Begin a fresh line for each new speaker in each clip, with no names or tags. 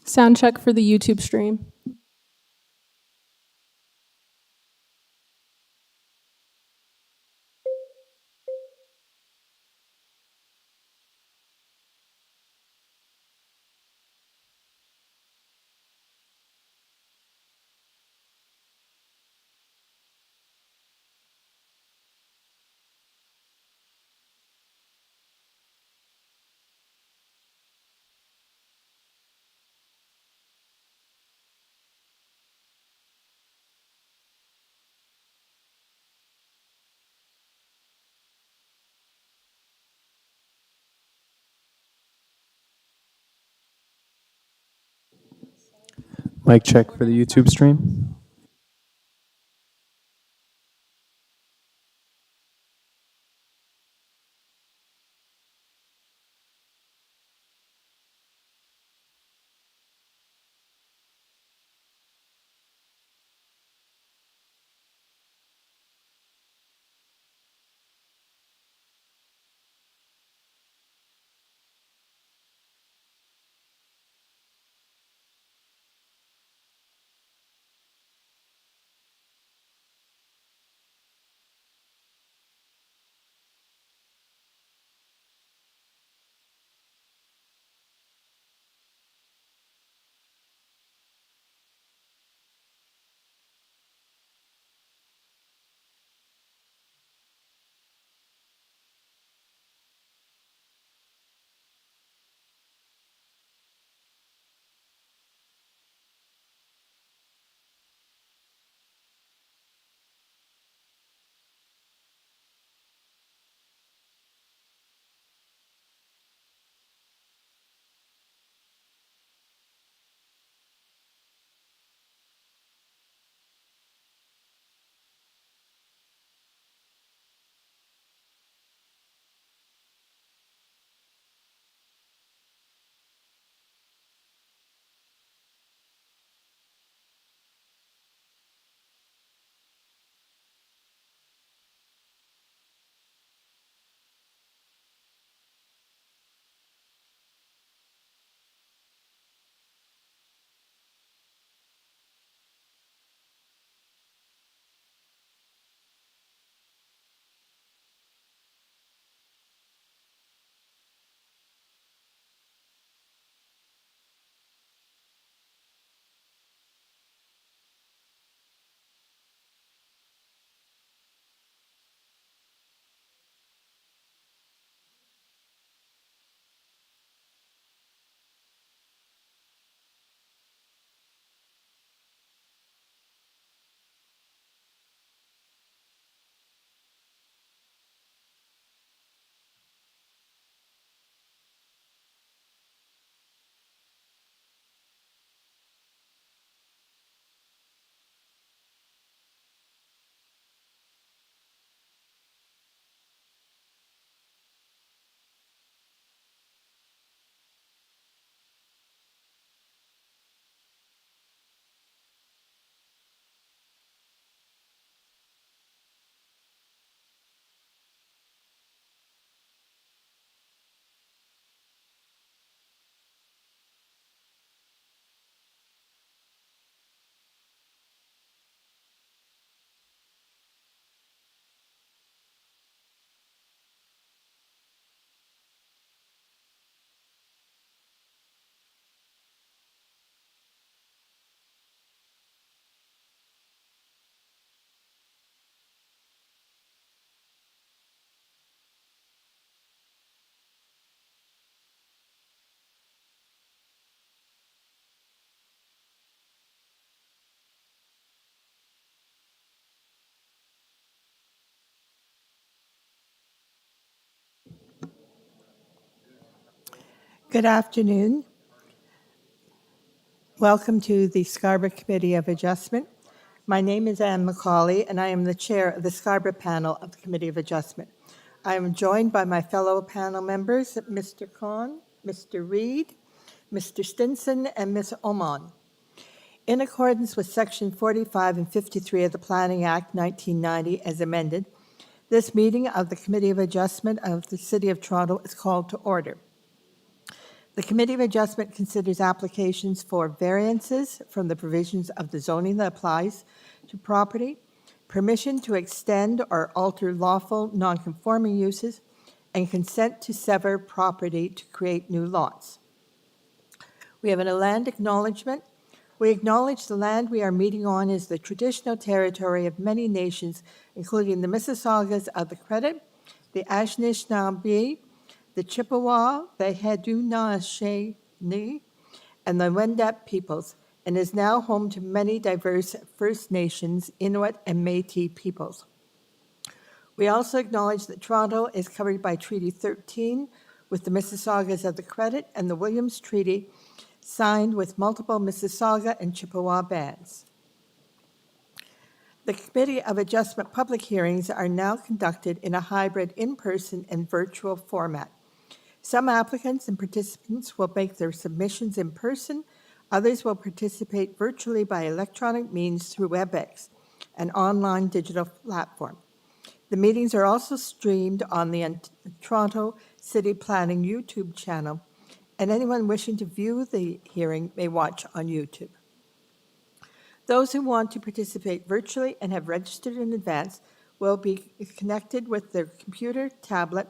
Sound check for the YouTube stream.
Mic check for the YouTube stream.
Good afternoon. Welcome to the Scarborough Committee of Adjustment. My name is Ann McCauley, and I am the chair of the Scarborough panel of the Committee of Adjustment. I am joined by my fellow panel members, Mr. Kahn, Mr. Reed, Mr. Stinson, and Ms. Oman. In accordance with Section 45 and 53 of the Planning Act 1990 as amended, this meeting of the Committee of Adjustment of the City of Toronto is called to order. The Committee of Adjustment considers applications for variances from the provisions of the zoning that applies to property, permission to extend or alter lawful nonconforming uses, and consent to sever property to create new lots. We have a land acknowledgement. We acknowledge the land we are meeting on is the traditional territory of many nations, including the Mississaugas of the Credit, the Anishinaabe, the Chippewa, the Haudenosaunee, and the Wendat peoples, and is now home to many diverse First Nations, Inuit, and Métis peoples. We also acknowledge that Toronto is covered by Treaty 13 with the Mississaugas of the Credit and the Williams Treaty, signed with multiple Mississauga and Chippewa bands. The Committee of Adjustment public hearings are now conducted in a hybrid in-person and virtual format. Some applicants and participants will make their submissions in person. Others will participate virtually by electronic means through WebEx, an online digital platform. The meetings are also streamed on the Toronto City Planning YouTube channel, and anyone wishing to view the hearing may watch on YouTube. Those who want to participate virtually and have registered in advance will be connected with their computer, tablet,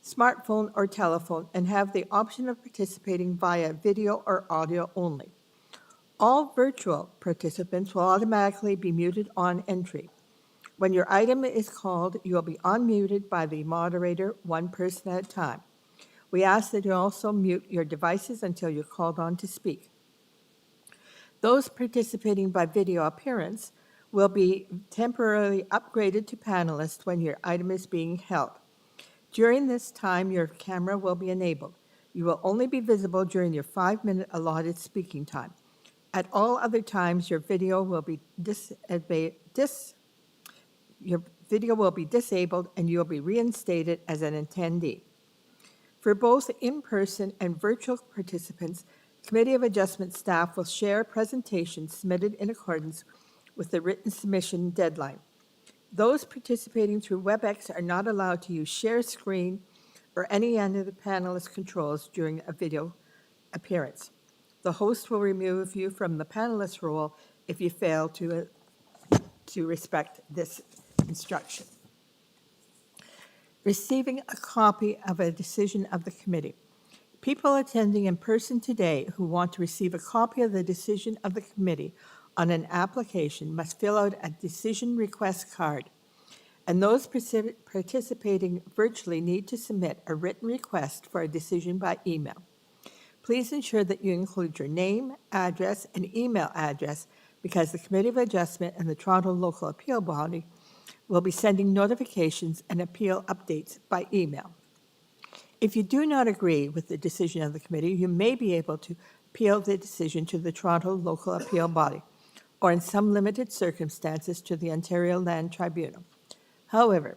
smartphone, or telephone and have the option of participating via video or audio only. All virtual participants will automatically be muted on entry. When your item is called, you will be unmuted by the moderator, one person at a time. We ask that you also mute your devices until you're called on to speak. Those participating by video appearance will be temporarily upgraded to panelists when your item is being held. During this time, your camera will be enabled. You will only be visible during your 5-minute allotted speaking time. At all other times, your video will be disabled and you will be reinstated as an attendee. For both in-person and virtual participants, Committee of Adjustment staff will share presentations submitted in accordance with the written submission deadline. Those participating through WebEx are not allowed to use share screen or any of the panelist controls during a video appearance. The host will remove you from the panelist role if you fail to respect this instruction. Receiving a copy of a decision of the committee. People attending in person today who want to receive a copy of the decision of the committee on an application must fill out a decision request card, and those participating virtually need to submit a written request for a decision by email. Please ensure that you include your name, address, and email address because the Committee of Adjustment and the Toronto Local Appeal Body will be sending notifications and appeal updates by email. If you do not agree with the decision of the committee, you may be able to appeal the decision to the Toronto Local Appeal Body, or in some limited circumstances to the Ontario Land Tribunal. However,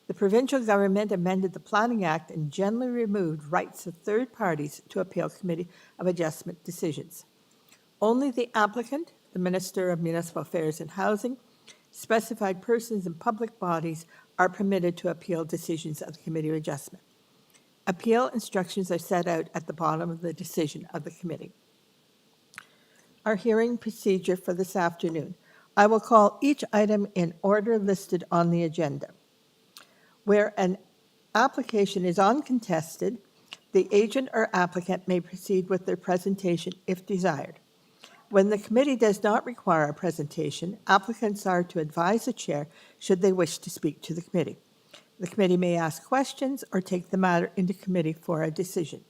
the provincial government amended the Planning Act and generally removed rights of third parties to appeal Committee of Adjustment decisions. Only the applicant, the Minister of Municipal Affairs and Housing, specified persons and public bodies are permitted to appeal decisions of the Committee of Adjustment. Appeal instructions are set out at the bottom of the decision of the committee. Our hearing procedure for this afternoon. I will call each item in order listed on the agenda. Where an application is uncontested, the agent or applicant may proceed with their presentation if desired. When the committee does not require a presentation, applicants are to advise the chair should they wish to speak to the committee. The committee may ask questions or take the matter into committee for a decision.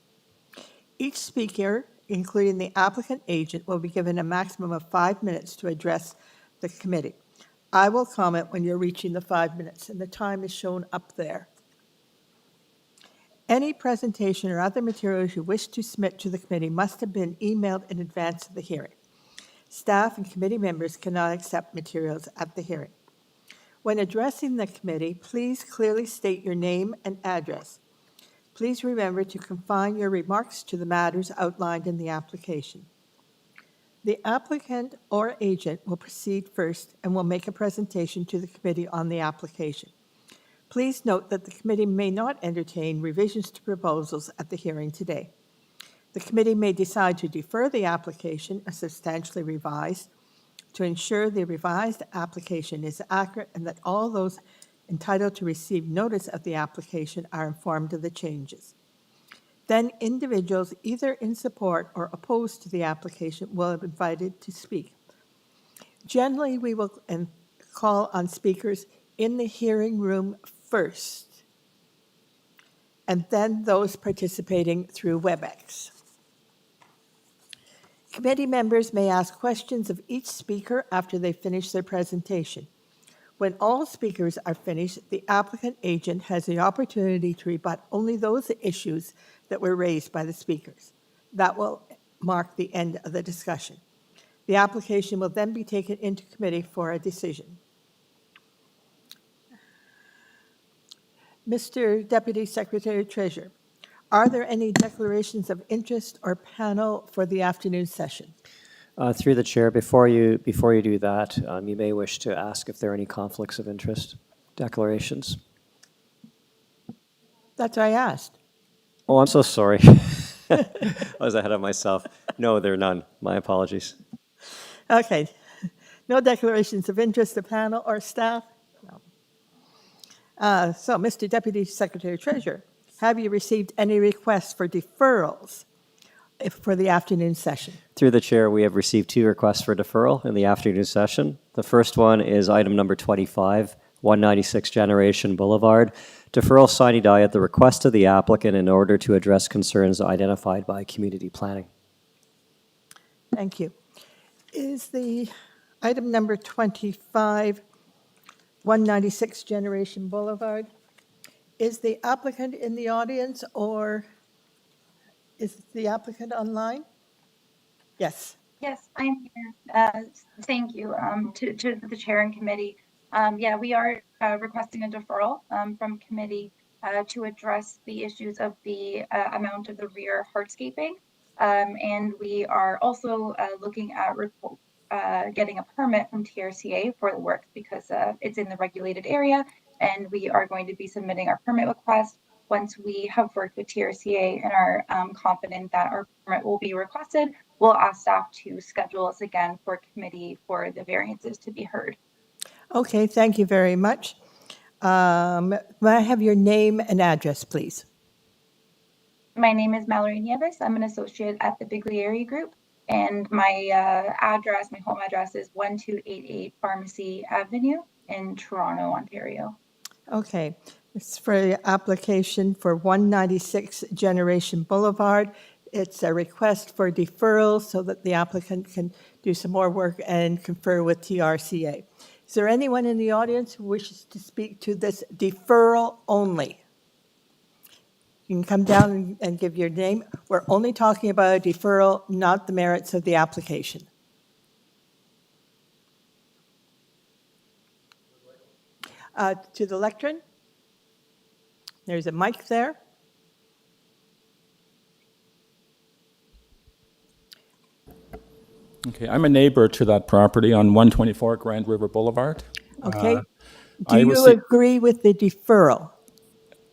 Each speaker, including the applicant agent, will be given a maximum of 5 minutes to address the committee. I will comment when you're reaching the 5 minutes, and the time is shown up there. Any presentation or other materials you wish to submit to the committee must have been emailed in advance of the hearing. Staff and committee members cannot accept materials at the hearing. When addressing the committee, please clearly state your name and address. Please remember to confine your remarks to the matters outlined in the application. The applicant or agent will proceed first and will make a presentation to the committee on the application. Please note that the committee may not entertain revisions to proposals at the hearing today. The committee may decide to defer the application or substantially revise to ensure the revised application is accurate and that all those entitled to receive notice of the application are informed of the changes. Then individuals either in support or opposed to the application will be invited to speak. Generally, we will call on speakers in the hearing room first, and then those participating through WebEx. Committee members may ask questions of each speaker after they finish their presentation. When all speakers are finished, the applicant agent has the opportunity to rebut only those issues that were raised by the speakers. That will mark the end of the discussion. The application will then be taken into committee for a decision. Mr. Deputy Secretary Treasurer, are there any declarations of interest or panel for the afternoon session?
Through the chair, before you do that, you may wish to ask if there are any conflicts of interest declarations.
That's what I asked.
Oh, I'm so sorry. I was ahead of myself. No, there are none. My apologies.
Okay. No declarations of interest to panel or staff? No. So, Mr. Deputy Secretary Treasurer, have you received any requests for deferrals for the afternoon session?
Through the chair, we have received 2 requests for deferral in the afternoon session. The first one is item number 25, 196 Generation Boulevard. Deferral sine die at the request of the applicant in order to address concerns identified by community planning.
Thank you. Is the item number 25, 196 Generation Boulevard, is the applicant in the audience or is the applicant online? Yes.
Yes, I'm here. Thank you to the chair and committee. Yeah, we are requesting a deferral from committee to address the issues of the amount of the rear hardscaping. And we are also looking at getting a permit from TRCA for the work because it's in the regulated area. And we are going to be submitting our permit request once we have worked with TRCA and are confident that our permit will be requested. We'll ask staff to schedule us again for committee for the variances to be heard.
Okay, thank you very much. May I have your name and address, please?
My name is Mallory Nieves. I'm an associate at the Biglieri Group, and my address, my home address is 1288 Pharmacy Avenue in Toronto, Ontario.
Okay, it's for the application for 196 Generation Boulevard. It's a request for deferral so that the applicant can do some more work and confer with TRCA. Is there anyone in the audience who wishes to speak to this deferral only? You can come down and give your name. We're only talking about a deferral, not the merits of the application. To the lectern. There's a mic there.
Okay, I'm a neighbor to that property on 124 Grand River Boulevard.
Okay.
I
Do you agree with the deferral?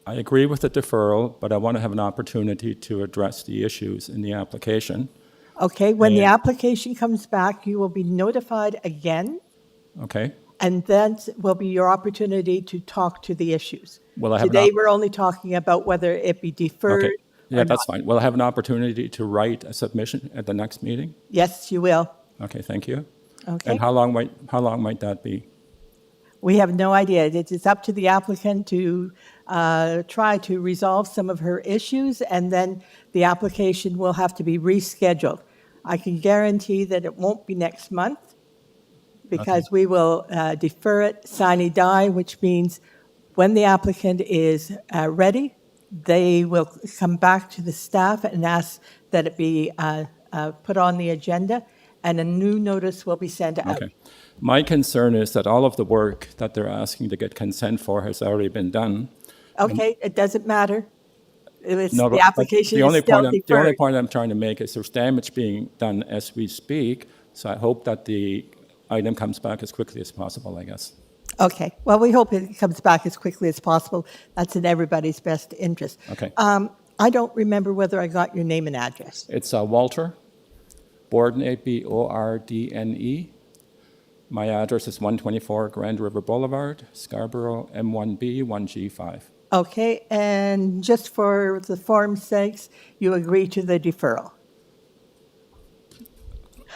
I agree with the deferral, but I want to have an opportunity to address the issues in the application.
Okay, when the
And-
application comes back, you will be notified again,
Okay?
and then will be your opportunity to talk to the issues.
Will I have an
Today,
op-
we're only talking about whether it be deferred.
Okay. Yeah,
or
that's
not.
fine. Will I have an opportunity to write a submission at the next meeting?
Yes, you will.
Okay, thank you.
Okay.
And how long might that be?
We have no idea. It is up to the applicant to try to resolve some of her issues, and then the application will have to be rescheduled. I can guarantee that it won't be next month because we will defer it sine die, which means when the applicant is ready, they will come back to the staff and ask that it be put on the agenda, and a new notice will be sent out.
Okay. My concern is that all of the work that they're asking to get consent for has already been done.
Okay, it doesn't matter.
No,
The
but
application
the only
is still
point
deferred.
the only point I'm trying to make is there's damage being done as we speak, so I hope that the item comes back as quickly as possible, I guess.
Okay, well, we hope it comes back as quickly as possible. That's in everybody's best interest.
Okay.
I don't remember whether I got your name and address.
It's Walter, Bordne, Bordne. My address is 124 Grand River Boulevard, Scarborough, M1B 1G5.
Okay, and just for the form's sakes, you agree to the deferral?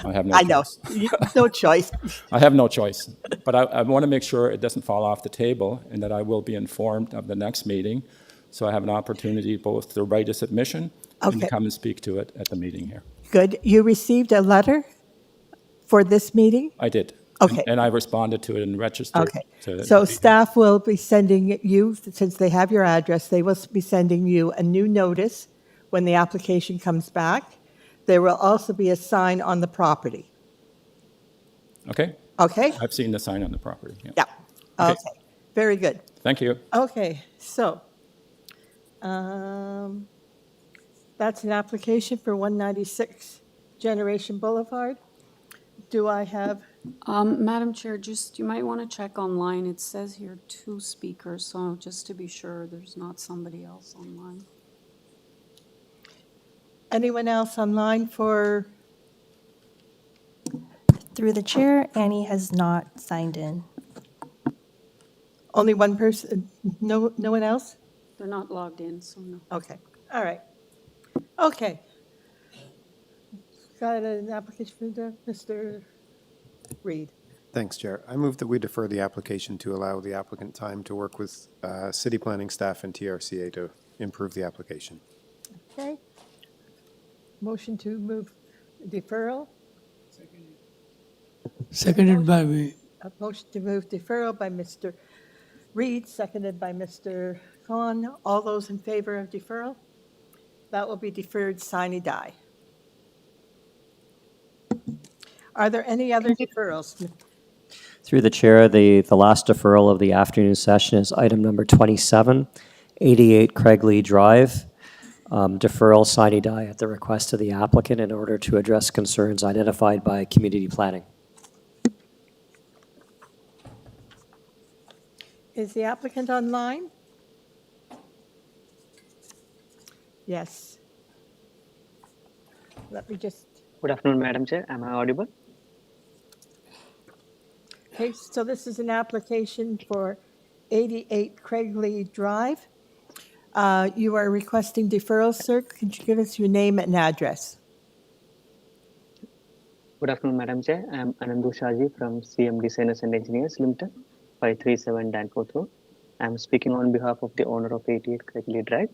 I have no
I know,
choice.
no choice.
I have no choice, but I want to make sure it doesn't fall off the table and that I will be informed of the next meeting, so I have an opportunity both to write a submission and to
Okay.
come and speak to it at the meeting here.
Good. You received a letter for this meeting?
I did.
Okay.
And I responded to it and registered.
Okay.
to
So
be here.
staff will be sending you, since they have your address, they will be sending you a new notice when the application comes back. There will also be a sign on the property.
Okay?
Okay?
I've seen the sign on the property. Yeah.
Yeah.
Okay.
Okay. Very good.
Thank you.
Okay, so that's an application for 196 Generation Boulevard. Do I have,
Madam Chair, just, you might want to check online. It says here 2 speakers, so just to be sure there's not somebody else online.
anyone else online for,
Through the chair, Annie has not signed in.
only one person? No one else?
They're not logged in, so no.
Okay, all right. Okay. Got an application for Mr. Reed.
Thanks, Chair. I move that we defer the application to allow the applicant time to work with city planning staff and TRCA to improve the application.
Okay. Motion to move deferral.
Seconded by me.
A motion to move deferral by Mr. Reed, seconded by Mr. Khan. All those in favor of deferral? That will be deferred sine die. Are there any other deferrals?
Through the chair, the last deferral of the afternoon session is item number 27, 88 Craigley Drive. Deferral sine die at the request of the applicant in order to address concerns identified by community planning.
Is the applicant online? Yes. Let me just,
Good afternoon, Madam Chair. Am I audible?
okay, so this is an application for 88 Craigley Drive. You are requesting deferral, sir. Could you give us your name and address?
Good afternoon, Madam Chair. I am Anandu Shaji from CM Designers and Engineers Limited, 537 Danforth Road. I am speaking on behalf of the owner of 88 Craigley Drive.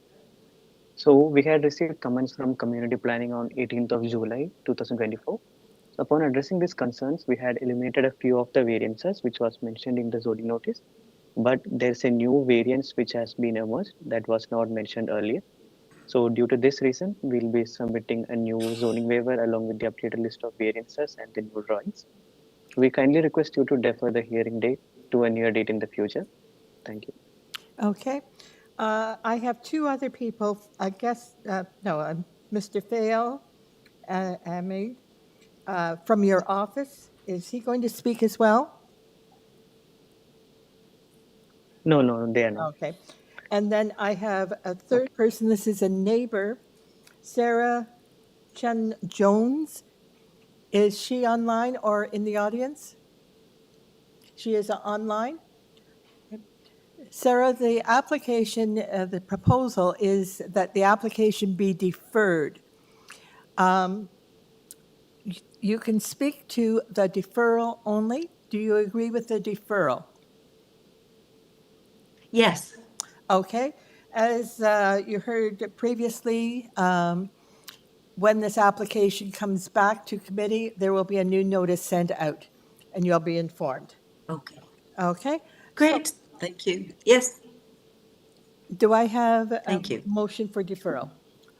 So we had received comments from community planning on 18th of July 2024. So upon addressing these concerns, we had eliminated a few of the variances which was mentioned in the zoning notice. But there's a new variance which has been emerged that was not mentioned earlier. So due to this reason, we'll be submitting a new zoning waiver along with the updated list of variances and the new drawings. We kindly request you to defer the hearing date to a near date in the future. Thank you.
Okay. I have 2 other people, I guess, Mr. Fail, Ahmed, from your office. Is he going to speak as well?
No, they are not.
Okay. And then I have a third person. This is a neighbor, Sarah Chen Jones. Is she online or in the audience? She is online. Sarah, the application, the proposal is that the application be deferred. You can speak to the deferral only. Do you agree with the deferral?
Yes.
Okay. As you heard previously, when this application comes back to committee, there will be a new notice sent out, and you'll be informed.
Okay.
Okay?
Great. Thank you. Yes.
Do I have a
Thank you.
motion for deferral?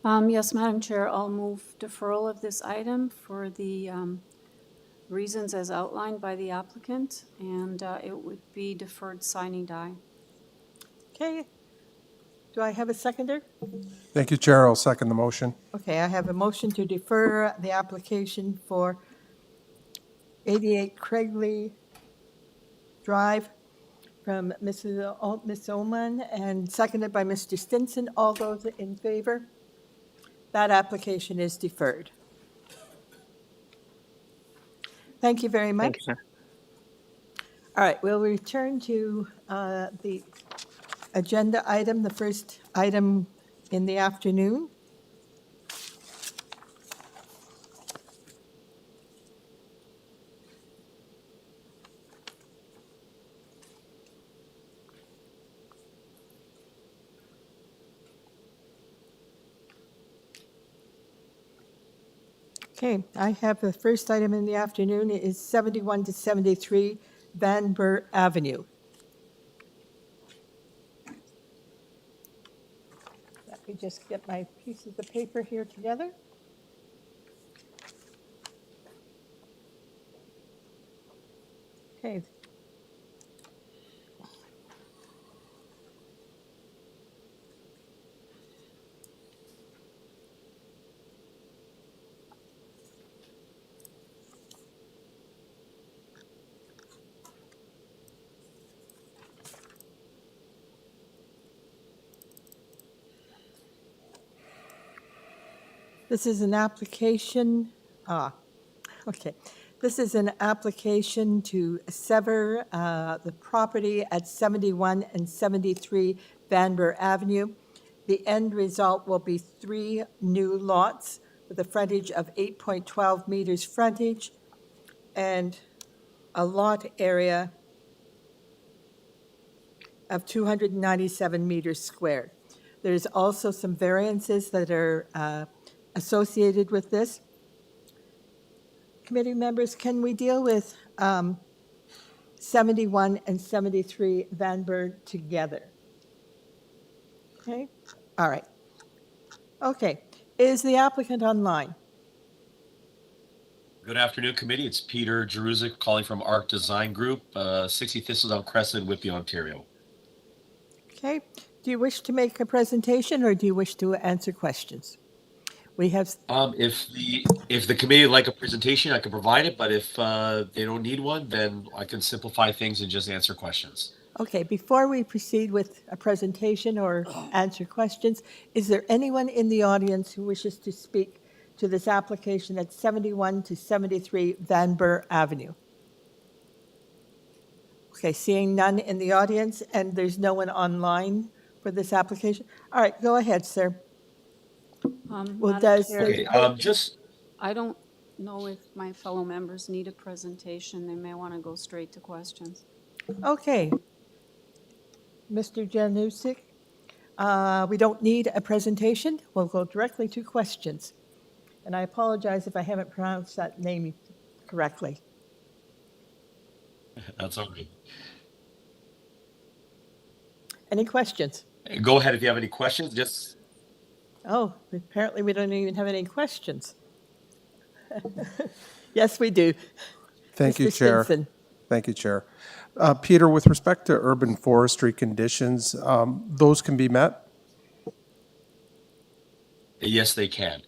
Yes, Madam Chair, I'll move deferral of this item for the reasons as outlined by the applicant, and it would be deferred sine die.
Okay. Do I have a seconder?
Thank you, Chair. I'll second the motion.
Okay, I have a motion to defer the application for 88 Craigley Drive from Ms. Oman and seconded by Mr. Stinson. All those in favor? That application is deferred. Thank you very much.
Thank you, ma'am.
All right, we'll return to the agenda item, the first item in the afternoon. Okay, I have the first item in the afternoon is 71 to 73 Van Burt Avenue. Let me just get my pieces of paper here together. Okay. This is an application, okay. This is an application to sever the property at 71 and 73 Van Burt Avenue. The end result will be 3 new lots with a frontage of 8.12 meters frontage and a lot area of 297 meters squared. There's also some variances that are associated with this. Committee members, can we deal with 71 and 73 Van Burt together? Okay, all right. Okay, is the applicant online?
Good afternoon, committee. It's Peter Jeruzik calling from Arc Design Group, 60 Thistledown Crescent, Whitby, Ontario.
Okay, do you wish to make a presentation or do you wish to answer questions? We have,
If the committee would like a presentation, I can provide it, but if they don't need one, then I can simplify things and just answer questions.
okay, before we proceed with a presentation or answer questions, is there anyone in the audience who wishes to speak to this application at 71 to 73 Van Burt Avenue? Okay, seeing none in the audience and there's no one online for this application. All right, go ahead, sir. Well,
Madam
does
Chair,
Okay,
I don't know if my fellow members need a presentation. They may want to go straight to questions.
Okay. Mr. Janusik, we don't need a presentation. We'll go directly to questions. And I apologize if I haven't pronounced that name correctly.
that's all right.
Any questions?
Go ahead if you have any questions. Just
Oh, apparently we don't even have any questions. Yes, we do.
Thank you,
Mr.
Chair.
Stinson.
Thank you, Chair. Peter, with respect to urban forestry conditions, those can be met?
yes, they can.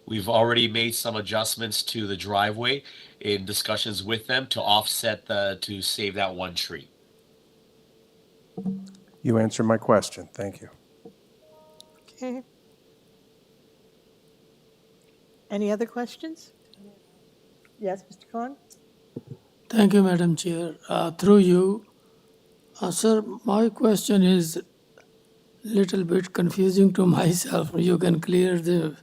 We've already made some adjustments to the driveway in discussions with them to offset to save that one tree.
You answered my question. Thank you.
Okay. Any other questions? Yes, Mr. Khan?
Thank you, Madam Chair. Through you, sir, my question is little bit confusing to myself. You can clear the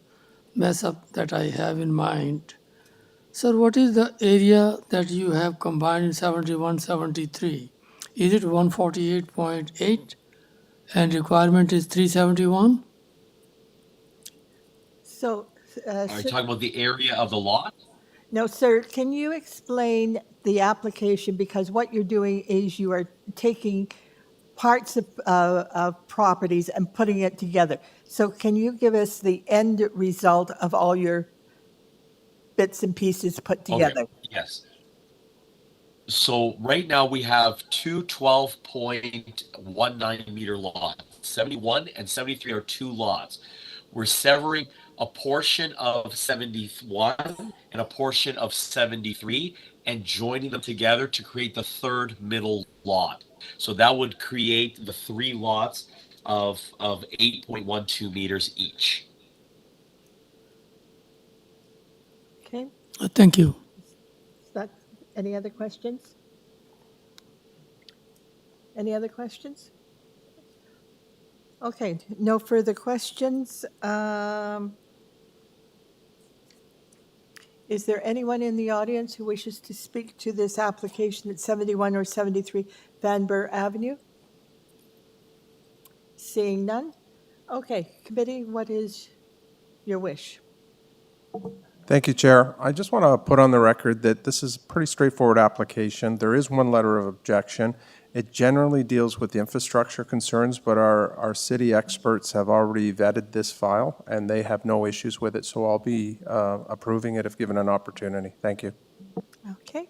mess up that I have in mind. Sir, what is the area that you have combined in 71, 73? Is it 148.8 and requirement is 371?
So,
Are you talking about the area of the lot?
no, sir, can you explain the application? Because what you're doing is you are taking parts of properties and putting it together. So can you give us the end result of all your bits and pieces put together?
Okay, yes. So right now we have two 12.19 meter lots. 71 and 73 are two lots. We're severing a portion of 71 and a portion of 73 and joining them together to create the third middle lot. So that would create the 3 lots of 8.12 meters each.
Okay,
Thank you.
is that, any other questions? Any other questions? Okay, no further questions. Is there anyone in the audience who wishes to speak to this application at 71 or 73 Van Burr Avenue? Seeing none? Okay, committee, what is your wish?
Thank you, Chair. I just want to put on the record that this is a pretty straightforward application. There is one letter of objection. It generally deals with the infrastructure concerns, but our city experts have already vetted this file, and they have no issues with it, so I'll be approving it if given an opportunity. Thank you.
Okay.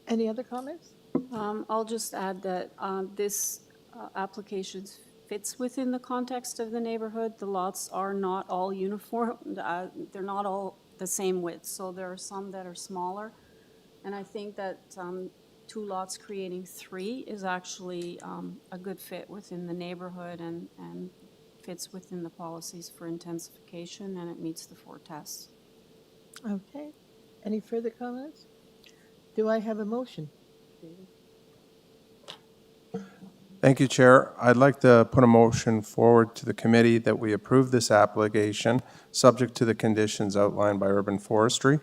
Any other comments?
I'll just add that this application fits within the context of the neighborhood. The lots are not all uniform. They're not all the same width, so there are some that are smaller. And I think that 2 lots creating 3 is actually a good fit within the neighborhood and fits within the policies for intensification, and it meets the 4 tests.
Okay. Any further comments? Do I have a motion?
Thank you, Chair. I'd like to put a motion forward to the committee that we approve this application, subject to the conditions outlined by Urban Forestry.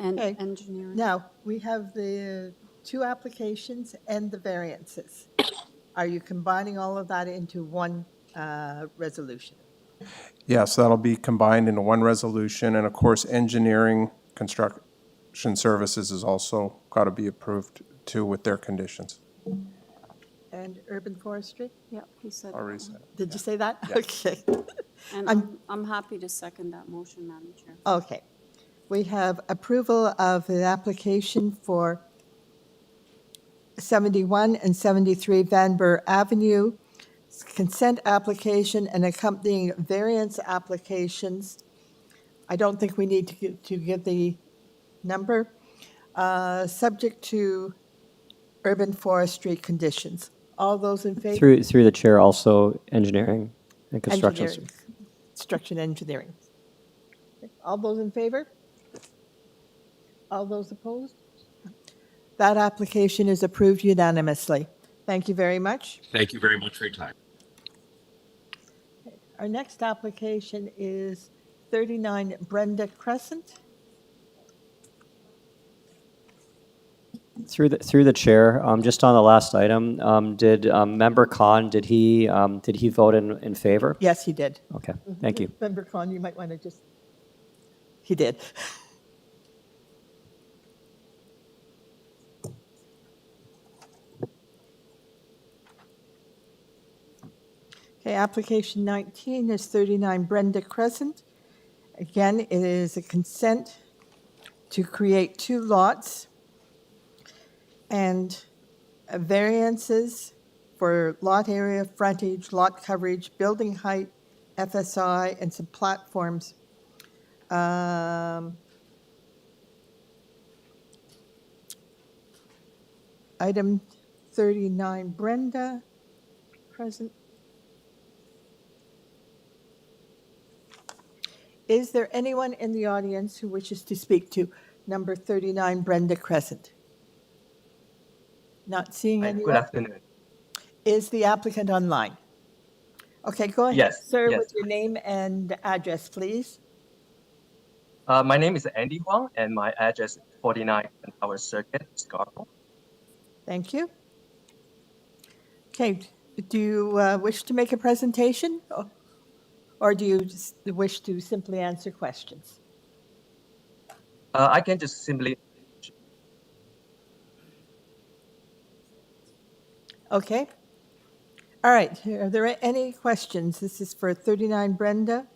And
Okay.
engineering.
Now, we have the 2 applications and the variances. Are you combining all of that into one resolution?
Yes, that'll be combined into one resolution, and of course, engineering, construction services is also got to be approved too with their conditions.
And urban forestry?
Yeah, he said.
Already
that one.
said.
Did you say that?
Yeah.
Okay.
And I'm happy to second that motion, Madam Chair.
Okay. We have approval of the application for 71 and 73 Van Burr Avenue, consent application and accompanying variance applications. I don't think we need to give the number, subject to urban forestry conditions. All those in favor?
Through the chair, also engineering and construction.
Engineering. Construction engineering. All those in favor? All those opposed? That application is approved unanimously. Thank you very much.
Thank you very much for your time.
Our next application is 39 Brenda Crescent.
Through the chair, just on the last item, did Member Khan, did he vote in favor?
Yes, he did.
Okay, thank you.
Member Khan, you might want to just, he did. Okay, application 19 is 39 Brenda Crescent. Again, it is a consent to create 2 lots and variances for lot area, frontage, lot coverage, building height, FSI, and some platforms. Item 39, Brenda Crescent. Is there anyone in the audience who wishes to speak to number 39 Brenda Crescent? Not seeing anyone.
Good afternoon.
Is the applicant online? Okay, go ahead,
Yes,
sir,
yes.
with your name and address, please.
My name is Andy Huang, and my address is 49 Tower Circuit, Scarborough.
Thank you. Okay, do you wish to make a presentation? Or do you just wish to simply answer questions?
I can just simply.
Okay. All right, are there any questions? This is for 39 Brenda,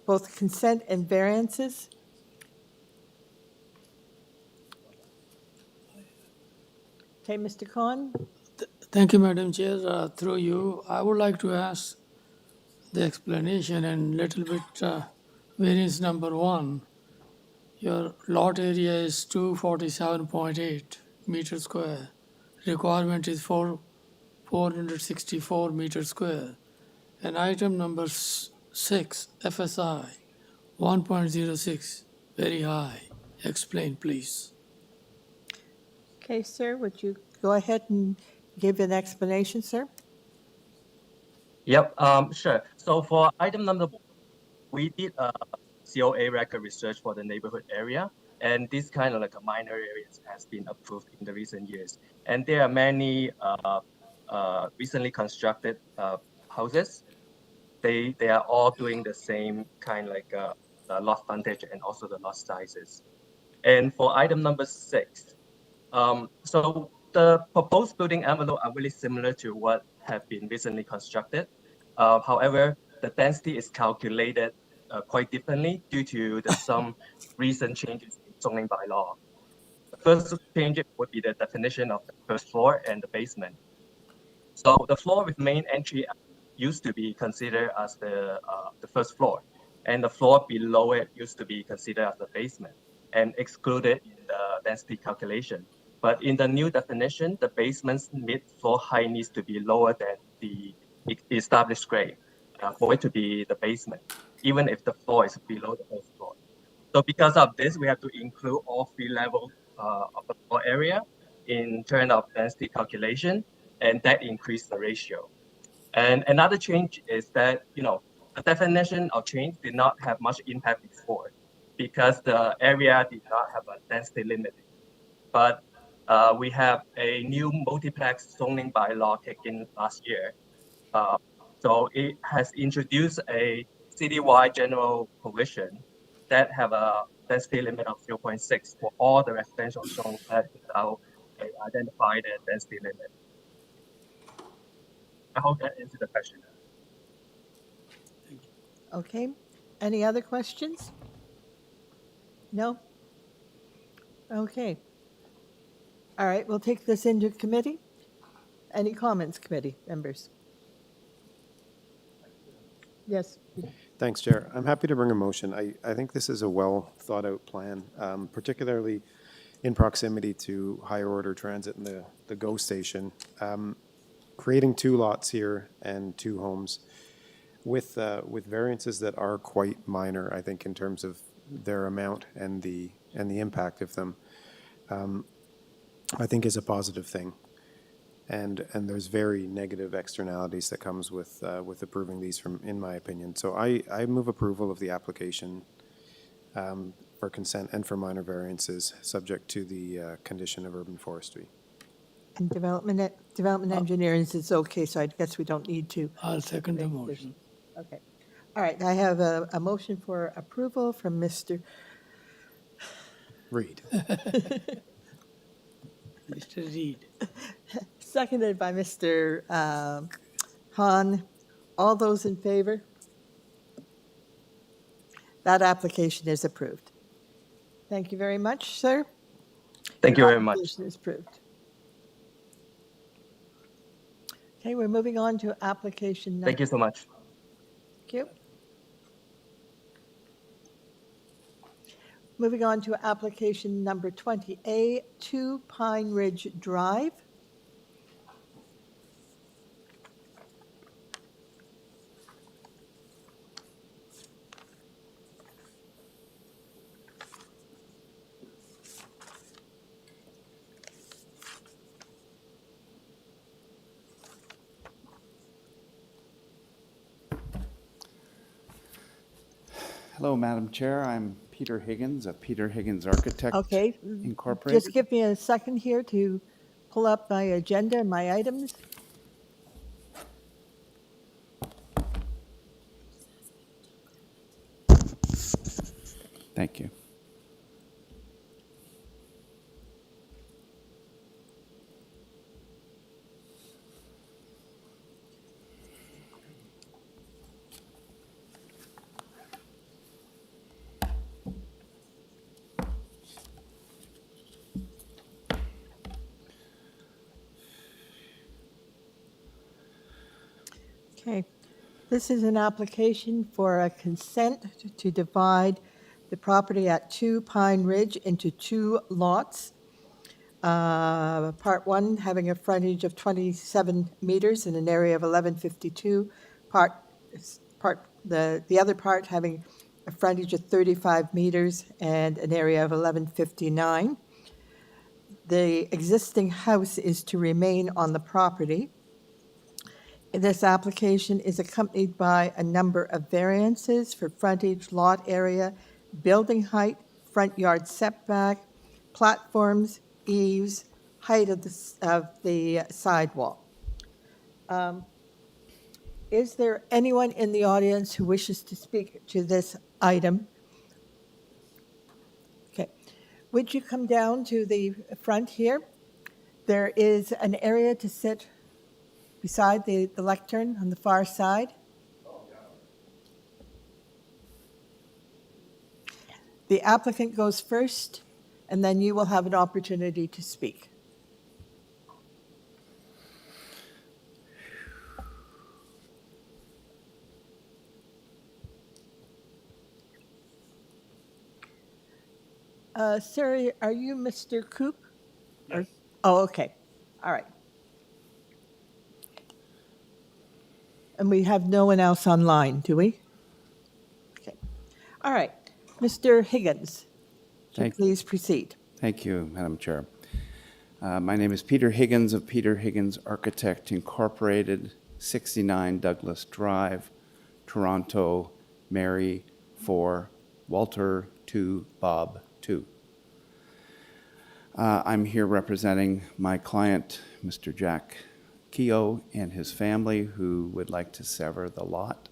both consent and variances. Okay, Mr. Khan?
Thank you, Madam Chair. Through you, I would like to ask the explanation and little bit variance number 1. Your lot area is 247.8 meters square. Requirement is 464 meters square. And item number 6, FSI, 1.06, very high. Explain, please.
Okay, sir, would you go ahead and give an explanation, sir?
Yep, sure. So for item number one, we did a COA record research for the neighborhood area, and this kind of like a minor areas has been approved in the recent years. And there are many recently constructed houses. They are all doing the same kind like the lot frontage and also the lot sizes. And for item number 6, so the proposed building envelope are really similar to what have been recently constructed. However, the density is calculated quite differently due to some recent changes in zoning bylaw. The first change would be the definition of the first floor and the basement. So the floor with main entry used to be considered as the first floor, and the floor below it used to be considered as the basement and excluded in the density calculation. But in the new definition, the basement's mid-floor height needs to be lower than the established grade for it to be the basement, even if the floor is below the first floor. So because of this, we have to include all 3 levels of the floor area in terms of density calculation, and that increased the ratio. And another change is that, the definition of change did not have much impact before because the area did not have a density limit. But we have a new multiplex zoning bylaw kicked in last year. So it has introduced a citywide general provision that have a density limit of 0.6 for all the residential zone without an identified density limit. I hope that answers the question.
Okay, any other questions? No? Okay. All right, we'll take this into committee. Any comments, committee members? Yes.
Thanks, Chair. I'm happy to bring a motion. I think this is a well-thought-out plan, particularly in proximity to higher order transit and the GO station. Creating 2 lots here and 2 homes with variances that are quite minor, I think, in terms of their amount and the impact of them, I think is a positive thing. And there's very negative externalities that comes with approving these, in my opinion. So I move approval of the application for consent and for minor variances, subject to the condition of urban forestry.
And development engineering is okay, so I guess we don't need to.
I'll second the motion.
Okay. All right, I have a motion for approval from Mr.
Reed.
Mr. Reed.
Seconded by Mr. Han. All those in favor? That application is approved. Thank you very much, sir.
Thank you very much.
Application is approved. Okay, we're moving on to application.
Thank you so much.
Thank you. Moving on to application number 20A, 2 Pine Ridge Drive.
Hello, Madam Chair. I'm Peter Higgins of Peter Higgins Architect
Okay,
Incorporated.
just give me a second here to pull up my agenda and my items.
Thank you.
Okay, this is an application for a consent to divide the property at 2 Pine Ridge into 2 lots. Part 1 having a frontage of 27 meters in an area of 1152. The other part having a frontage of 35 meters and an area of 1159. The existing house is to remain on the property. This application is accompanied by a number of variances for frontage, lot area, building height, front yard setback, platforms, eaves, height of the sidewall. Is there anyone in the audience who wishes to speak to this item? Okay. Would you come down to the front here? There is an area to sit beside the lectern on the far side. The applicant goes first, and then you will have an opportunity to speak. Sir, are you Mr. Coop? Yes. Oh, okay. All right. And we have no one else online, do we? Okay. All right. Mr. Higgins, please proceed.
Thank you, Madam Chair. My name is Peter Higgins of Peter Higgins Architect Incorporated, 69 Douglas Drive, Toronto, Mary 4, Walter 2, Bob 2. I'm here representing my client, Mr. Jack Keogh, and his family, who would like to sever the lot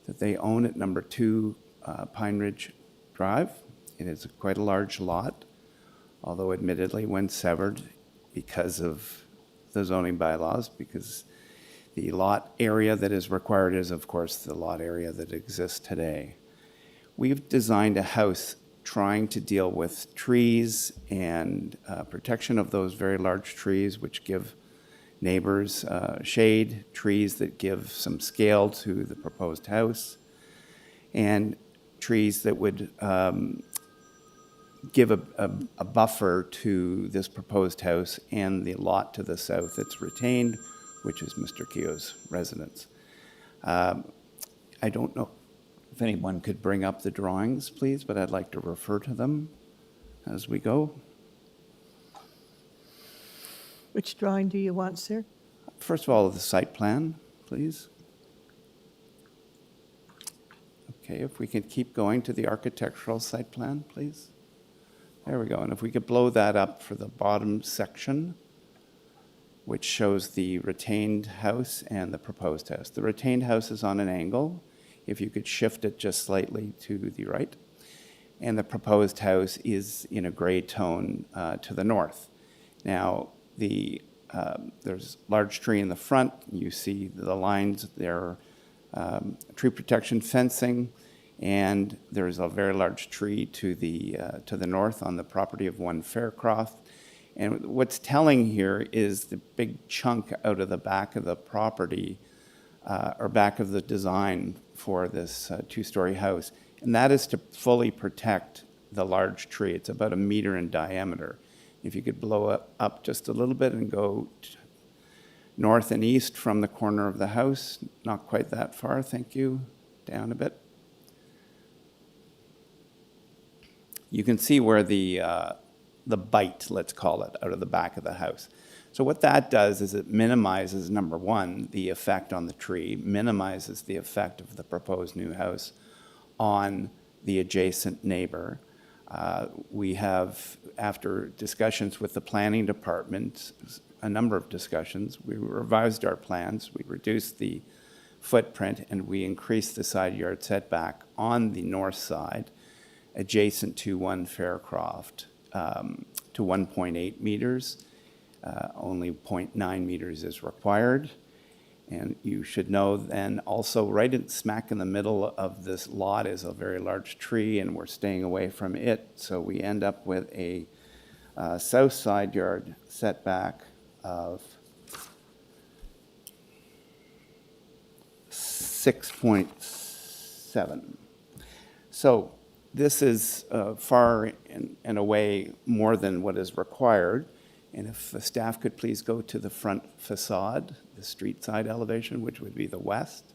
that they own at number 2 Pine Ridge Drive. It is quite a large lot, although admittedly when severed because of the zoning bylaws, because the lot area that is required is, of course, the lot area that exists today. We've designed a house trying to deal with trees and protection of those very large trees, which give neighbors shade, trees that give some scale to the proposed house, and trees that would give a buffer to this proposed house and the lot to the south that's retained, which is Mr. Keogh's residence. I don't know if anyone could bring up the drawings, please, but I'd like to refer to them as we go.
Which drawing do you want, sir?
First of all, the site plan, please. Okay, if we could keep going to the architectural site plan, please. There we go. And if we could blow that up for the bottom section, which shows the retained house and the proposed house. The retained house is on an angle. If you could shift it just slightly to the right. And the proposed house is in a gray tone to the north. Now, there's a large tree in the front. You see the lines there, tree protection fencing, and there's a very large tree to the north on the property of 1 Faircroft. And what's telling here is the big chunk out of the back of the property, or back of the design for this 2-story house. And that is to fully protect the large tree. It's about 1 meter in diameter. If you could blow it up just a little bit and go north and east from the corner of the house, not quite that far, thank you, down a bit. You can see where the bite, let's call it, out of the back of the house. So what that does is it minimizes, number one, the effect on the tree, minimizes the effect of the proposed new house on the adjacent neighbor. We have, after discussions with the planning department, a number of discussions, we revised our plans, we reduced the footprint, and we increased the side yard setback on the north side, adjacent to 1 Faircroft, to 1.8 meters. Only 0.9 meters is required. And you should know then also right smack in the middle of this lot is a very large tree, and we're staying away from it. So we end up with a south side yard setback of 6.7. So this is far and away more than what is required. And if the staff could please go to the front facade, the street side elevation, which would be the west.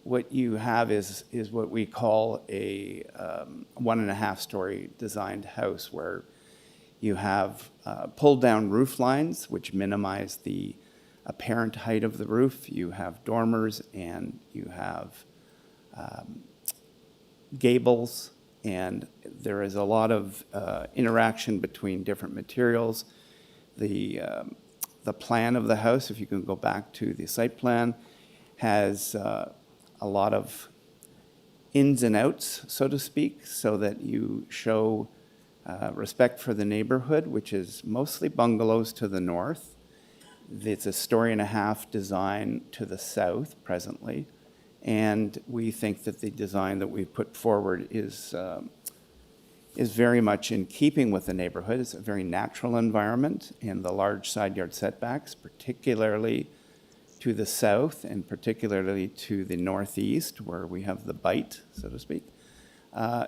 what you have is what we call a 1.5-story designed house, where you have pulled down roof lines, which minimize the apparent height of the roof. You have dormers, and you have gables, and there is a lot of interaction between different materials. The plan of the house, if you can go back to the site plan, has a lot of ins and outs, so to speak, so that you show respect for the neighborhood, which is mostly bungalows to the north. It's a 1.5-story design to the south presently, and we think that the design that we've put forward is very much in keeping with the neighborhood. It's a very natural environment, and the large side yard setbacks, particularly to the south and particularly to the northeast, where we have the bite, so to speak,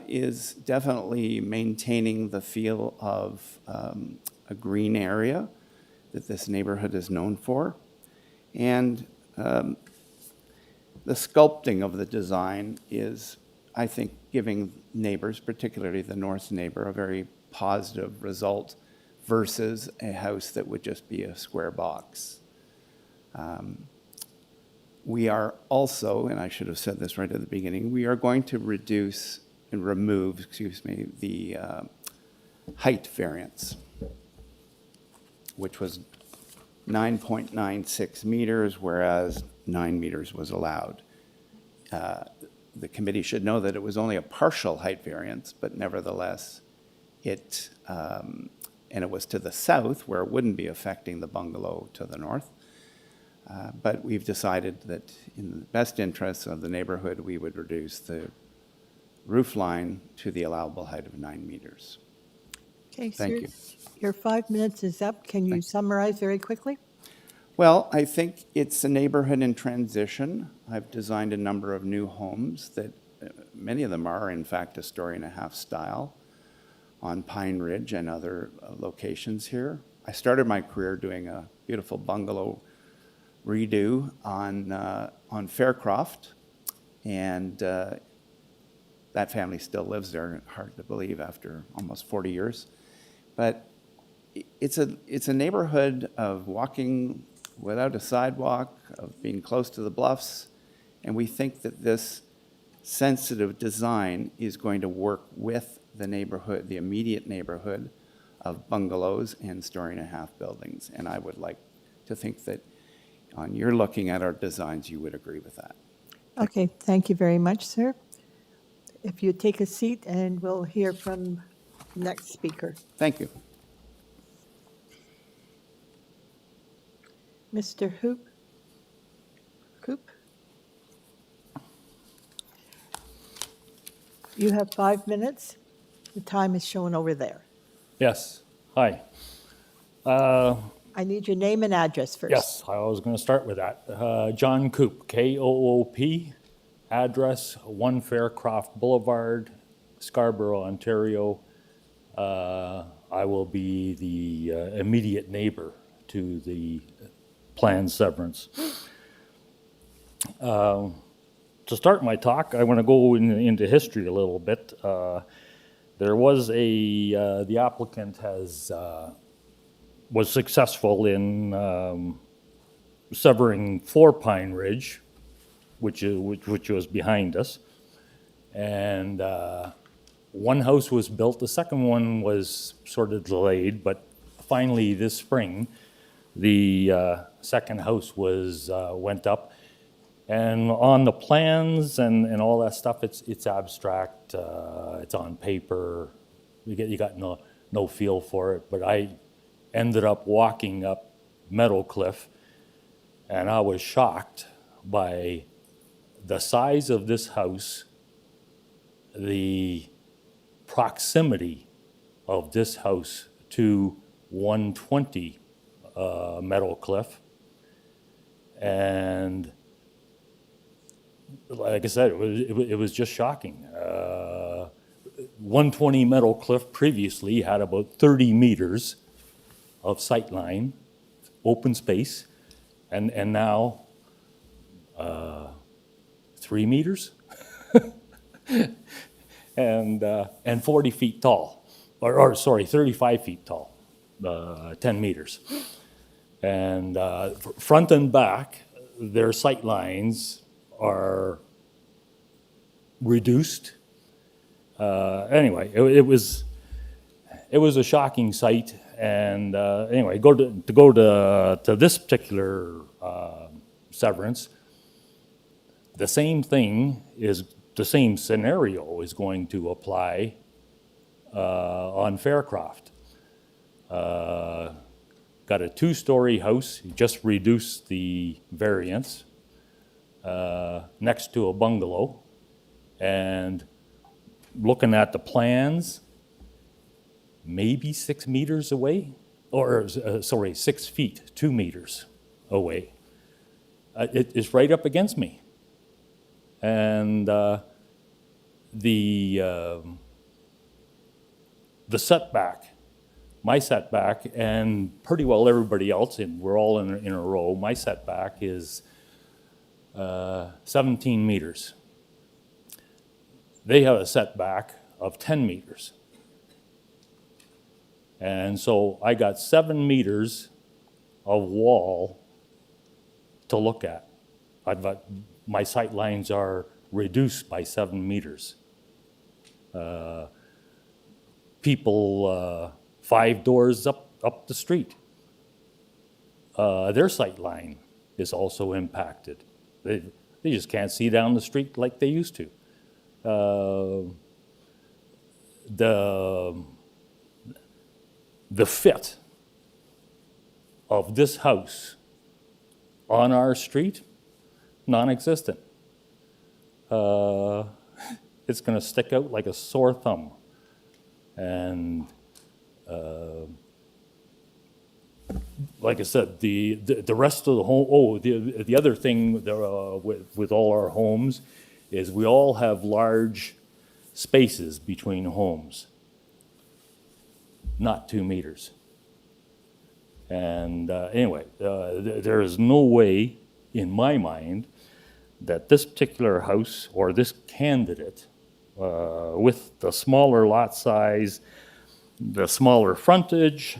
is definitely maintaining the feel of a green area that this neighborhood is known for. And the sculpting of the design is, I think, giving neighbors, particularly the north neighbor, a very positive result versus a house that would just be a square box. We are also, and I should have said this right at the beginning, we are going to remove the height variance, which was 9.96 meters, whereas 9 meters was allowed. The committee should know that it was only a partial height variance, but nevertheless, and it was to the south, where it wouldn't be affecting the bungalow to the north. But we've decided that in the best interests of the neighborhood, we would reduce the roof line to the allowable height of 9 meters.
Okay,
Thank
sir,
you.
your 5 minutes is up. Can you summarize very quickly?
Well, I think it's a neighborhood in transition. I've designed a number of new homes that many of them are, in fact, a 1.5-story style on Pine Ridge and other locations here. I started my career doing a beautiful bungalow redo on Faircroft, and that family still lives there. Hard to believe after almost 40 years. But it's a neighborhood of walking without a sidewalk, of being close to the bluffs, and we think that this sensitive design is going to work with the neighborhood, the immediate neighborhood of bungalows and 1.5-story buildings. And I would like to think that on your looking at our designs, you would agree with that.
Okay, thank you very much, sir. If you take a seat, and we'll hear from the next speaker.
Thank you.
Mr. Coop? You have 5 minutes. The time is shown over there.
Yes, hi.
I need your name and address first.
Yes, I was going to start with that. John Coop, K-O-O-P, address 1 Faircroft Boulevard, Scarborough, Ontario. I will be the immediate neighbor to the planned severance. To start my talk, I want to go into history a little bit. There was the applicant was successful in severing 4 Pine Ridge, which was behind us, and 1 house was built. The second one was sort of delayed, but finally this spring, the second house went up. And on the plans and all that stuff, it's abstract. It's on paper. You got no feel for it. But I ended up walking up Meadowcliff, and I was shocked by the size of this house, the proximity of this house to 120 Meadowcliff, and like I said, it was just shocking. 120 Meadowcliff previously had about 30 meters of sightline, open space, and now 3 meters and 40 feet tall, or sorry, 35 feet tall, 10 meters. And front and back, their sight lines are reduced. Anyway, it was a shocking sight. And anyway, go to this particular severance, the same scenario is going to apply on Faircroft. Got a 2-story house, you just reduced the variance next to a bungalow. And looking at the plans, maybe 6 meters away, or sorry, 6 feet, 2 meters away. It is right up against me. And the setback, my setback, and pretty well everybody else, and we're all in a row, my setback is 17 meters. They have a setback of 10 meters. And so I got 7 meters of wall to look at. My sight lines are reduced by 7 meters. People 5 doors up the street, their sight line is also impacted. They just can't see down the street like they used to. The fit of this house on our street, non-existent. It's going to stick out like a sore thumb. And like I said, the rest of the home, the other thing with all our homes is we all have large spaces between homes, not 2 meters. And anyway, there is no way in my mind that this particular house or this candidate with the smaller lot size, the smaller frontage,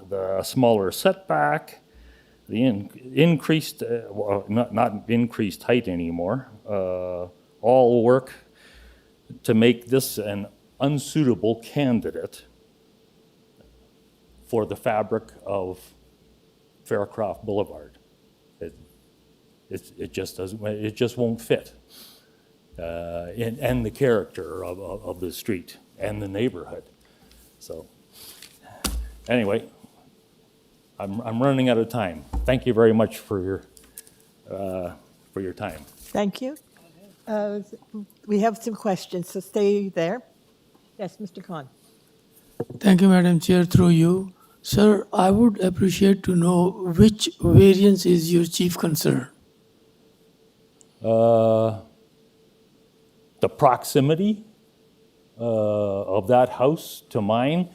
the smaller setback, the increased, not increased height anymore, all work to make this an unsuitable candidate for the fabric of Faircroft Boulevard. It just doesn't, it just won't fit. And the character of the street and the neighborhood. So anyway, I'm running out of time. Thank you very much for your time.
Thank you. We have some questions, so stay there. Yes, Mr. Khan.
Thank you, Madam Chair, through you. Sir, I would appreciate to know which variance is your chief concern.
The proximity of that house to mine.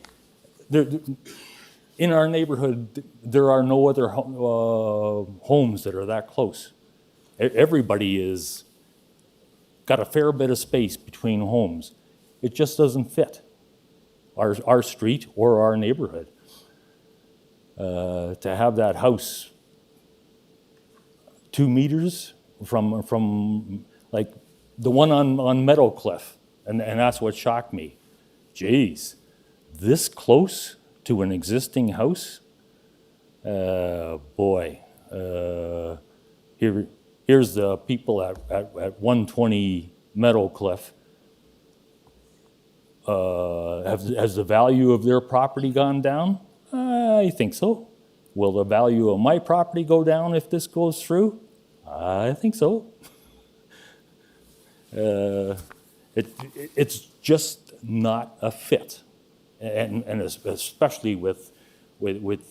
In our neighborhood, there are no other homes that are that close. Everybody is got a fair bit of space between homes. It just doesn't fit our street or our neighborhood. To have that house 2 meters from like the one on Meadowcliff, and that's what shocked me. Jeez, this close to an existing house? Boy, here's the people at 120 Meadowcliff. Has the value of their property gone down? I think so. Will the value of my property go down if this goes through? I think so. It's just not a fit, and especially with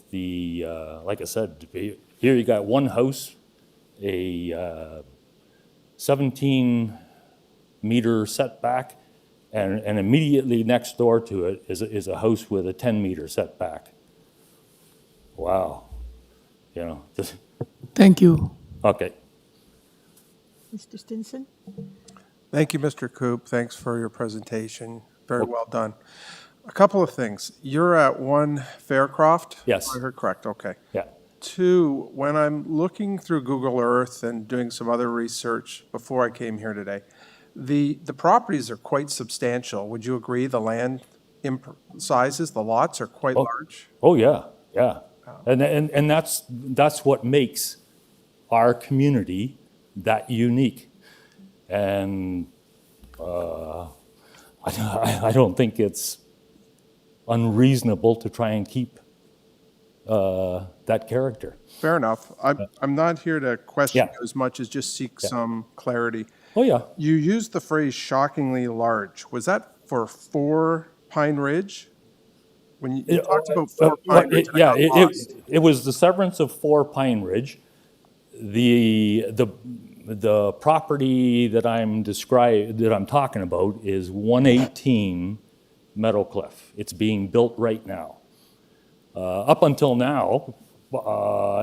the like I said, here you got one house, a 17-meter setback, and immediately next door to it is a house with a 10-meter setback. Wow, you know.
Thank you.
Okay.
Mr. Stinson?
Thank you, Mr. Coop. Thanks for your presentation. Very well done. A couple of things. You're at 1 Faircroft?
Yes.
I heard correct, okay.
Yeah.
2, when I'm looking through Google Earth and doing some other research before I came here today, the properties are quite substantial. Would you agree the land sizes, the lots are quite large?
Oh, yeah, yeah. And that's what makes our community that unique. And I don't think it's unreasonable to try and keep that character.
Fair enough. I'm not here to question you as much as just seek some clarity.
Oh, yeah.
You used the phrase shockingly large. Was that for 4 Pine Ridge? When you talked about 4 Pine Ridge,
yeah, it was the severance of 4 Pine Ridge. The property that I'm talking about is 118 Meadowcliff. It's being built right now. Up until now,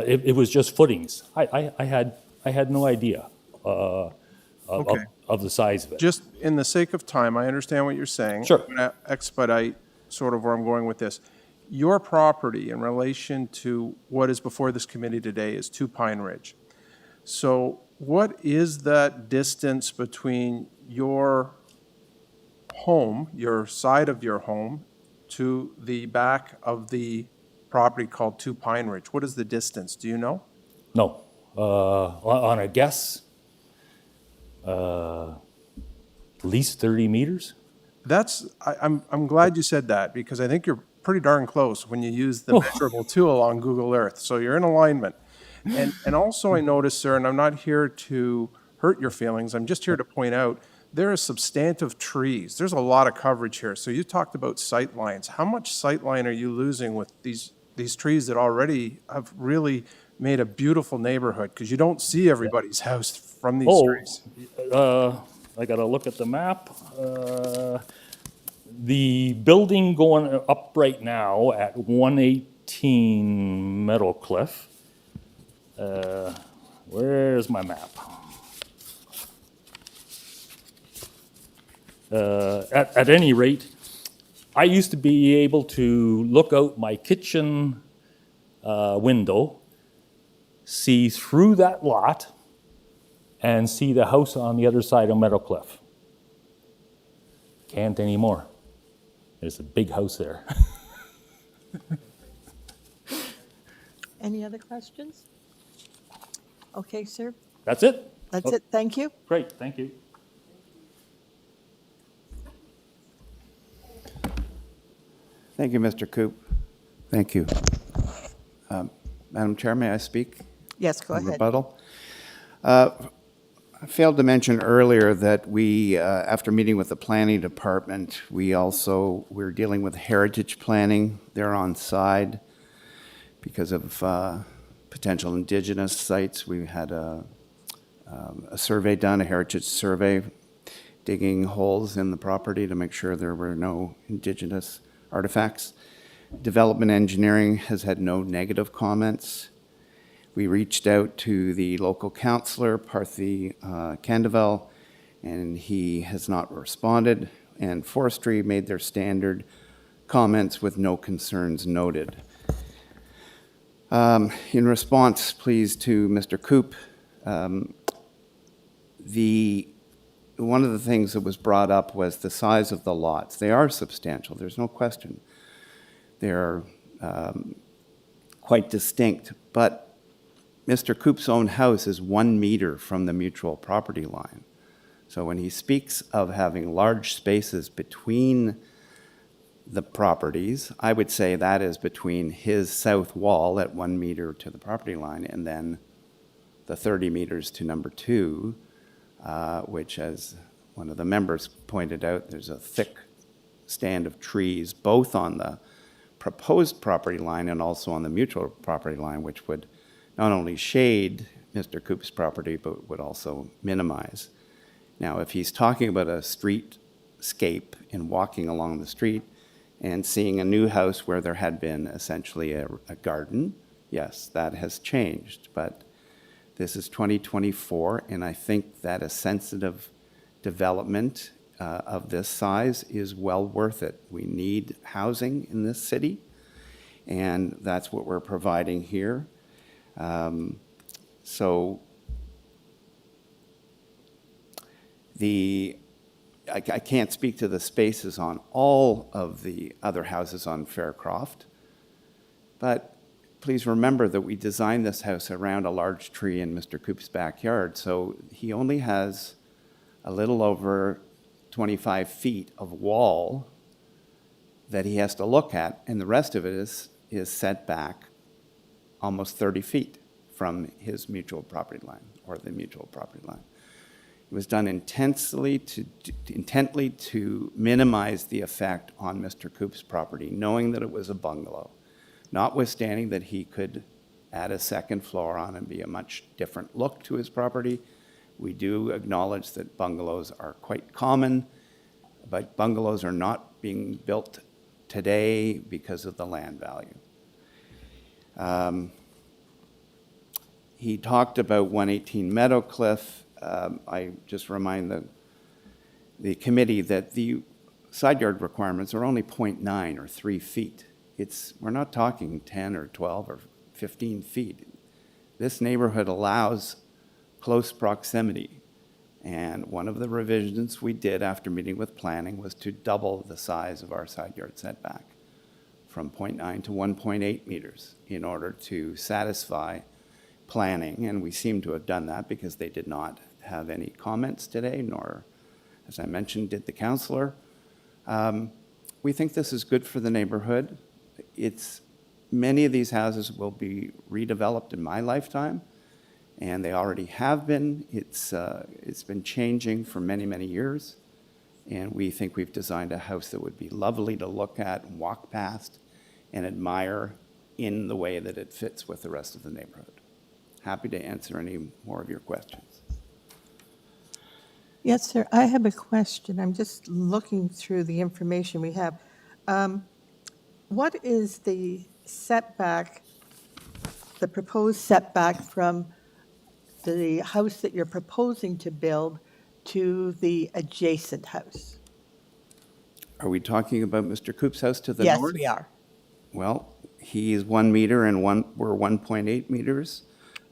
it was just footings. I had no idea of the size of it.
Just in the sake of time, I understand what you're saying.
Sure.
I'm going to expedite sort of where I'm going with this. Your property in relation to what is before this committee today is 2 Pine Ridge. So what is that distance between your home, your side of your home, to the back of the property called 2 Pine Ridge? What is the distance? Do you know?
No. On a guess, at least 30 meters.
I'm glad you said that, because I think you're pretty darn close when you use the measurable tool on Google Earth. So you're in alignment. And also I noticed, sir, and I'm not here to hurt your feelings, I'm just here to point out, there are substantive trees. There's a lot of coverage here. So you talked about sight lines. How much sight line are you losing with these trees that already have really made a beautiful neighborhood? Because you don't see everybody's house from these trees.
I got to look at the map. The building going up right now at 118 Meadowcliff. Where's my map? At any rate, I used to be able to look out my kitchen window, see through that lot, and see the house on the other side of Meadowcliff. Can't anymore. There's a big house there.
Any other questions? Okay, sir.
That's it?
That's it. Thank you.
Great, thank you.
Thank you, Mr. Coop. Thank you. Madam Chair, may I speak?
Yes, go ahead.
Rebuttal. I failed to mention earlier that we, after meeting with the planning department, we're dealing with heritage planning. They're on side because of potential indigenous sites. We had a survey done, a heritage survey, digging holes in the property to make sure there were no indigenous artifacts. Development engineering has had no negative comments. We reached out to the local councillor, Parthy Candevel, and he has not responded. And forestry made their standard comments with no concerns noted. In response, please, to Mr. Coop, one of the things that was brought up was the size of the lots. They are substantial, there's no question. They're quite distinct, but Mr. Coop's own house is 1 meter from the mutual property line. So when he speaks of having large spaces between the properties, I would say that is between his south wall at 1 meter to the property line and then the 30 meters to number 2, which, as one of the members pointed out, there's a thick stand of trees both on the proposed property line and also on the mutual property line, which would not only shade Mr. Coop's property, but would also minimize. Now, if he's talking about a streetscape and walking along the street and seeing a new house where there had been essentially a garden, yes, that has changed. But This is 2024, and I think that a sensitive development of this size is well worth it. We need housing in this city, and that's what we're providing here. So I can't speak to the spaces on all of the other houses on Faircroft, but please remember that we designed this house around a large tree in Mr. Coop's backyard, so he only has a little over 25 feet of wall that he has to look at, and the rest of it is set back almost 30 feet from his mutual property line, or the mutual property line. It was done intently to minimize the effect on Mr. Coop's property, knowing that it was a bungalow, notwithstanding that he could add a second floor on and be a much different look to his property. We do acknowledge that bungalows are quite common, but bungalows are not being built today because of the land value. He talked about 118 Meadowcliff. I just remind the committee that the side yard requirements are only 0.9 or 3 feet. We're not talking 10 or 12 or 15 feet. This neighborhood allows close proximity. And one of the revisions we did after meeting with planning was to double the size of our side yard setback from 0.9 to 1.8 meters in order to satisfy planning. And we seem to have done that because they did not have any comments today, nor, as I mentioned, did the councillor. We think this is good for the neighborhood. Many of these houses will be redeveloped in my lifetime, and they already have been. It's been changing for many, many years, and we think we've designed a house that would be lovely to look at and walk past and admire in the way that it fits with the rest of the neighborhood. Happy to answer any more of your questions.
Yes, sir. I have a question. I'm just looking through the information we have. What is the setback, the proposed setback from the house that you're proposing to build to the adjacent house?
Are we talking about Mr. Coop's house to the
Yes,
north?
we are.
Well, he is 1 meter and we're 1.8 meters.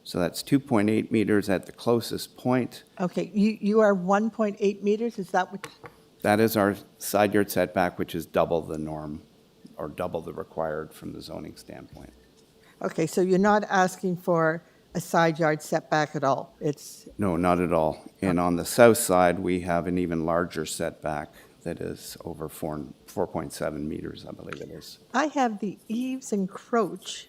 So that's 2.8 meters at the closest point.
Okay, you are 1.8 meters, is that what?
That is our side yard setback, which is double the norm or double the required from the zoning standpoint.
Okay, so you're not asking for a side yard setback at all?
No, not at all. And on the south side, we have an even larger setback that is over 4.7 meters, I believe it is.
I have the eaves encroach,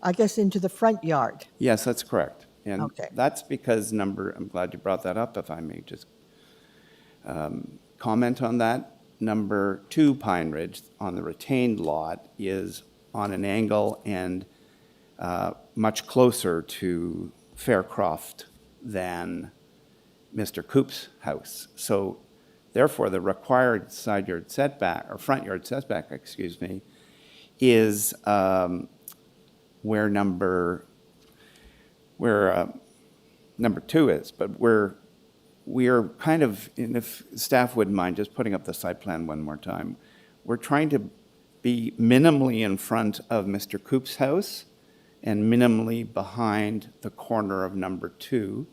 I guess, into the front yard.
Yes, that's correct. And
Okay.
that's because I'm glad you brought that up, if I may just comment on that. Number 2 Pine Ridge on the retained lot is on an angle and much closer to Faircroft than Mr. Coop's house. So therefore, the required side yard setback, or front yard setback, excuse me, is where number 2 is. But we are kind of, and if staff wouldn't mind just putting up the site plan one more time, we're trying to be minimally in front of Mr. Coop's house and minimally behind the corner of number 2.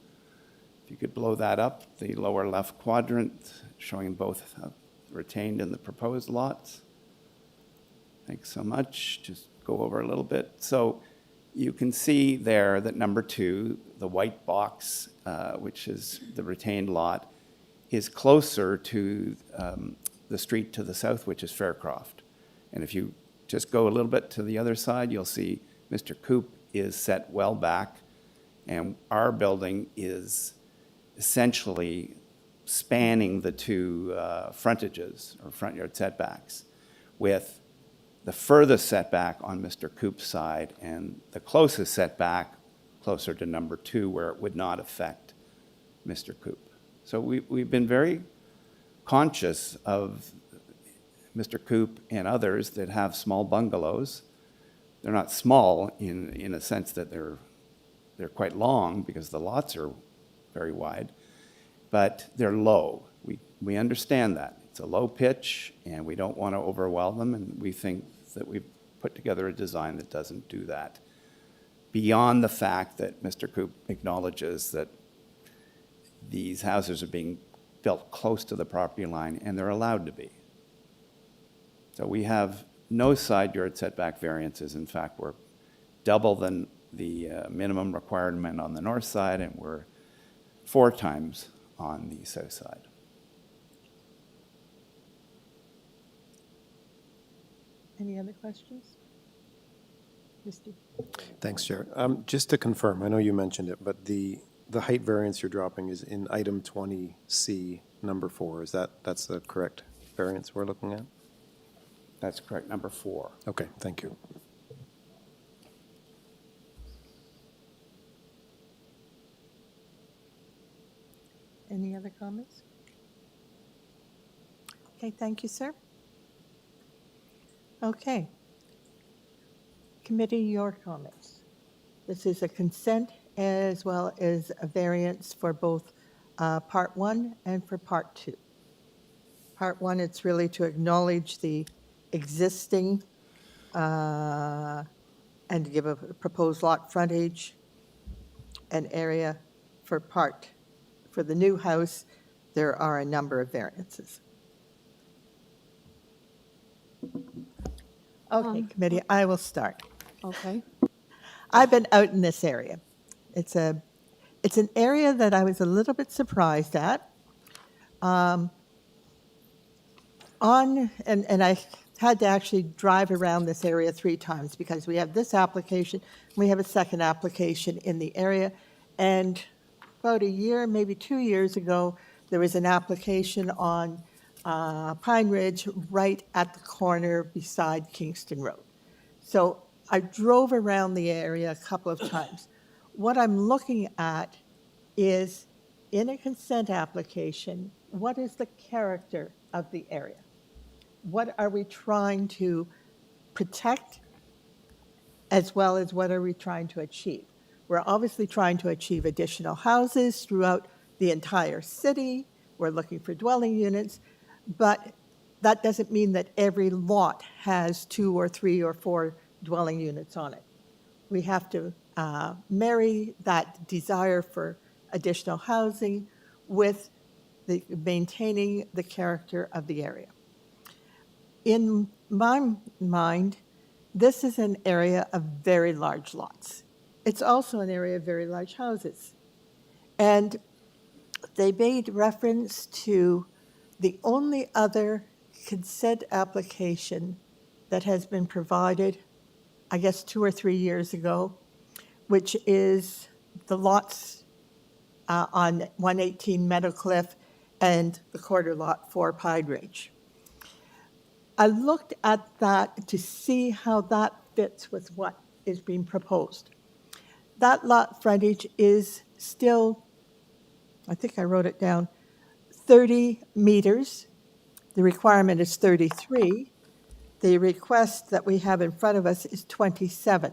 If you could blow that up, the lower left quadrant, showing both retained and the proposed lots. Thanks so much. Just go over a little bit. So you can see there that number 2, the white box, which is the retained lot, is closer to the street to the south, which is Faircroft. And if you just go a little bit to the other side, you'll see Mr. Coop is set well back, and our building is essentially spanning the 2 frontages or front yard setbacks, with the furthest setback on Mr. Coop's side and the closest setback closer to number 2, where it would not affect Mr. Coop. So we've been very conscious of Mr. Coop and others that have small bungalows. They're not small in a sense that they're they're quite long because the lots are very wide, but they're low. We understand that. It's a low pitch, and we don't want to overwhelm them, and we think that we've put together a design that doesn't do that. Beyond the fact that Mr. Coop acknowledges that these houses are being built close to the property line, and they're allowed to be. So we have no side yard setback variances. In fact, we're double than the minimum requirement on the north side, and we're 4 times on the south side.
Any other questions? Mr.
Thanks, Chair. Just to confirm, I know you mentioned it, but the height variance you're dropping is in item 20C, number 4. That's the correct variance we're looking at?
That's correct, number 4.
Okay, thank you.
Any other comments? Okay, thank you, sir. Okay. Committee, your comments. This is a consent as well as a variance for both Part 1 and for Part 2. Part 1, it's really to acknowledge the existing and to give a proposed lot frontage and area. For the new house, there are a number of variances. Okay, committee, I will start.
Okay.
I've been out in this area. It's an area that I was a little bit surprised at. And I had to actually drive around this area 3 times because we have this application, we have a second application in the area, and about a year, maybe 2 years ago, there was an application on Pine Ridge right at the corner beside Kingston Road. So I drove around the area a couple of times. What I'm looking at is, in a consent application, what is the character of the area? What are we trying to protect, as well as what are we trying to achieve? We're obviously trying to achieve additional houses throughout the entire city. We're looking for dwelling units, but that doesn't mean that every lot has 2 or 3 or 4 dwelling units on it. We have to marry that desire for additional housing with maintaining the character of the area. In my mind, this is an area of very large lots. It's also an area of very large houses. And they made reference to the only other consent application that has been provided, I guess 2 or 3 years ago, which is the lots on 118 Meadowcliff and the quarter lot for Pine Ridge. I looked at that to see how that fits with what is being proposed. That lot frontage is still, I think I wrote it down, 30 meters. The requirement is 33. The request that we have in front of us is 27.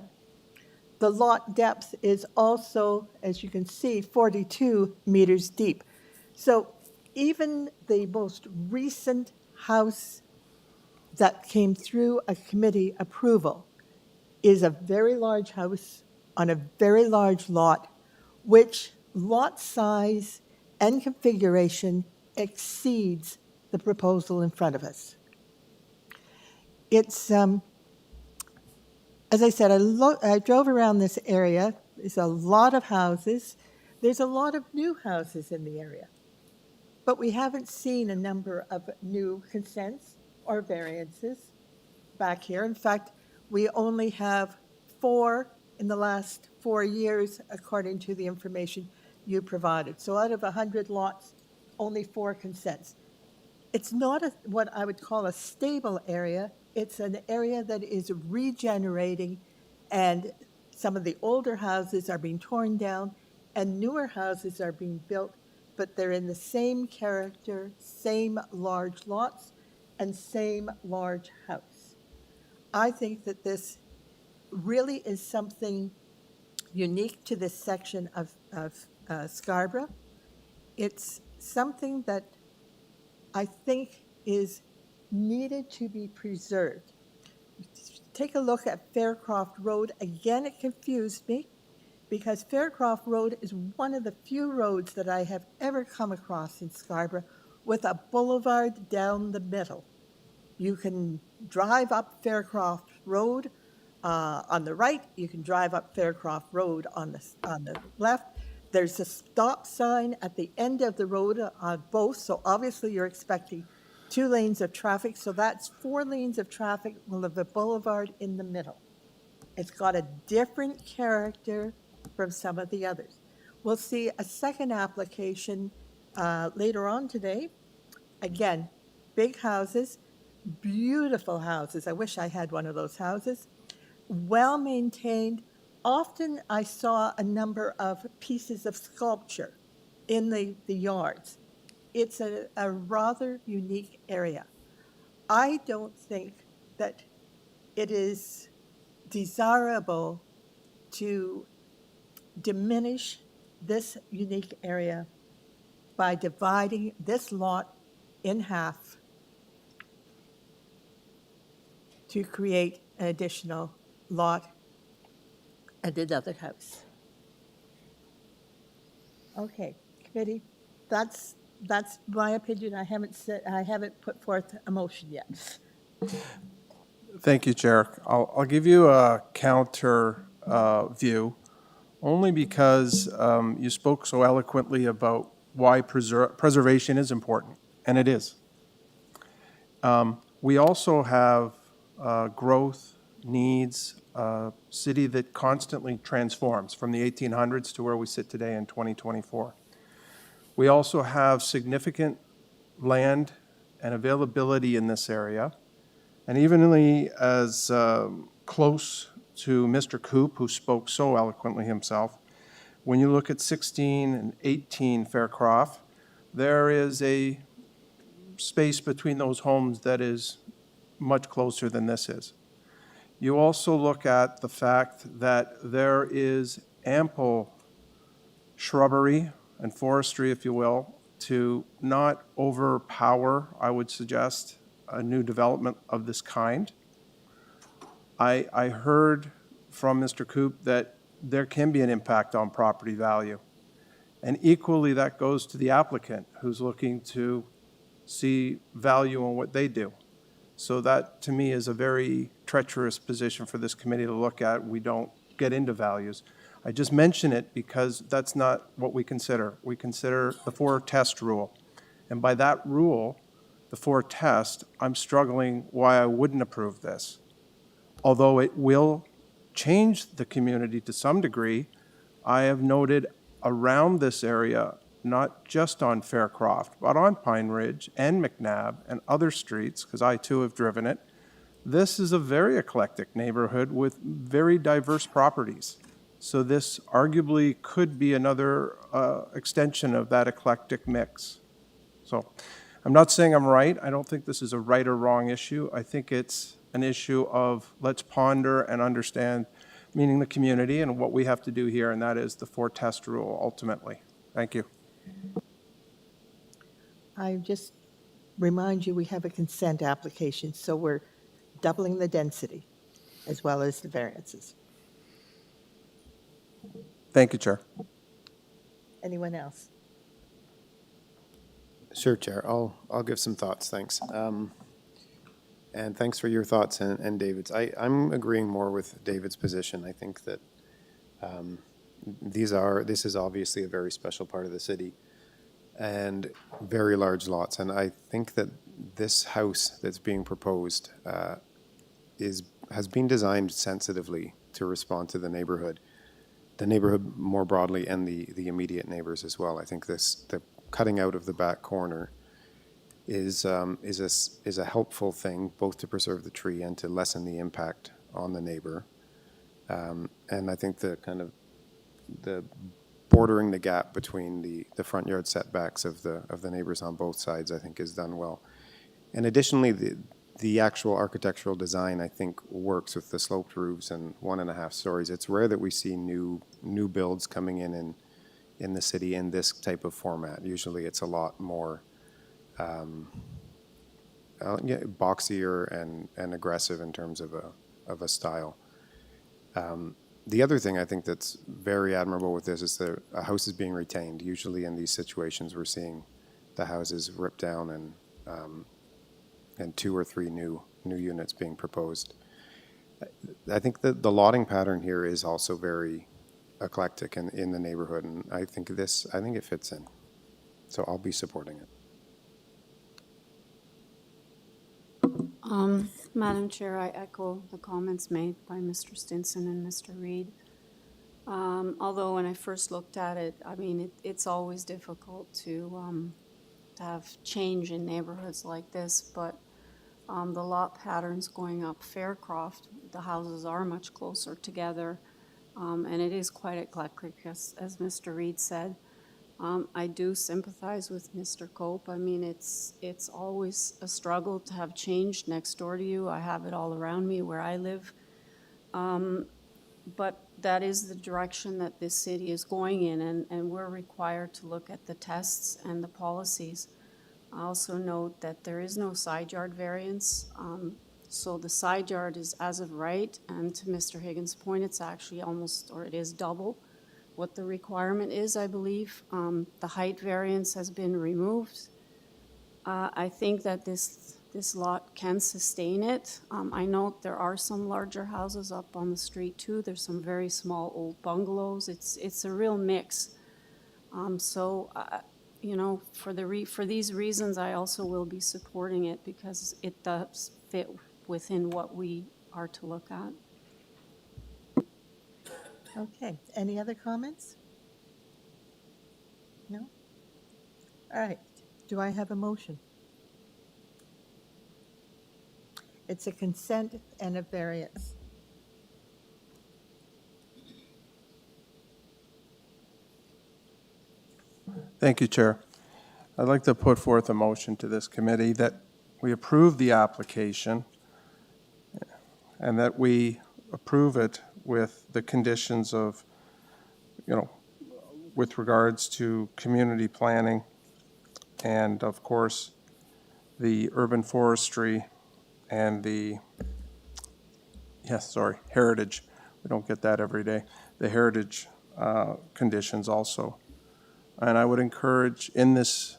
The lot depth is also, as you can see, 42 meters deep. So even the most recent house that came through a committee approval is a very large house on a very large lot, which lot size and configuration exceeds the proposal in front of us. It's, as I said, I drove around this area. There's a lot of houses. There's a lot of new houses in the area. But we haven't seen a number of new consents or variances back here. In fact, we only have 4 in the last 4 years, according to the information you provided. So out of 100 lots, only 4 consents. It's not what I would call a stable area. It's an area that is regenerating, and some of the older houses are being torn down and newer houses are being built, but they're in the same character, same large lots, and same large house. I think that this really is something unique to this section of Scarborough. It's something that I think is needed to be preserved. Take a look at Faircroft Road. Again, it confused me because Faircroft Road is one of the few roads that I have ever come across in Scarborough with a boulevard down the middle. You can drive up Faircroft Road on the right. You can drive up Faircroft Road on the left. There's a stop sign at the end of the road on both, so obviously you're expecting 2 lanes of traffic, so that's 4 lanes of traffic with a boulevard in the middle. It's got a different character from some of the others. We'll see a second application later on today. Again, big houses, beautiful houses. I wish I had one of those houses. Well-maintained. Often I saw a number of pieces of sculpture in the yards. It's a rather unique area. I don't think that it is desirable to diminish this unique area by dividing this lot in half to create an additional lot and another house. Okay, committee, that's my opinion. I haven't put forth a motion yet.
Thank you, Chair. I'll give you a counter view, only because you spoke so eloquently about why preservation is important, and it is. We also have growth needs, a city that constantly transforms from the 1800s to where we sit today in 2024. We also have significant land and availability in this area, and evenly as close to Mr. Coop, who spoke so eloquently himself, when you look at 16 and 18 Faircroft, there is a space between those homes that is much closer than this is. You also look at the fact that there is ample shrubbery and forestry, if you will, to not overpower, I would suggest, a new development of this kind. I heard from Mr. Coop that there can be an impact on property value. And equally, that goes to the applicant who's looking to see value in what they do. So that, to me, is a very treacherous position for this committee to look at. We don't get into values. I just mention it because that's not what we consider. We consider the 4-test rule. And by that rule, the 4-test, I'm struggling why I wouldn't approve this. Although it will change the community to some degree, I have noted around this area, not just on Faircroft, but on Pine Ridge and McNabb and other streets, because I too have driven it, this is a very eclectic neighborhood with very diverse properties. So this arguably could be another extension of that eclectic mix. So I'm not saying I'm right. I don't think this is a right or wrong issue. I think it's an issue of let's ponder and understand, meaning the community and what we have to do here, and that is the 4-test rule ultimately. Thank you.
I just remind you, we have a consent application, so we're doubling the density as well as the variances.
Thank you, Chair.
Anyone else?
Sure, Chair. I'll give some thoughts, thanks. And thanks for your thoughts and David's. I'm agreeing more with David's position. I think that this is obviously a very special part of the city and very large lots. And I think that this house that's being proposed has been designed sensitively to respond to the neighborhood more broadly and the immediate neighbors as well. I think the cutting out of the back corner is a helpful thing, both to preserve the tree and to lessen the impact on the neighbor. And I think the bordering the gap between the front yard setbacks of the neighbors on both sides, I think, is done well. And additionally, the actual architectural design, I think, works with the sloped roofs and 1.5 stories. It's rare that we see new builds coming in the city in this type of format. Usually it's a lot more boxier and aggressive in terms of a style. The other thing I think that's very admirable with this is that a house is being retained. Usually in these situations, we're seeing the houses ripped down and 2 or 3 new units being proposed. I think that the lotting pattern here is also very eclectic in the neighborhood, and I think it fits in. So I'll be supporting it.
Madam Chair, I echo the comments made by Mr. Stinson and Mr. Reid. Although when I first looked at it, I mean, it's always difficult to have change in neighborhoods like this, but the lot patterns going up Faircroft, the houses are much closer together, and it is quite eclectic, as Mr. Reid said. I do sympathize with Mr. Cope. I mean, it's always a struggle to have change next door to you. I have it all around me where I live. But that is the direction that this city is going in, and we're required to look at the tests and the policies. I also note that there is no side yard variance. So the side yard is as of right, and to Mr. Higgins' point, it's actually almost, or it is double what the requirement is, I believe. The height variance has been removed. I think that this lot can sustain it. I note there are some larger houses up on the street too. There's some very small old bungalows. It's a real mix. You know, for these reasons, I also will be supporting it because it does fit within what we are to look at.
Okay, any other comments? No? All right, do I have a motion? It's a consent and a variance.
Thank you, Chair. I'd like to put forth a motion to this committee that we approve the application and that we approve it with the conditions of, with regards to community planning and, of course, the urban forestry and heritage. We don't get that every day. The heritage conditions also. And I would encourage in this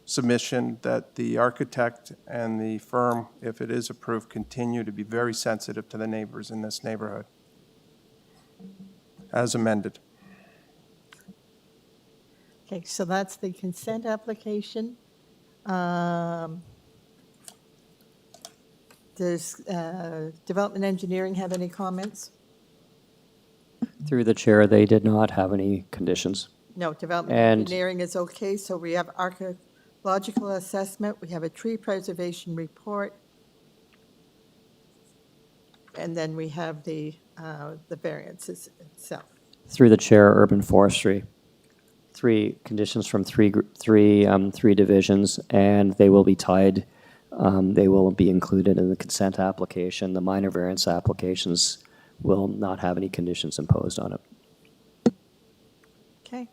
submission that the architect and the firm, if it is approved, continue to be very sensitive to the neighbors in this neighborhood, as amended.
Okay, so that's the consent application. Does Development Engineering have any comments?
Through the chair, they did not have any conditions.
No, Development
And-
Engineering is okay, so we have archaeological assessment, we have a tree preservation report, and then we have the variances itself.
Through the chair, urban forestry. 3 conditions from three divisions, and they will be tied. They will be included in the consent application. The minor variance applications will not have any conditions imposed on it.
Okay.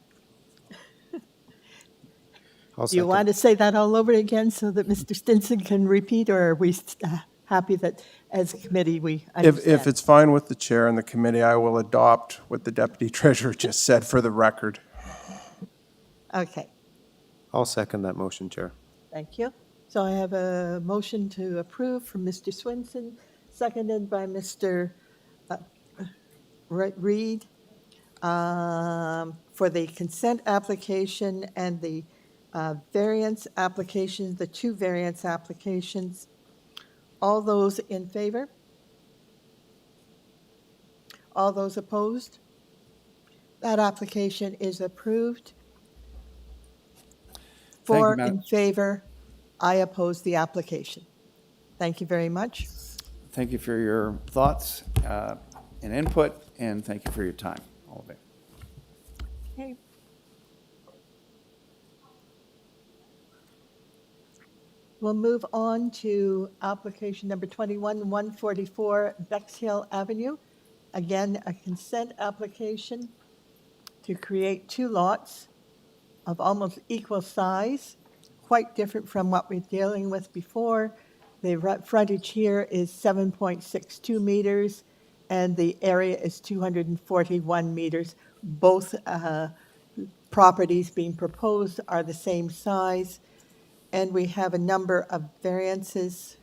I'll
Do you
second.
want to say that all over again so that Mr. Stinson can repeat, or are we happy that as a committee we understand?
If it's fine with the chair and the committee, I will adopt what the deputy treasurer just said for the record.
Okay,
I'll second that motion, Chair.
thank you. So I have a motion to approve from Mr. Swinson, seconded by Mr. Reid, for the consent application and the variance applications, the 2 variance applications. All those in favor? All those opposed? That application is approved.
Thank you,
4
Madam-
in favor, I oppose the application. Thank you very much.
Thank you for your thoughts and input, and thank you for your time, all of it.
Okay. we'll move on to application number 21, 144 Bexhill Avenue. Again, a consent application to create two lots of almost equal size, quite different from what we're dealing with before. The frontage here is 7.62 meters, and the area is 241 meters. Both properties being proposed are the same size, and we have a number of variances.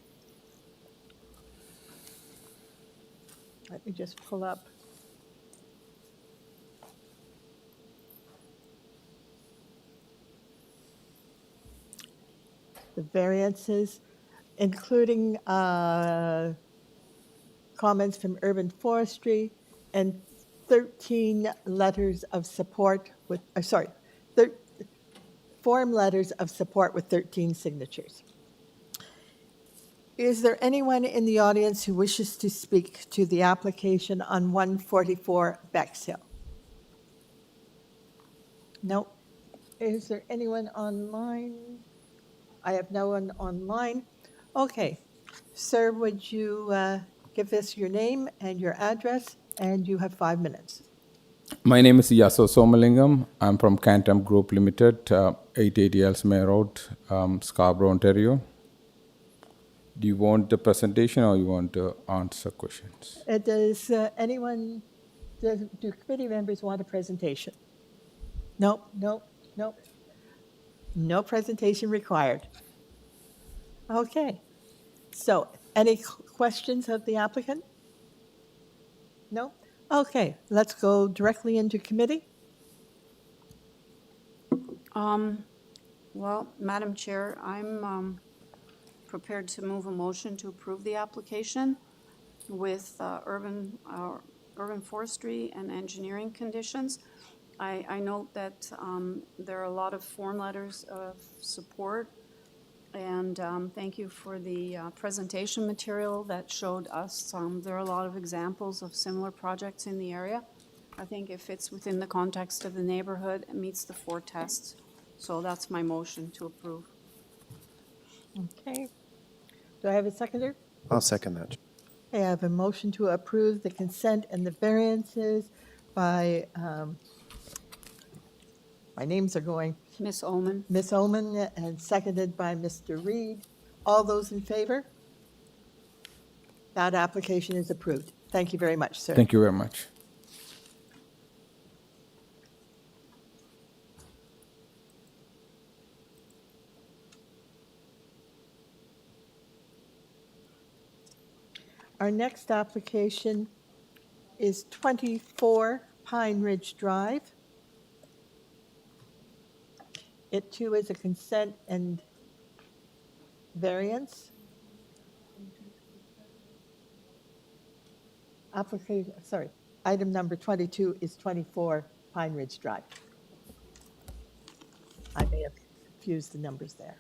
Let me just pull up. The variances, including comments from urban forestry and 13 letters of support with, form letters of support with 13 signatures. Is there anyone in the audience who wishes to speak to the application on 144 Bexhill? No. Is there anyone online? I have no one online. Okay. Sir, would you give us your name and your address, and you have 5 minutes.
My name is Yaso Somalingam. I'm from Cantam Group Limited, 880 Ellesmere Road, Scarborough, Ontario. Do you want the presentation or you want to answer questions?
Does anyone, do committee members want a presentation? No, no, no. No presentation required. Okay. So, any questions of the applicant? No? Okay, let's go directly into committee.
Well, Madam Chair, I'm prepared to move a motion to approve the application with urban forestry and engineering conditions. I note that there are a lot of form letters of support, and thank you for the presentation material that showed us. There are a lot of examples of similar projects in the area. I think it fits within the context of the neighborhood and meets the 4 tests. So that's my motion to approve.
Okay. Do I have a seconder?
I'll second that.
Okay, I have a motion to approve the consent and the variances by, my names are going,
Ms. Oman.
Ms. Oman, and seconded by Mr. Reed. All those in favor? That application is approved. Thank you very much, sir.
Thank you very much.
Our next application is 24 Pine Ridge Drive. It too is a consent and variance. Application, sorry, item number 22 is 24 Pine Ridge Drive. I may have confused the numbers there.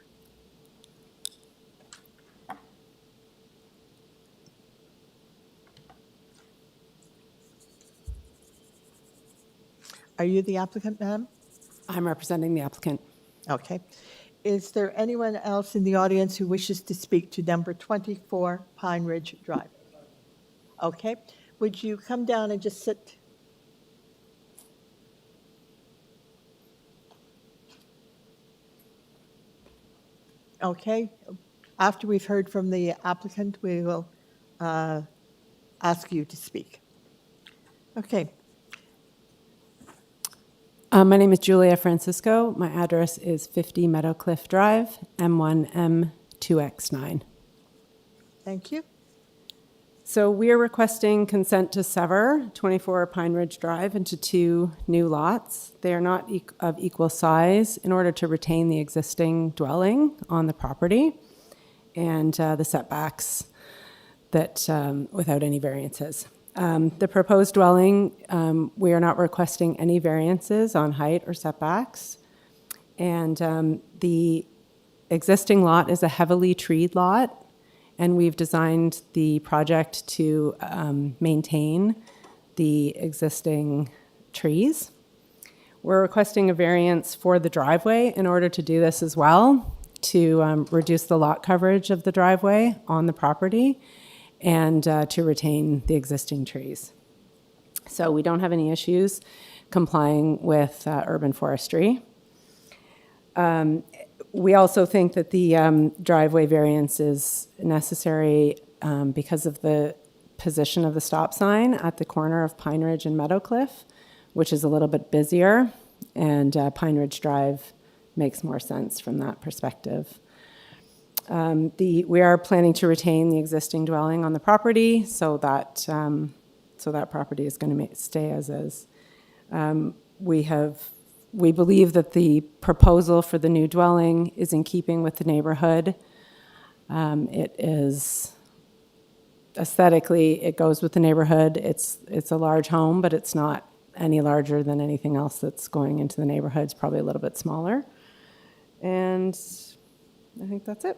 Are you the applicant, ma'am?
I'm representing the applicant.
Okay. Is there anyone else in the audience who wishes to speak to number 24 Pine Ridge Drive? Okay. Would you come down and just sit? Okay. After we've heard from the applicant, we will ask you to speak. Okay.
My name is Julia Francisco. My address is 50 Meadowcliff Drive, M1M2X9.
Thank you.
So we are requesting consent to sever 24 Pine Ridge Drive into 2 new lots. They are not of equal size in order to retain the existing dwelling on the property and the setbacks that without any variances. The proposed dwelling, we are not requesting any variances on height or setbacks. And the existing lot is a heavily treed lot, and we've designed the project to maintain the existing trees. We're requesting a variance for the driveway in order to do this as well. to reduce the lot coverage of the driveway on the property and to retain the existing trees. So we don't have any issues complying with urban forestry. We also think that the driveway variance is necessary because of the position of the stop sign at the corner of Pine Ridge and Meadowcliff, which is a little bit busier, and Pine Ridge Drive makes more sense from that perspective. We are planning to retain the existing dwelling on the property, so that property is going to stay as is. We believe that the proposal for the new dwelling is in keeping with the neighborhood. It is aesthetically, it goes with the neighborhood. It's a large home, but it's not any larger than anything else that's going into the neighborhood. It's probably a little bit smaller. And I think that's it.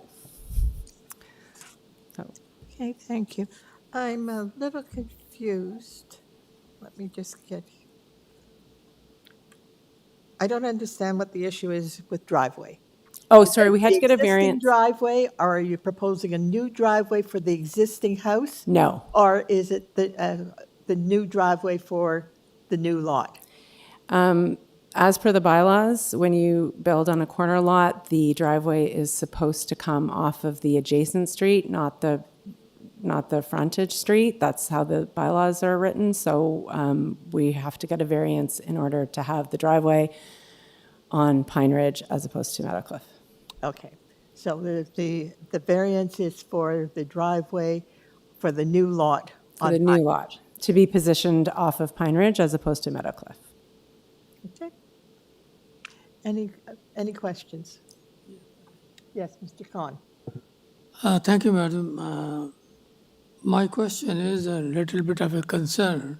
So.
Okay, thank you. I'm a little confused. Let me just get. I don't understand what the issue is with driveway.
Oh, sorry, we had to get a
The existing
variance.
driveway, or are you proposing a new driveway for the existing house?
No.
Or is it the new driveway for the new lot?
As per the bylaws, when you build on a corner lot, the driveway is supposed to come off of the adjacent street, not the frontage street. That's how the bylaws are written. So we have to get a variance in order to have the driveway on Pine Ridge as opposed to Meadowcliff.
Okay, so the variance is for the driveway for the new lot.
For the new lot, to be positioned off of Pine Ridge as opposed to Meadowcliff.
Okay. Any questions? Yes, Mr. Khan.
Thank you, madam. My question is a little bit of a concern.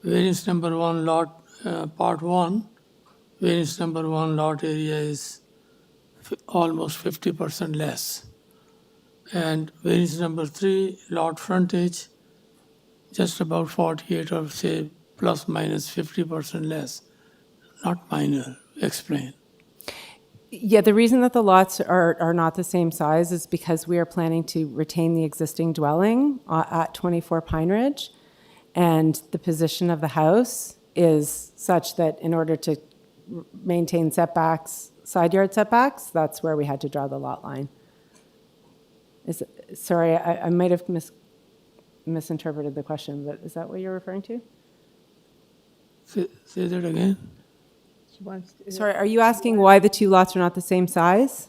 Variance number 1 lot, part 1, variance number 1 lot area is almost 50% less. And variance number 3 lot frontage, just about 48 or say plus minus 50% less. Not minor. Explain.
Yeah, the reason that the lots are not the same size is because we are planning to retain the existing dwelling at 24 Pine Ridge, and the position of the house is such that in order to maintain setbacks, side yard setbacks, that's where we had to draw the lot line. Sorry, I might have misinterpreted the question, but is that what you're referring to?
Say that again.
Sorry, are you asking why the two lots are not the same size?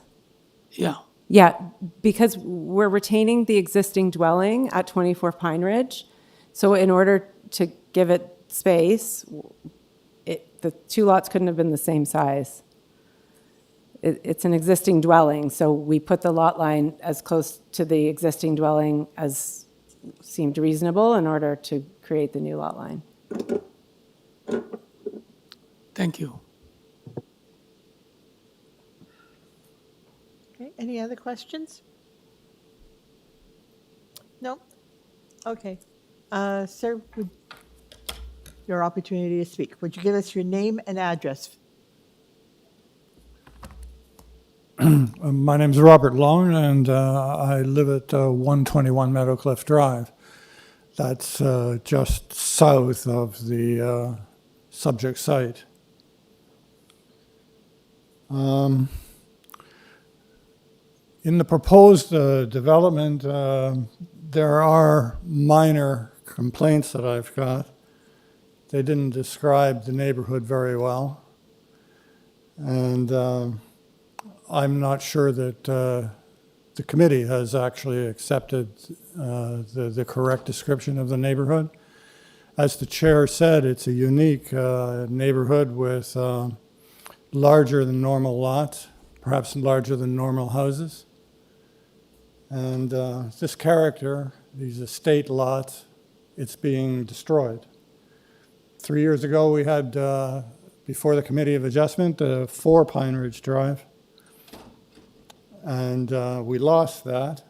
Yeah.
Yeah, because we're retaining the existing dwelling at 24 Pine Ridge. So in order to give it space, the two lots couldn't have been the same size. It's an existing dwelling, so we put the lot line as close to the existing dwelling as seemed reasonable in order to create the new lot line.
Thank you.
Okay, any other questions? No? Okay. Sir, your opportunity to speak. Would you give us your name and address?
My name's Robert Long, and I live at 121 Meadowcliff Drive. That's just south of the subject site. In the proposed development, there are minor complaints that I've got. They didn't describe the neighborhood very well. And I'm not sure that the committee has actually accepted the correct description of the neighborhood. As the chair said, it's a unique neighborhood with larger than normal lots, perhaps larger than normal houses. And this character, these estate lots, it's being destroyed. 3 years ago, we had, before the Committee of Adjustment, 4 Pine Ridge Drive. And we lost that.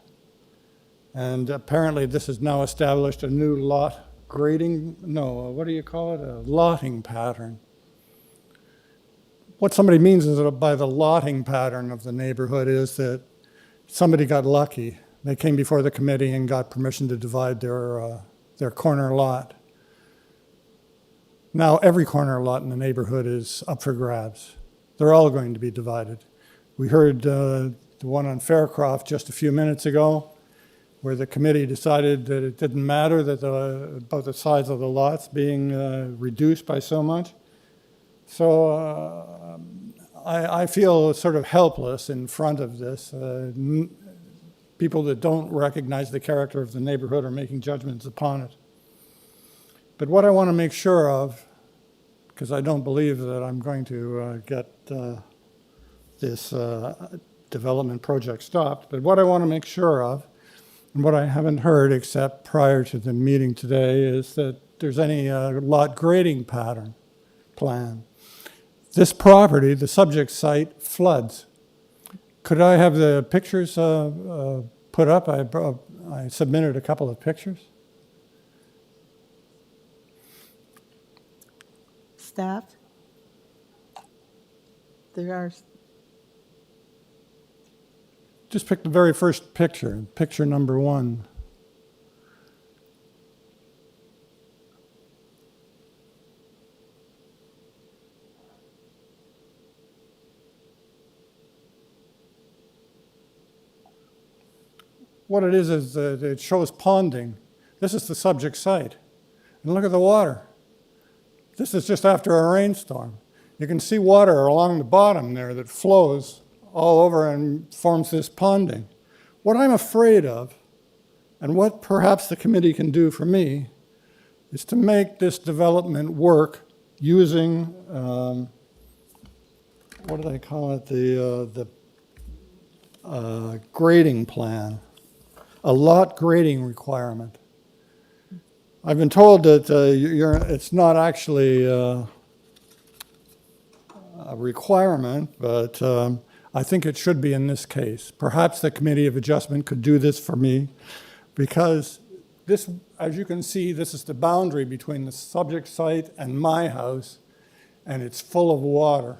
And apparently this has now established a new lot grading, what do you call it? A lotting pattern. what somebody means is that by the lotting pattern of the neighborhood is that somebody got lucky. They came before the committee and got permission to divide their corner lot. Now, every corner lot in the neighborhood is up for grabs. They're all going to be divided. We heard the one on Faircroft just a few minutes ago, where the committee decided that it didn't matter that about the size of the lots being reduced by so much. So I feel sort of helpless in front of this. People that don't recognize the character of the neighborhood are making judgments upon it. But what I want to make sure of, because I don't believe that I'm going to get this development project stopped, but what I want to make sure of, and what I haven't heard except prior to the meeting today, is that there's any lot grading pattern plan. This property, the subject site, floods. Could I have the pictures put up? I submitted a couple of pictures.
Staff? There are.
Just pick the very first picture, picture number 1. What it is that it shows ponding. This is the subject site. And look at the water. This is just after a rainstorm. You can see water along the bottom there that flows all over and forms this ponding. What I'm afraid of, and what perhaps the committee can do for me, is to make this development work using, what do they call it, the grading plan, a lot grading requirement. I've been told that it's not actually a requirement, but I think it should be in this case. Perhaps the Committee of Adjustment could do this for me, because this, as you can see, this is the boundary between the subject site and my house, and it's full of water.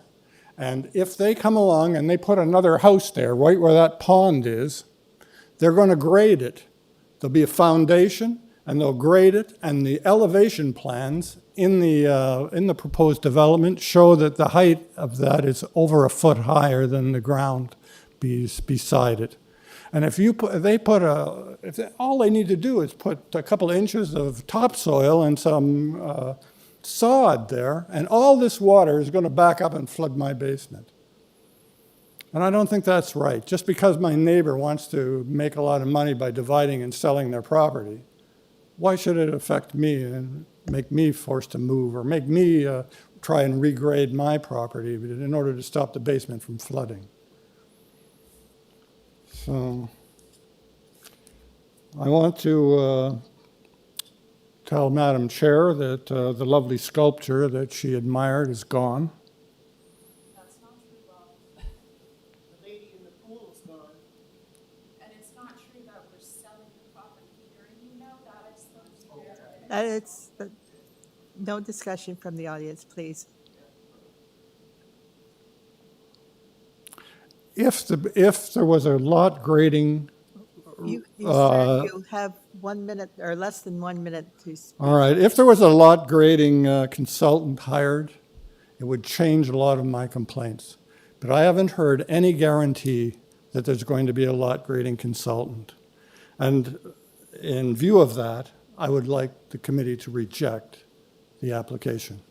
And if they come along and they put another house there, right where that pond is, they're going to grade it. There'll be a foundation, and they'll grade it, and the elevation plans in the proposed development show that the height of that is over a foot higher than the ground beside it. And if all they need to do is put a couple inches of topsoil and some sod there, and all this water is going to back up and flood my basement. And I don't think that's right. Just because my neighbor wants to make a lot of money by dividing and selling their property, why should it affect me and make me forced to move, or make me try and regrade my property in order to stop the basement from flooding? So I want to tell Madam Chair that the lovely sculpture that she admired is gone.
That's not true, Bob. The lady in the pool is gone. And it's not true that we're selling the property here, and you know that. I just thought it was fair.
No discussion from the audience, please.
If there was a lot grading.
Sir, you have 1 minute or less than 1 minute to speak.
All right. If there was a lot grading consultant hired, it would change a lot of my complaints. But I haven't heard any guarantee that there's going to be a lot grading consultant. And in view of that, I would like the committee to reject the application.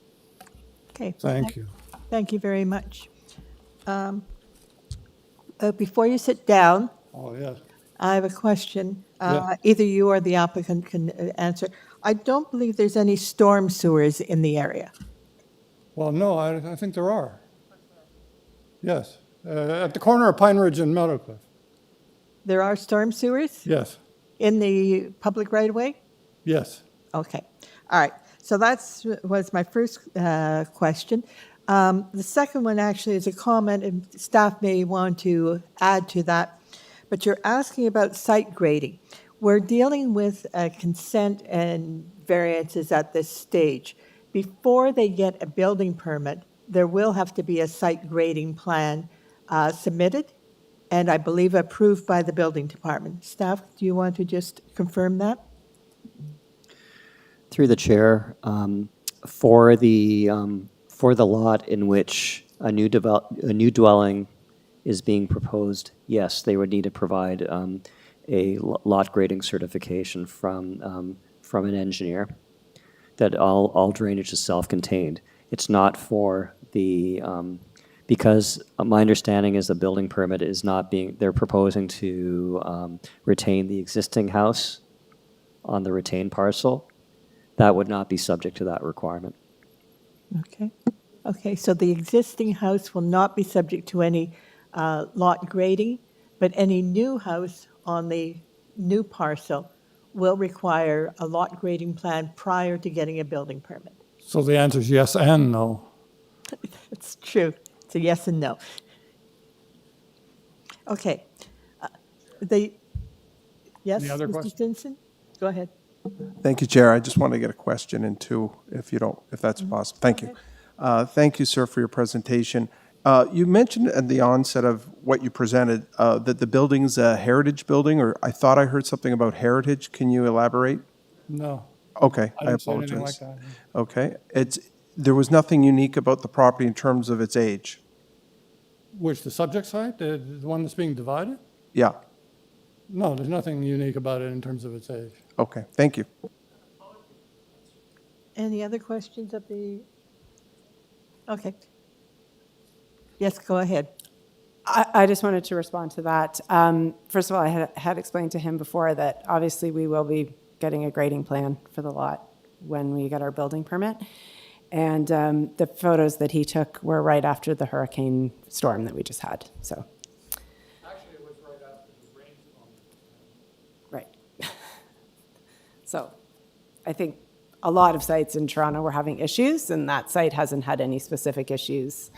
Okay.
Thank you.
Thank you very much. Before you sit down,
Oh, yes.
I have a question.
Yeah.
Either you or the applicant can answer. I don't believe there's any storm sewers in the area.
Well, no, I think there are. Yes. At the corner of Pine Ridge and Meadowcliff.
There are storm sewers
Yes.
in the public right-of-way?
Yes.
Okay. All right. So that was my first question. The second one actually is a comment, and staff may want to add to that. But you're asking about site grading. We're dealing with consent and variances at this stage. Before they get a building permit, there will have to be a site grading plan submitted, and I believe approved by the building department. Staff, do you want to just confirm that?
Through the chair, for the lot in which a new dwelling is being proposed, yes, they would need to provide a lot grading certification from an engineer that all drainage is self-contained. It's not for the because my understanding is the building permit is not being. They're proposing to retain the existing house on the retained parcel. That would not be subject to that requirement.
Okay. Okay, so the existing house will not be subject to any lot grading, but any new house on the new parcel will require a lot grading plan prior to getting a building permit.
So the answer is yes and no.
It's true. It's a yes and no. Okay. Yes,
Any other
Mr.
questions?
Stinson? Go ahead.
Thank you, Chair. I just want to get a question in too, if that's possible. Thank you. Thank you, sir, for your presentation. You mentioned at the onset of what you presented that the building's a heritage building, or I thought I heard something about heritage. Can you elaborate?
No.
Okay,
I
I
didn't say anything like
apologize.
that.
Okay, there was nothing unique about the property in terms of its age.
Which, the subject site, the one that's being divided?
Yeah.
No, there's nothing unique about it in terms of its age.
Okay, thank you.
Any other questions of the? Okay. Yes, go ahead.
I just wanted to respond to that. First of all, I had explained to him before that obviously we will be getting a grading plan for the lot when we get our building permit. And the photos that he took were right after the hurricane storm that we just had, so.
Actually, it was right after the rainstorm.
Right. So I think a lot of sites in Toronto were having issues, and that site hasn't had any specific issues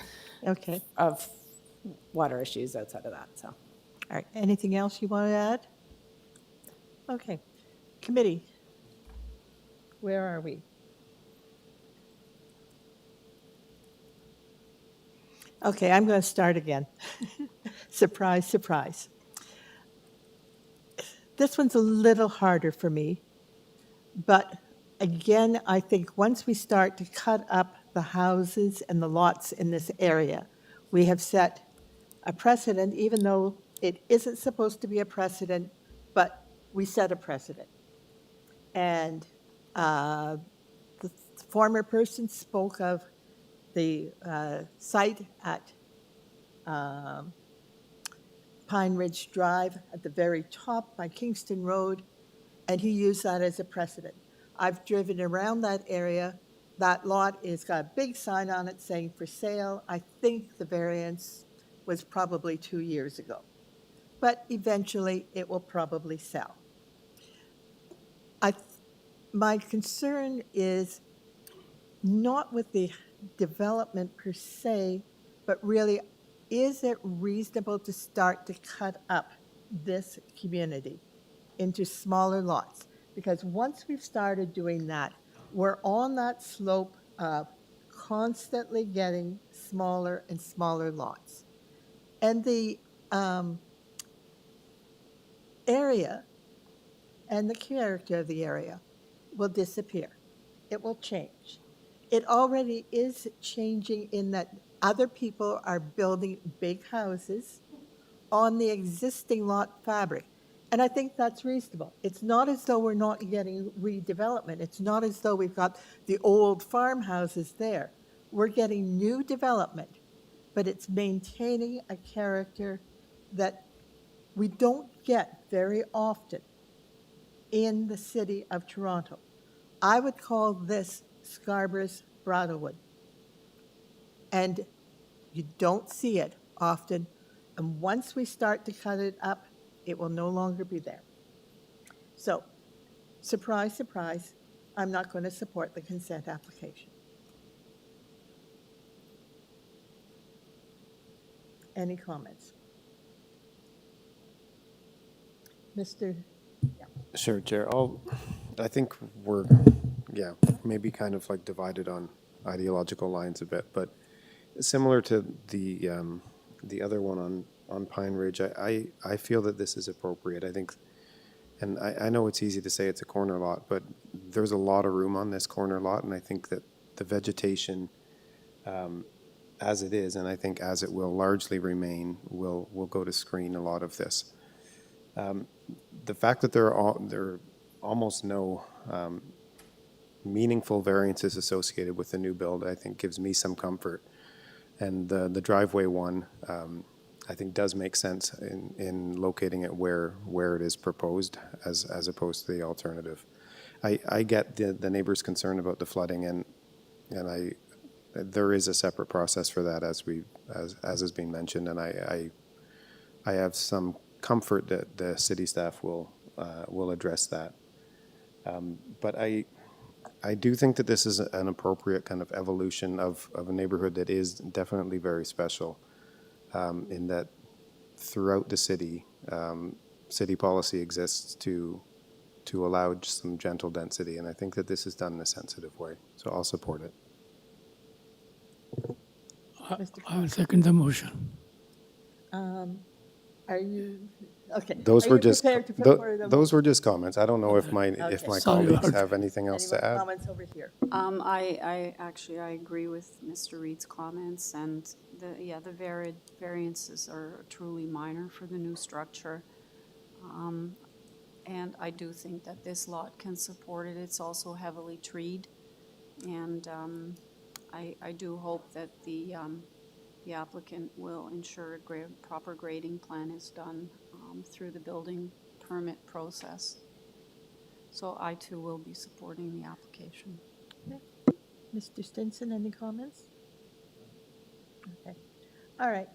Okay.
of water issues outside of that, so.
All right. Anything else you want to add? Okay. Committee. Where are we? Okay, I'm going to start again. Surprise, surprise. This one's a little harder for me, but again, I think once we start to cut up the houses and the lots in this area, we have set a precedent, even though it isn't supposed to be a precedent, but we set a precedent. And the former person spoke of the site at Pine Ridge Drive at the very top by Kingston Road, and he used that as a precedent. I've driven around that area. That lot has got a big sign on it saying for sale. I think the variance was probably 2 years ago, but eventually it will probably sell. My concern is not with the development per se, but really, is it reasonable to start to cut up this community into smaller lots? Because once we've started doing that, we're on that slope of constantly getting smaller and smaller lots. And the area and the character of the area will disappear. It will change. It already is changing in that other people are building big houses on the existing lot fabric. And I think that's reasonable. It's not as though we're not getting redevelopment. It's not as though we've got the old farmhouses there. We're getting new development, but it's maintaining a character that we don't get very often in the city of Toronto. I would call this Scarborough's Broadwood. And you don't see it often. And once we start to cut it up, it will no longer be there. So, surprise, surprise, I'm not going to support the consent application. Any comments? Mr.
Sure, Chair. I think we're, maybe kind of like divided on ideological lines a bit, but Similar to the other one on Pine Ridge, I feel that this is appropriate. I think, and I know it's easy to say it's a corner lot, but there's a lot of room on this corner lot, and I think that the vegetation, as it is, and I think as it will largely remain, will go to screen a lot of this. The fact that there are almost no meaningful variances associated with the new build, I think gives me some comfort. And the driveway one, I think does make sense in locating it where it is proposed as opposed to the alternative. I get the neighbor's concern about the flooding, and there is a separate process for that as has been mentioned, and I have some comfort that the city staff will address that. But I do think that this is an appropriate kind of evolution of a neighborhood that is definitely very special, in that throughout the city, city policy exists to allow some gentle density, and I think that this is done in a sensitive way. So I'll support it.
I will second the motion.
Are you, okay.
Those
Are
were
you
just
prepared to put forward a
those were just comments. I don't know if my
Sorry,
colleagues
Lord.
have anything else to
Anyone
add.
comments over here?
I actually, I agree with Mr. Reed's comments, and the variances are truly minor for the new structure. And I do think that this lot can support it. It's also heavily treed, and I do hope that the applicant will ensure a proper grading plan is done through the building permit process. So I too will be supporting the application.
Okay. Mr. Stinson, any comments? Okay. All right.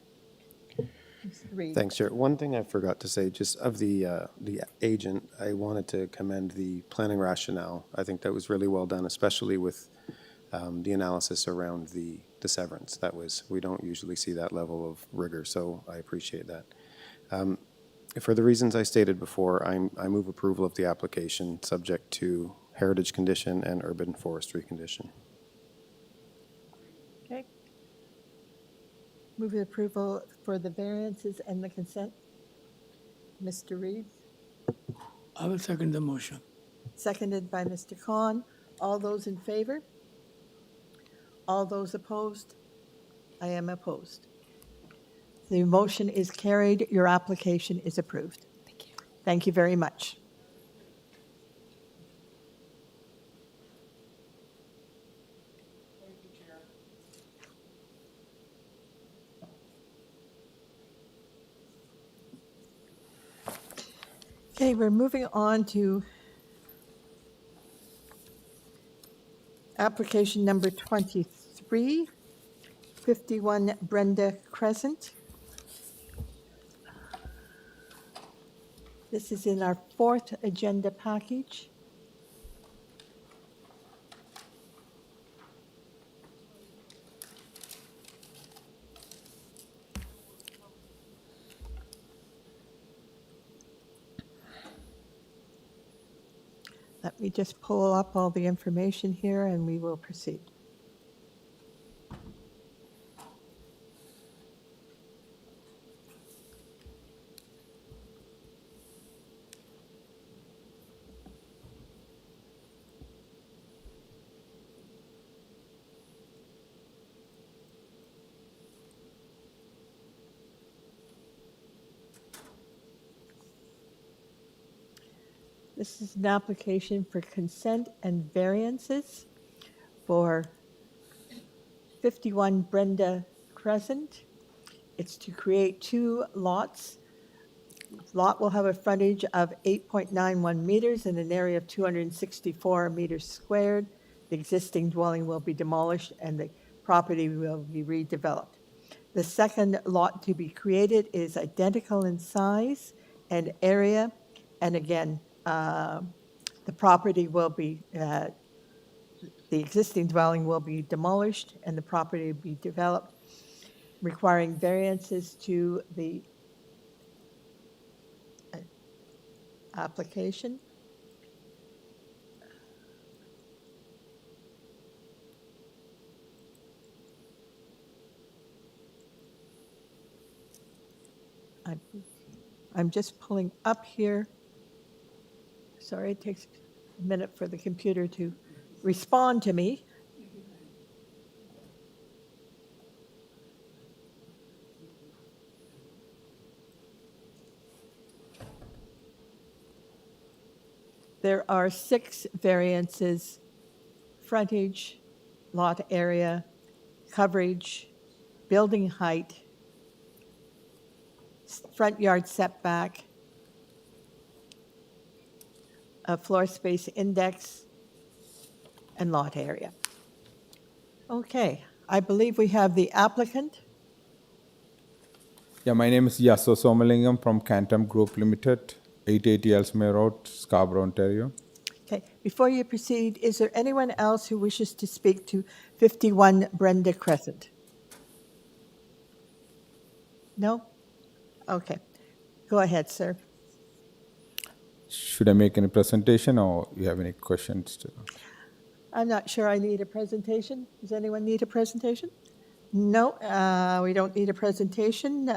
Mr. Reed.
Thanks, Chair. One thing I forgot to say, just of the agent, I wanted to commend the planning rationale. I think that was really well done, especially with the analysis around the severance. We don't usually see that level of rigor, so I appreciate that. For the reasons I stated before, I move approval of the application subject to heritage condition and urban forestry condition.
Okay. Move the approval for the variances and the consent. Mr. Reed,
I will second the motion.
seconded by Mr. Khan. All those in favor? All those opposed? I am opposed. The motion is carried. Your application is approved.
Thank you.
Thank you very much. Okay, we're moving on to application number 23, 51 Brenda Crescent. This is in our fourth agenda package. Let me just pull up all the information here and we will proceed. This is an application for consent and variances for 51 Brenda Crescent. It's to create two lots. Lot will have a frontage of 8.91 meters and an area of 264 meters squared. The existing dwelling will be demolished and the property will be redeveloped. The second lot to be created is identical in size and area, and again, the property will be, the existing dwelling will be demolished and the property will be developed, requiring variances to the application. I'm, I'm just pulling up here. Sorry, it takes a minute for the computer to respond to me. There are 6 variances: frontage, lot area, coverage, building height, front yard setback, a floor space index, and lot area. Okay, I believe we have the applicant.
Yeah, my name is Yasso Somalingam from Cantam Group Limited, 880 Ellesmere Road, Scarborough, Ontario.
Okay, before you proceed, is there anyone else who wishes to speak to 51 Brenda Crescent? No? Okay, go ahead, sir.
Should I make any presentation or you have any questions?
I'm not sure I need a presentation. Does anyone need a presentation? No, we don't need a presentation.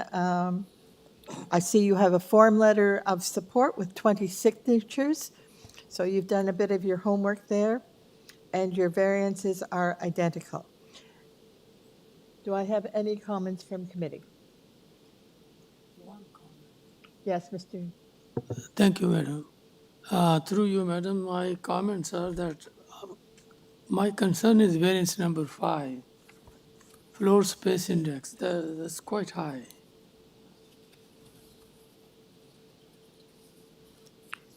I see you have a form letter of support with 20 signatures, so you've done a bit of your homework there, and your variances are identical. Do I have any comments from committee? Yes, Mr.
Thank you, madam. Through you, madam, my comments are that my concern is variance number 5, floor space index. That's quite high.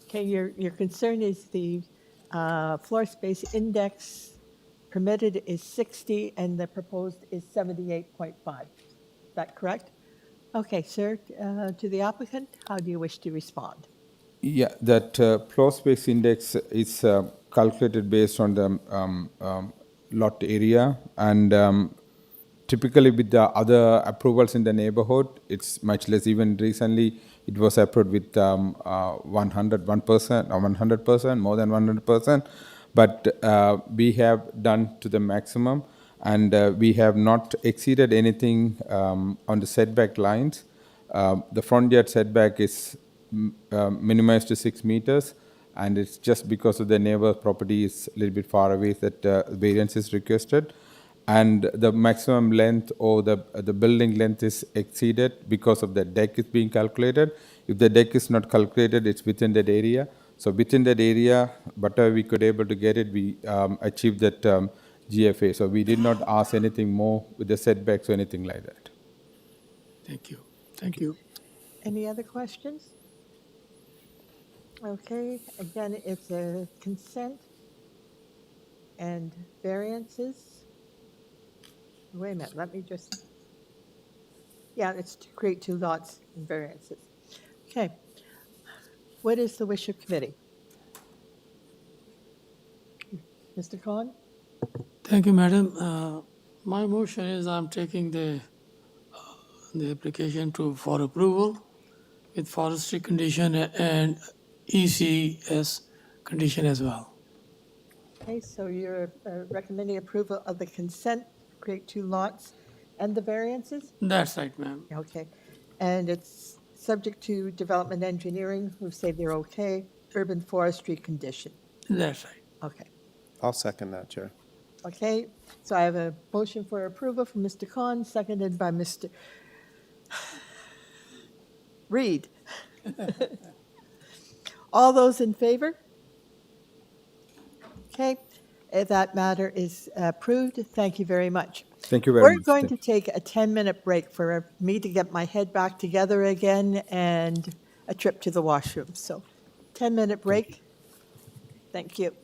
Okay, your concern is the floor space index permitted is 60 and the proposed is 78.5. Is that correct? Okay, sir, to the applicant, how do you wish to respond?
Yeah, that floor space index is calculated based on the lot area, and typically with the other approvals in the neighborhood, it's much less. Even recently, it was approved with 101% or 100%, more than 100%. But we have done to the maximum, and we have not exceeded anything on the setback lines. The front yard setback is minimized to 6 meters, and it's just because of the neighbor property is a little bit far away that variance is requested, and the maximum length or the building length is exceeded because of the deck is being calculated. If the deck is not calculated, it's within that area. So within that area, whatever we could able to get it, we achieved that GFA. So we did not ask anything more with the setbacks or anything like that.
Thank you. Thank you.
Any other questions? Okay, again, it's a consent and variances. Wait a minute, let me just, yeah, it's to create 2 lots and variances. Okay, what is the wish of committee? Mr. Khan?
Thank you, madam. My motion is I'm taking the application for approval with forestry condition and ECS condition as well.
Okay, so you're recommending approval of the consent, create 2 lots, and the variances?
That's right, ma'am.
Okay, and it's subject to development engineering, who say they're okay, urban forestry condition.
That's right.
Okay.
I'll second that, Chair.
Okay, so I have a motion for approval from Mr. Khan, seconded by Mr. Reed. All those in favor? Okay, that matter is approved. Thank you very much.
Thank you very
We're
much.
going to take a 10-minute break for me to get my head back together again and a trip to the washroom. So 10-minute break. Thank you.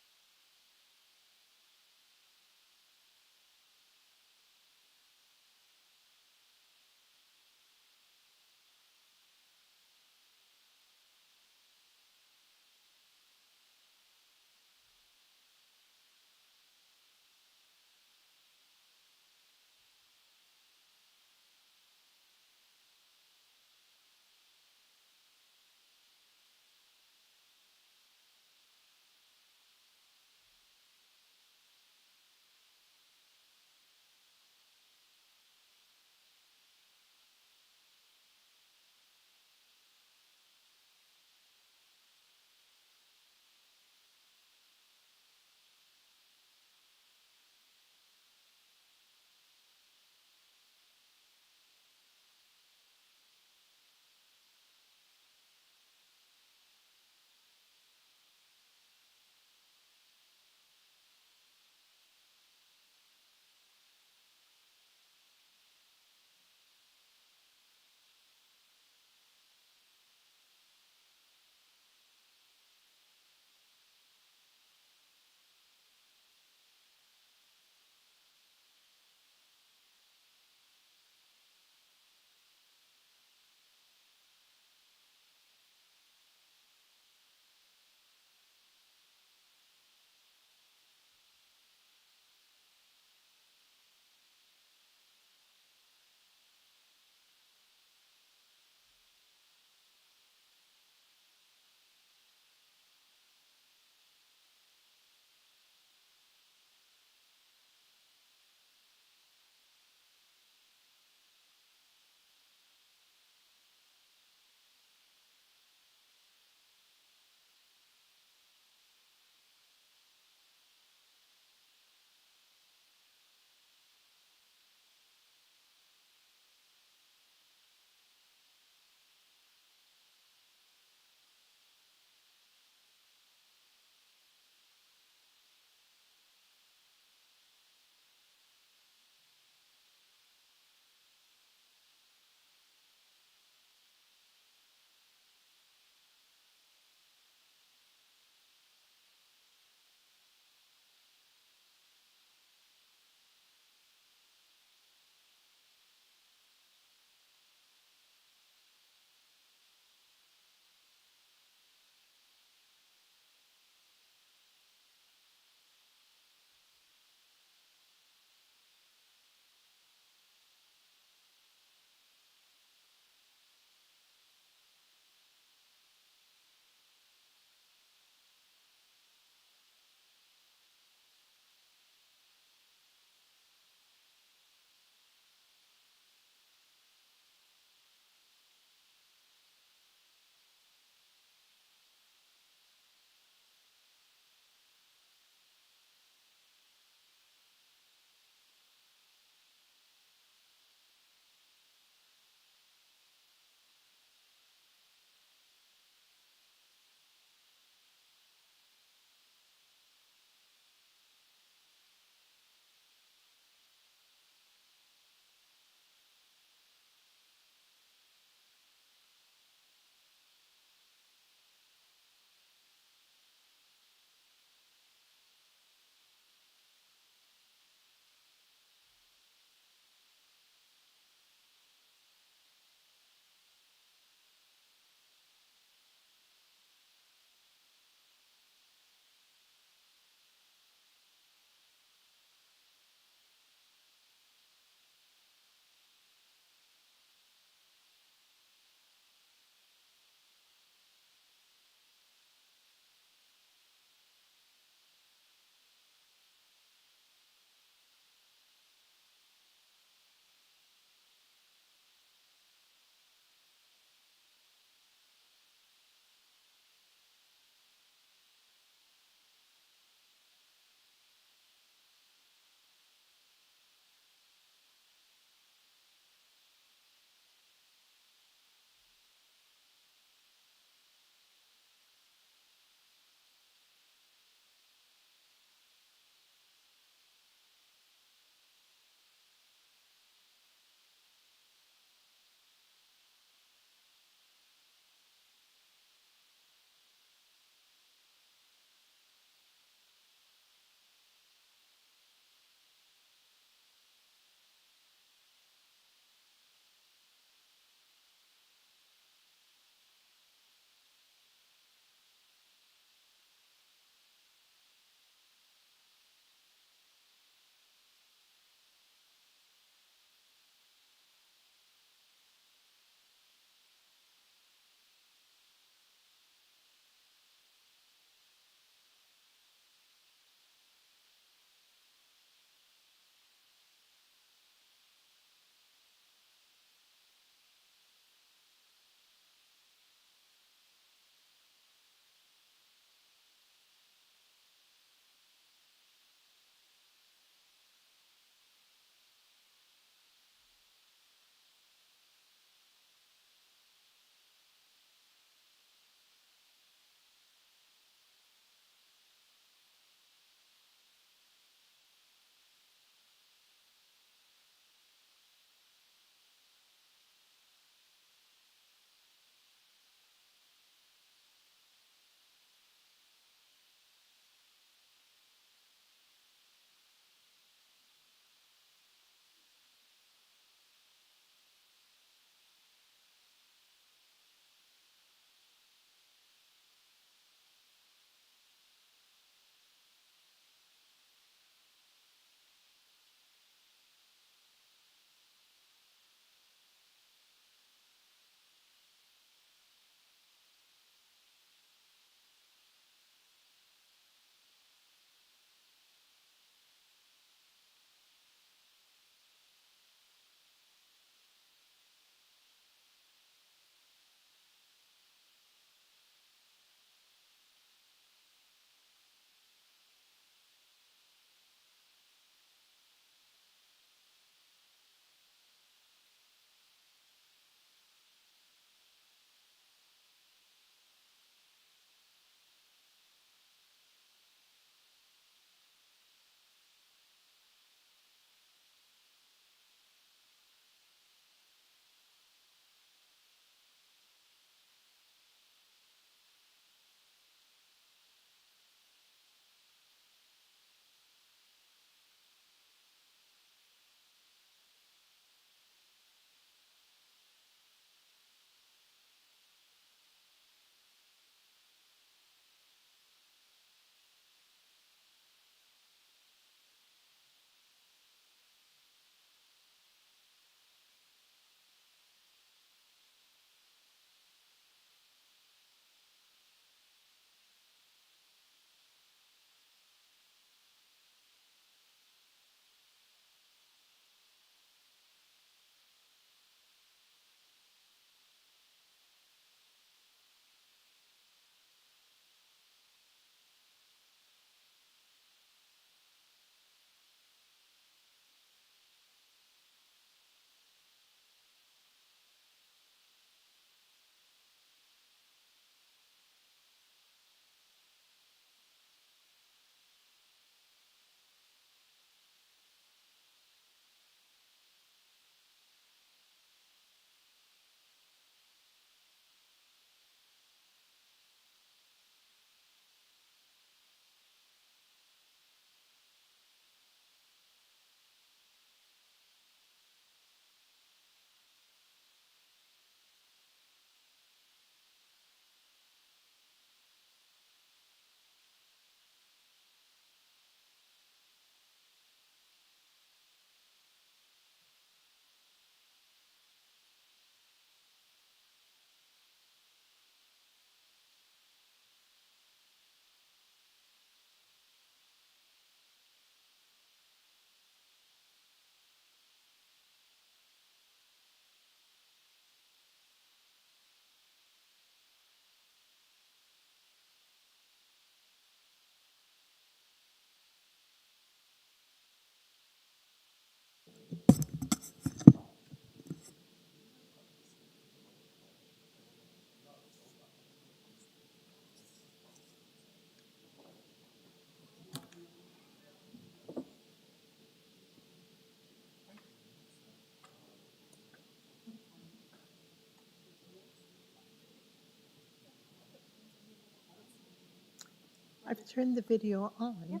I've turned the video on,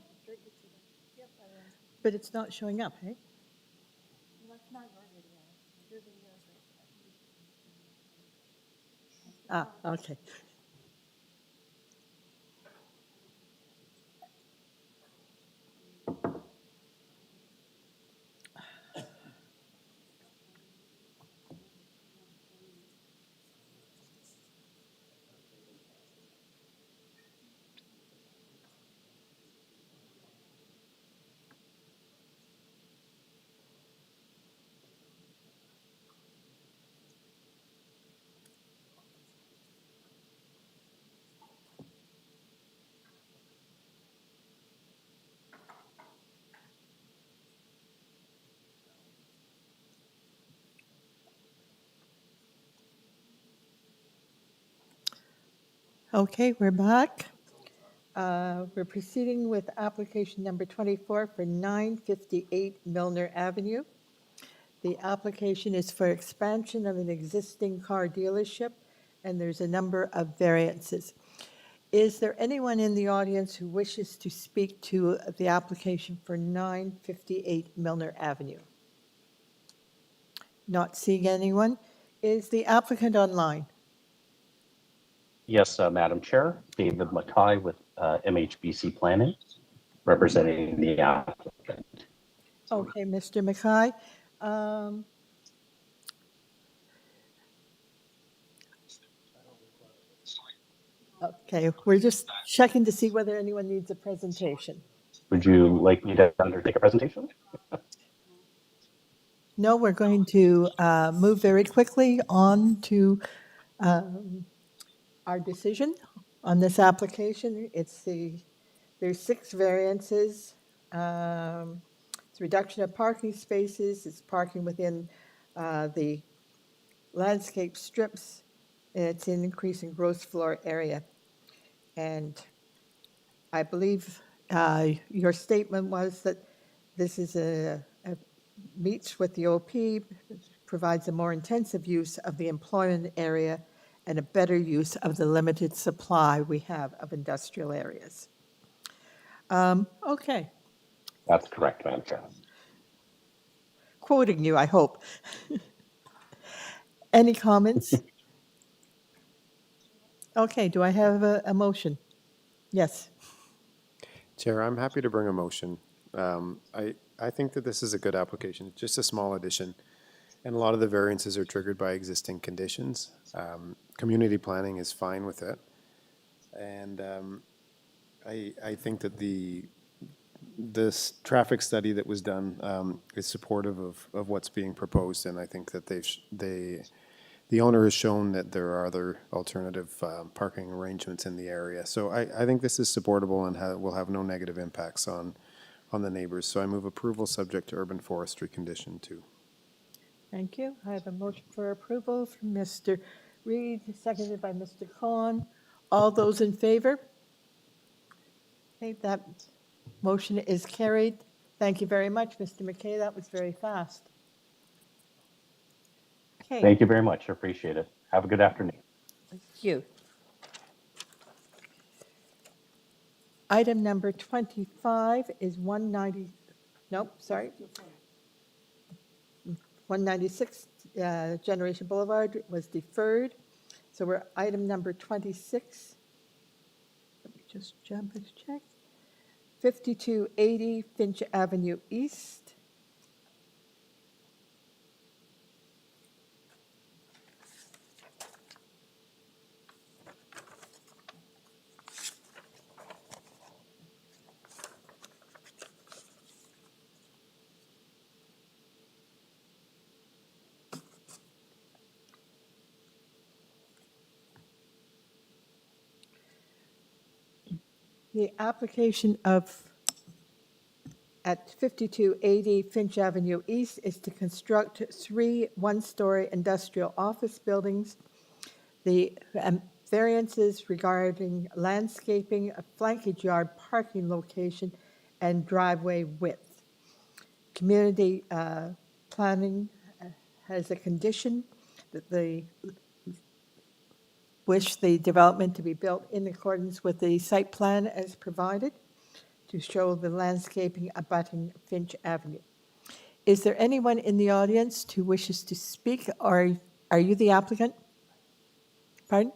but it's not showing up, hey? Ah, okay. Okay, we're back. We're proceeding with application number 24 for 958 Milner Avenue. The application is for expansion of an existing car dealership, and there's a number of variances. Is there anyone in the audience who wishes to speak to the application for 958 Milner Avenue? Not seeing anyone. Is the applicant online?
Yes, Madam Chair, David Mackay with MHBC Planning, representing the applicant.
Okay, Mr. Mackay. Okay, we're just checking to see whether anyone needs a presentation.
Would you like me to undertake a presentation?
No, we're going to move very quickly on to our decision on this application. There's 6 variances. It's reduction of parking spaces, it's parking within the landscape strips, and it's an increase in gross floor area. And I believe your statement was that this is meets with the OP, provides a more intensive use of the employment area and a better use of the limited supply we have of industrial areas. Okay.
That's correct, Madam Chair.
Quoting you, I hope. Any comments? Okay, do I have a motion? Yes.
Chair, I'm happy to bring a motion. I think that this is a good application. It's just a small addition, and a lot of the variances are triggered by existing conditions. Community planning is fine with it, and I think that this traffic study that was done is supportive of what's being proposed, and I think that the owner has shown that there are other alternative parking arrangements in the area. So I think this is supportable and will have no negative impacts on the neighbors. So I move approval subject to urban forestry condition 2.
Thank you. I have a motion for approval from Mr. Reed, seconded by Mr. Khan. All those in favor? Okay, that motion is carried. Thank you very much, Mr. McKay. That was very fast. Okay.
Thank you very much. I appreciate it. Have a good afternoon.
Thank you. Item number 25 is 190, nope, sorry. 196 Generation Boulevard was deferred. So we're item number 26. Let me just jump and check. 5280 Finch Avenue East. The application at 5280 Finch Avenue East is to construct 3 one-story industrial office buildings. The variances regarding landscaping, a flankage yard parking location, and driveway width. Community planning has a condition that the wish the development to be built in accordance with the site plan as provided to show the landscaping abutting Finch Avenue. Is there anyone in the audience who wishes to speak, or are you the applicant? Pardon?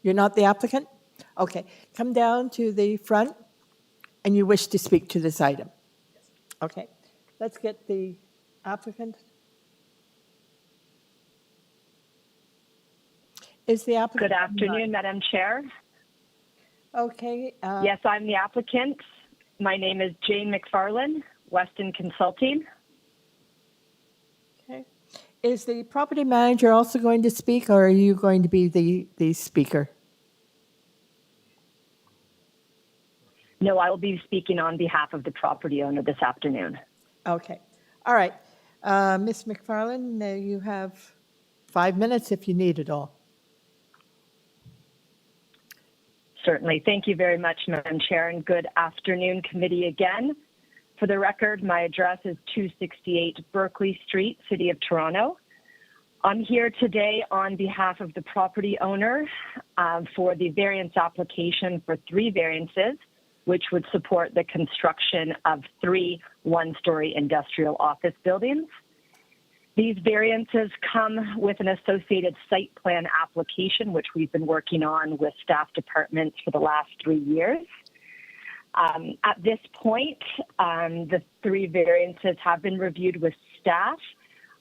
You're not the applicant? Okay, come down to the front, and you wish to speak to this item. Okay, let's get the applicant. Is the applicant?
Good afternoon, Madam Chair.
Okay.
Yes, I'm the applicant. My name is Jane McFarlane, Weston Consulting.
Okay. Is the property manager also going to speak, or are you going to be the speaker?
No, I will be speaking on behalf of the property owner this afternoon.
Okay. All right. Ms. McFarlane, you have 5 minutes if you need it all.
Certainly. Thank you very much, Madam Chair, and good afternoon, committee again. For the record, my address is 268 Berkeley Street, City of Toronto. I'm here today on behalf of the property owner for the variance application for 3 variances, which would support the construction of 3 one-story industrial office buildings. These variances come with an associated site plan application, which we've been working on with staff departments for the last 3 years. At this point, the 3 variances have been reviewed with staff.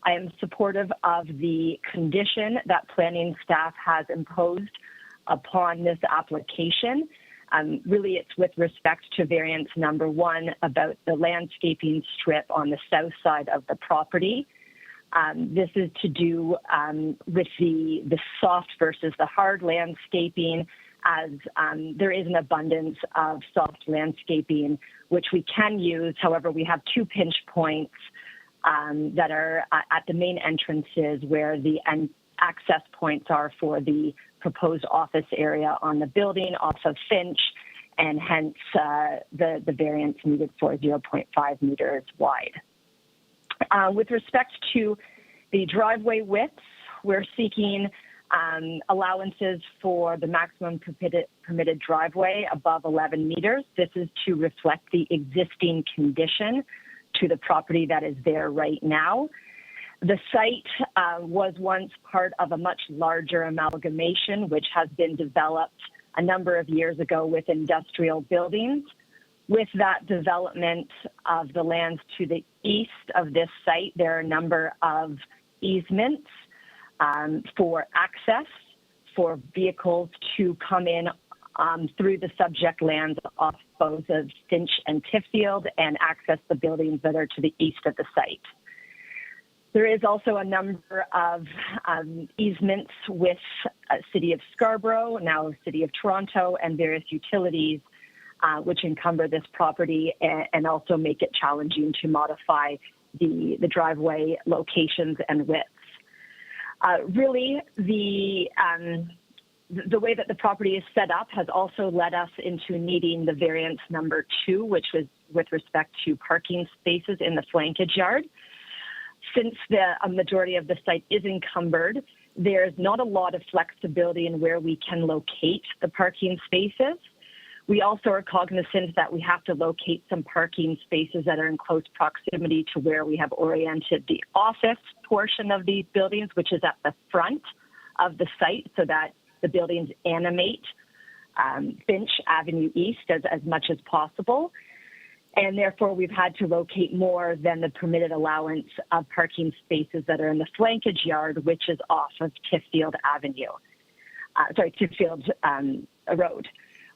I am supportive of the condition that planning staff has imposed upon this application. Really, it's with respect to variance number 1 about the landscaping strip on the south side of the property. This is to do with the soft versus the hard landscaping, as there is an abundance of soft landscaping, which we can use. However, we have 2 pinch points that are at the main entrances where the access points are for the proposed office area on the building off of Finch, and hence the variance needed for 0.5 meters wide. With respect to the driveway widths, we're seeking allowances for the maximum permitted driveway above 11 meters. This is to reflect the existing condition to the property that is there right now. The site was once part of a much larger amalgamation, which has been developed a number of years ago with industrial buildings. With that development of the lands to the east of this site, there are a number of easements for access for vehicles to come in through the subject lands off both of Finch and Tifffield and access the buildings that are to the east of the site. There is also a number of easements with City of Scarborough, now City of Toronto, and various utilities which encumber this property and also make it challenging to modify the driveway locations and widths. Really, the way that the property is set up has also led us into needing the variance number 2, which was with respect to parking spaces in the flankage yard. Since a majority of the site is encumbered, there's not a lot of flexibility in where we can locate the parking spaces. We also are cognizant that we have to locate some parking spaces that are in close proximity to where we have oriented the office portion of these buildings, which is at the front of the site, so that the buildings animate Finch Avenue East as much as possible. And therefore, we've had to locate more than the permitted allowance of parking spaces that are in the flankage yard, which is off of Tifffield Road.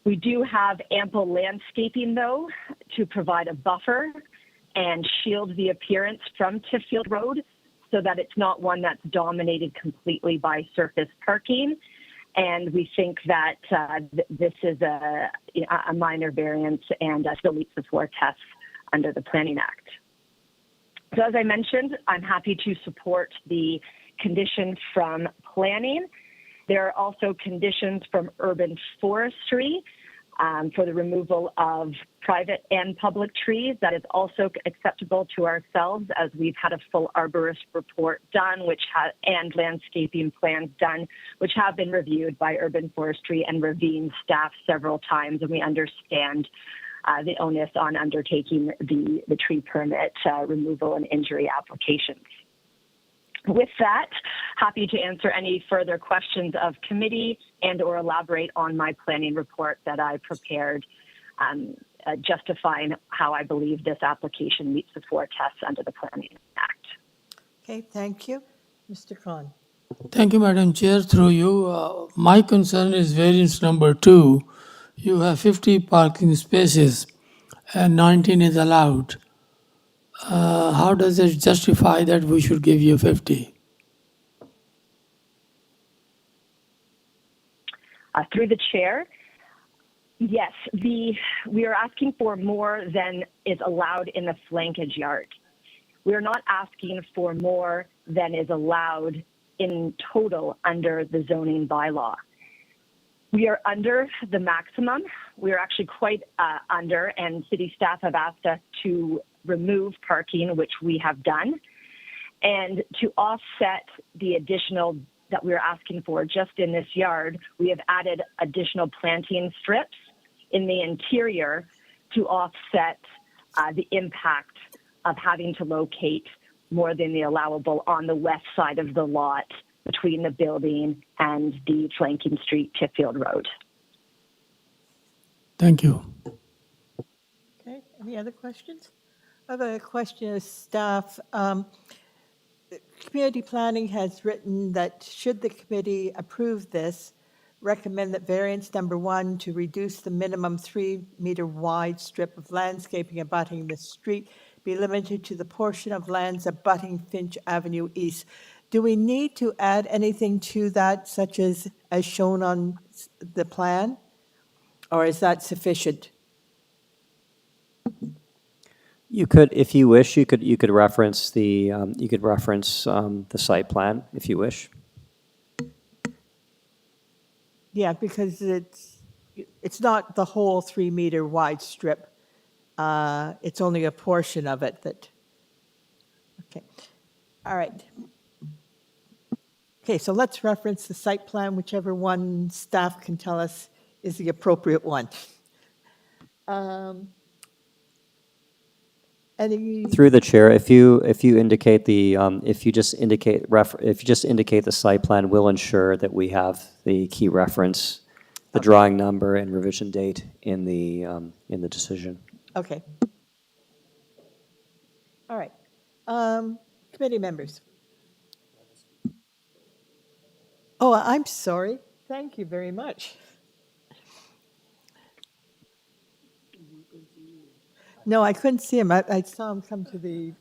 We do have ample landscaping, though, to provide a buffer and shield the appearance from Tifffield Road so that it's not one that's dominated completely by surface parking. And we think that this is a minor variance and still meets the 4 tests under the Planning Act. So as I mentioned, I'm happy to support the conditions from planning. There are also conditions from urban forestry for the removal of private and public trees. That is also acceptable to ourselves, as we've had a full arborist report done, and landscaping plans done, which have been reviewed by urban forestry and ravine staff several times, and we understand the onus on undertaking the tree permit removal and injury applications. With that, happy to answer any further questions of committee and or elaborate on my planning report that I prepared, justifying how I believe this application meets the 4 tests under the Planning Act.
Okay, thank you. Mr. Khan.
Thank you, Madam Chair. Through you, my concern is variance number 2. You have 50 parking spaces and 19 is allowed. How does it justify that we should give you 50?
Through the chair, yes, we are asking for more than is allowed in the flankage yard. We are not asking for more than is allowed in total under the zoning bylaw. We are under the maximum. We are actually quite under, and city staff have asked us to remove parking, which we have done. And to offset the additional that we're asking for just in this yard, we have added additional planting strips in the interior to offset the impact of having to locate more than the allowable on the west side of the lot between the building and the flanking street, Tifffield Road.
Thank you.
Okay, any other questions? I have a question of staff. Community Planning has written that should the committee approve this, recommend that variance number 1 to reduce the minimum 3-meter wide strip of landscaping abutting the street be limited to the portion of lands abutting Finch Avenue East. Do we need to add anything to that, such as shown on the plan, or is that sufficient?
You could, if you wish, you could reference the site plan if you wish.
Yeah, because it's not the whole 3-meter wide strip. It's only a portion of it that. Okay, all right. Okay, so let's reference the site plan, whichever one staff can tell us is the appropriate one.
Through the chair, if you indicate the if you just indicate the site plan, we'll ensure that we have the key reference, the drawing number and revision date in the decision.
Okay. All right. Committee members. Oh, I'm sorry. Thank you very much. No, I couldn't see him. I saw him come to the.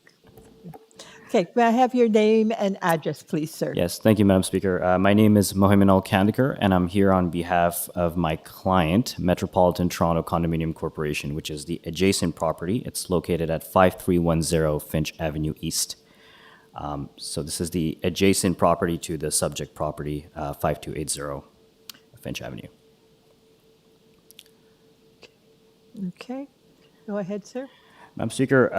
Okay, may I have your name and address, please, sir?
Yes, thank you, Madam Speaker. My name is Mohamed Al Kandikar, and I'm here on behalf of my client, Metropolitan Toronto Condominium Corporation, which is the adjacent property. It's located at 5310 Finch Avenue East. So this is the adjacent property to the subject property, 5280 Finch Avenue.
Okay. Go ahead, sir.
Madam Speaker,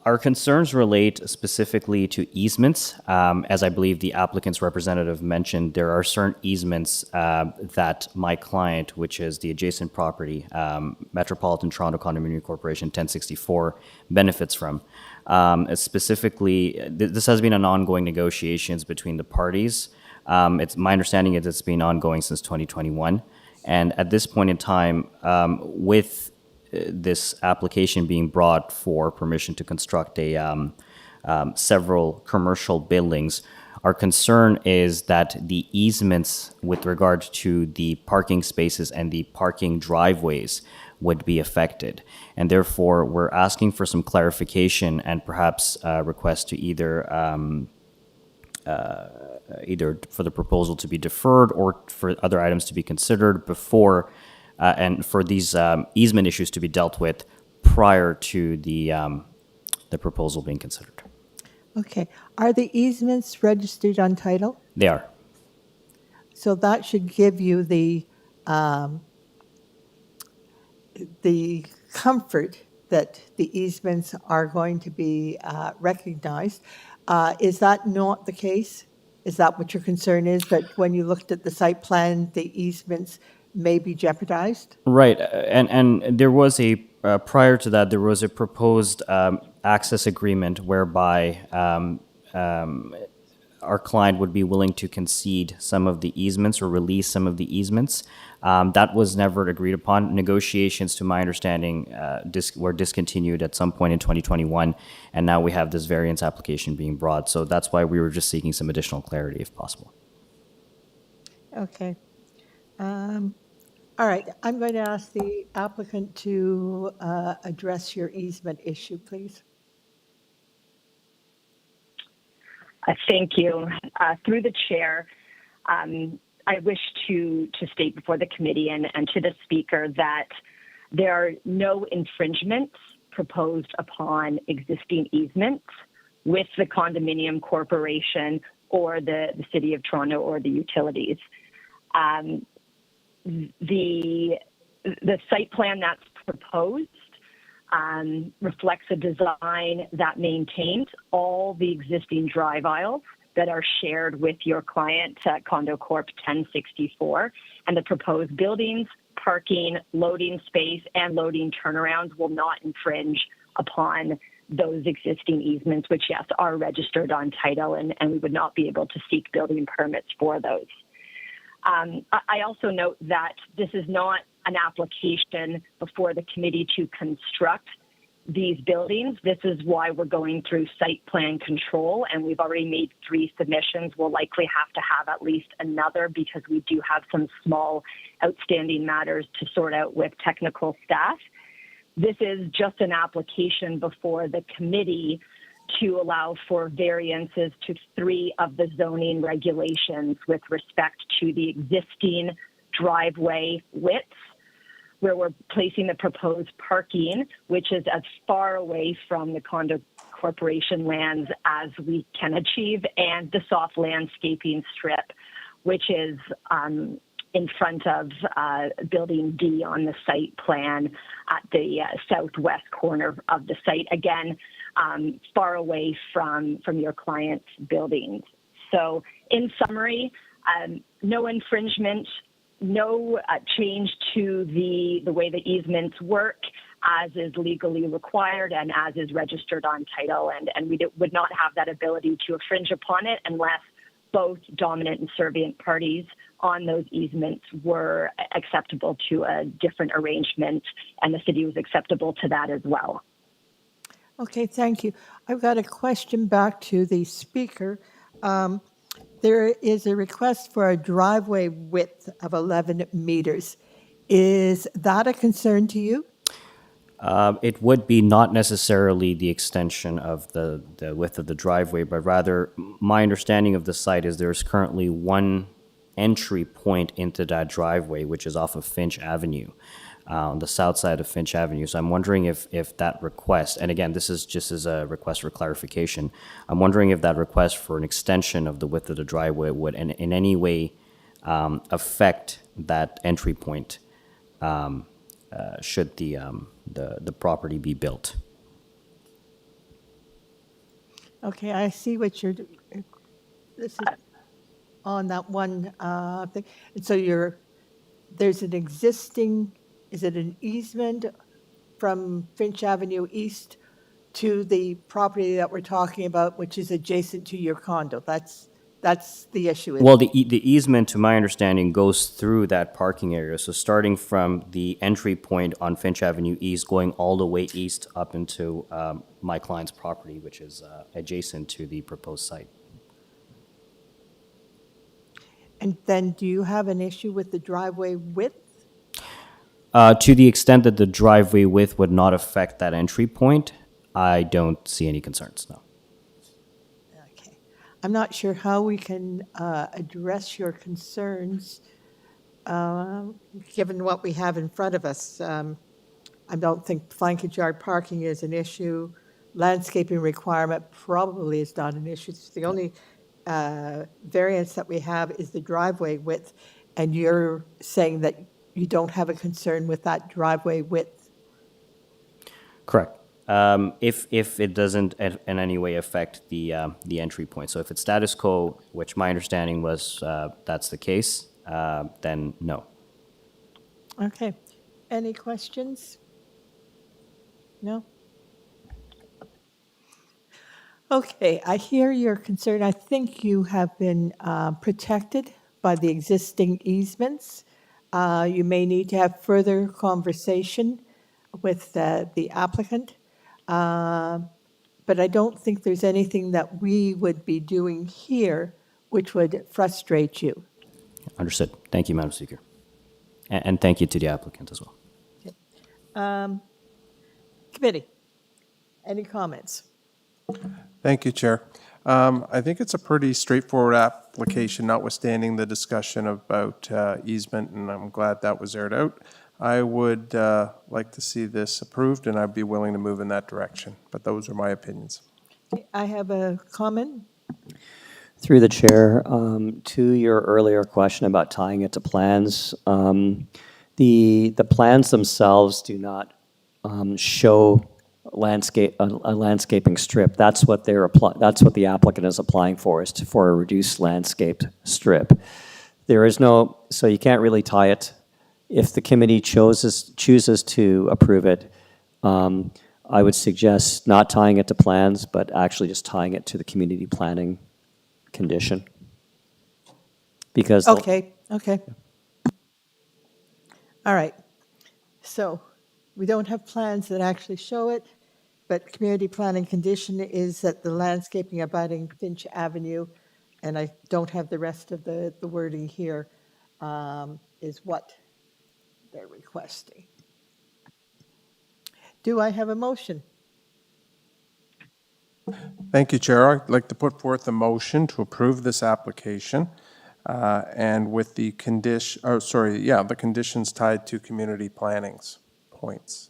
our concerns relate specifically to easements. As I believe the applicant's representative mentioned, there are certain easements that my client, which is the adjacent property, Metropolitan Toronto Condominium Corporation 1064, benefits from. Specifically, this has been an ongoing negotiations between the parties. It's my understanding is it's been ongoing since 2021. And at this point in time, with this application being brought for permission to construct several commercial buildings, our concern is that the easements with regard to the parking spaces and the parking driveways would be affected. And therefore, we're asking for some clarification and perhaps request to either for the proposal to be deferred or for other items to be considered before and for these easement issues to be dealt with prior to the proposal being considered.
Okay. Are the easements registered on title?
They are.
So that should give you the the comfort that the easements are going to be recognized. Is that not the case? Is that what your concern is, that when you looked at the site plan, the easements may be jeopardized?
Right, and there was a prior to that, there was a proposed access agreement whereby our client would be willing to concede some of the easements or release some of the easements. That was never agreed upon. Negotiations, to my understanding, were discontinued at some point in 2021, and now we have this variance application being brought. So that's why we were just seeking some additional clarity, if possible.
Okay. All right, I'm going to ask the applicant to address your easement issue, please.
Thank you. Through the chair, I wish to state before the committee and to the speaker that there are no infringements proposed upon existing easements with the condominium corporation or the City of Toronto or the utilities. The site plan that's proposed reflects a design that maintains all the existing drive aisles that are shared with your client, Condo Corp 1064, and the proposed buildings, parking, loading space, and loading turnarounds will not infringe upon those existing easements, which, yes, are registered on title, and we would not be able to seek building permits for those. I also note that this is not an application before the committee to construct these buildings. This is why we're going through site plan control, and we've already made 3 submissions. We'll likely have to have at least another because we do have some small outstanding matters to sort out with technical staff. This is just an application before the committee to allow for variances to 3 of the zoning regulations with respect to the existing driveway widths, where we're placing the proposed parking, which is as far away from the condo corporation lands as we can achieve, and the soft landscaping strip, which is in front of building D on the site plan at the southwest corner of the site. Again, far away from your client's buildings. So in summary, no infringement, no change to the way the easements work as is legally required and as is registered on title. And we would not have that ability to infringe upon it unless both dominant and servient parties on those easements were acceptable to a different arrangement, and the city was acceptable to that as well.
Okay, thank you. I've got a question back to the speaker. There is a request for a driveway width of 11 meters. Is that a concern to you?
It would be not necessarily the extension of the width of the driveway, but rather my understanding of the site is there's currently one entry point into that driveway, which is off of Finch Avenue, on the south side of Finch Avenue. So I'm wondering if that request, and again, this is just as a request for clarification, I'm wondering if that request for an extension of the width of the driveway would in any way affect that entry point should the property be built.
Okay, I see what you're doing. This is on that one thing. And so there's an existing, is it an easement from Finch Avenue East to the property that we're talking about, which is adjacent to your condo? That's the issue.
Well, the easement, to my understanding, goes through that parking area. So starting from the entry point on Finch Avenue East, going all the way east up into my client's property, which is adjacent to the proposed site.
And then do you have an issue with the driveway width?
To the extent that the driveway width would not affect that entry point, I don't see any concerns, no.
I'm not sure how we can address your concerns given what we have in front of us. I don't think flankage yard parking is an issue. Landscaping requirement probably is not an issue. The only variance that we have is the driveway width, and you're saying that you don't have a concern with that driveway width?
Correct. If it doesn't in any way affect the entry point. So if it's status quo, which my understanding was that's the case, then no.
Okay. Any questions? No? Okay, I hear your concern. I think you have been protected by the existing easements. You may need to have further conversation with the applicant. But I don't think there's anything that we would be doing here which would frustrate you.
Understood. Thank you, Madam Speaker. And thank you to the applicant as well.
Committee, any comments?
Thank you, Chair. I think it's a pretty straightforward application, notwithstanding the discussion about easement, and I'm glad that was aired out. I would like to see this approved, and I'd be willing to move in that direction, but those are my opinions.
I have a comment.
Through the chair, to your earlier question about tying it to plans, the plans themselves do not show a landscaping strip. That's what that's what the applicant is applying for, is for a reduced landscaped strip. There is no, so you can't really tie it. If the committee chooses to approve it, I would suggest not tying it to plans, but actually just tying it to the community planning condition. Because
Okay. All right. So we don't have plans that actually show it, but community planning condition is that the landscaping abutting Finch Avenue, and I don't have the rest of the wording here, is what they're requesting. Do I have a motion?
Thank you, Chair. I'd like to put forth a motion to approve this application, and with the the conditions tied to community planning's points.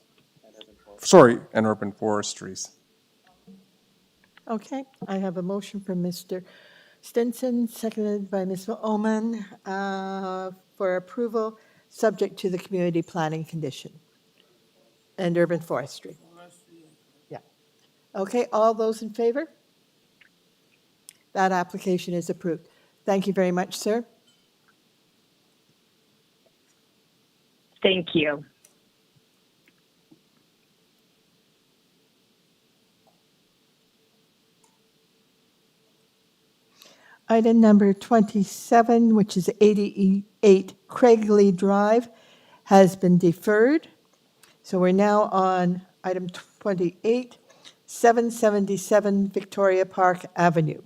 And urban forestries.
Okay, I have a motion from Mr. Stinson, seconded by Ms. Oman, for approval, subject to the community planning condition and urban forestry. Yeah. Okay, all those in favor? That application is approved. Thank you very much, sir.
Thank you.
Item number 27, which is 88 Craigley Drive, has been deferred. So we're now on item 28, 777 Victoria Park Avenue.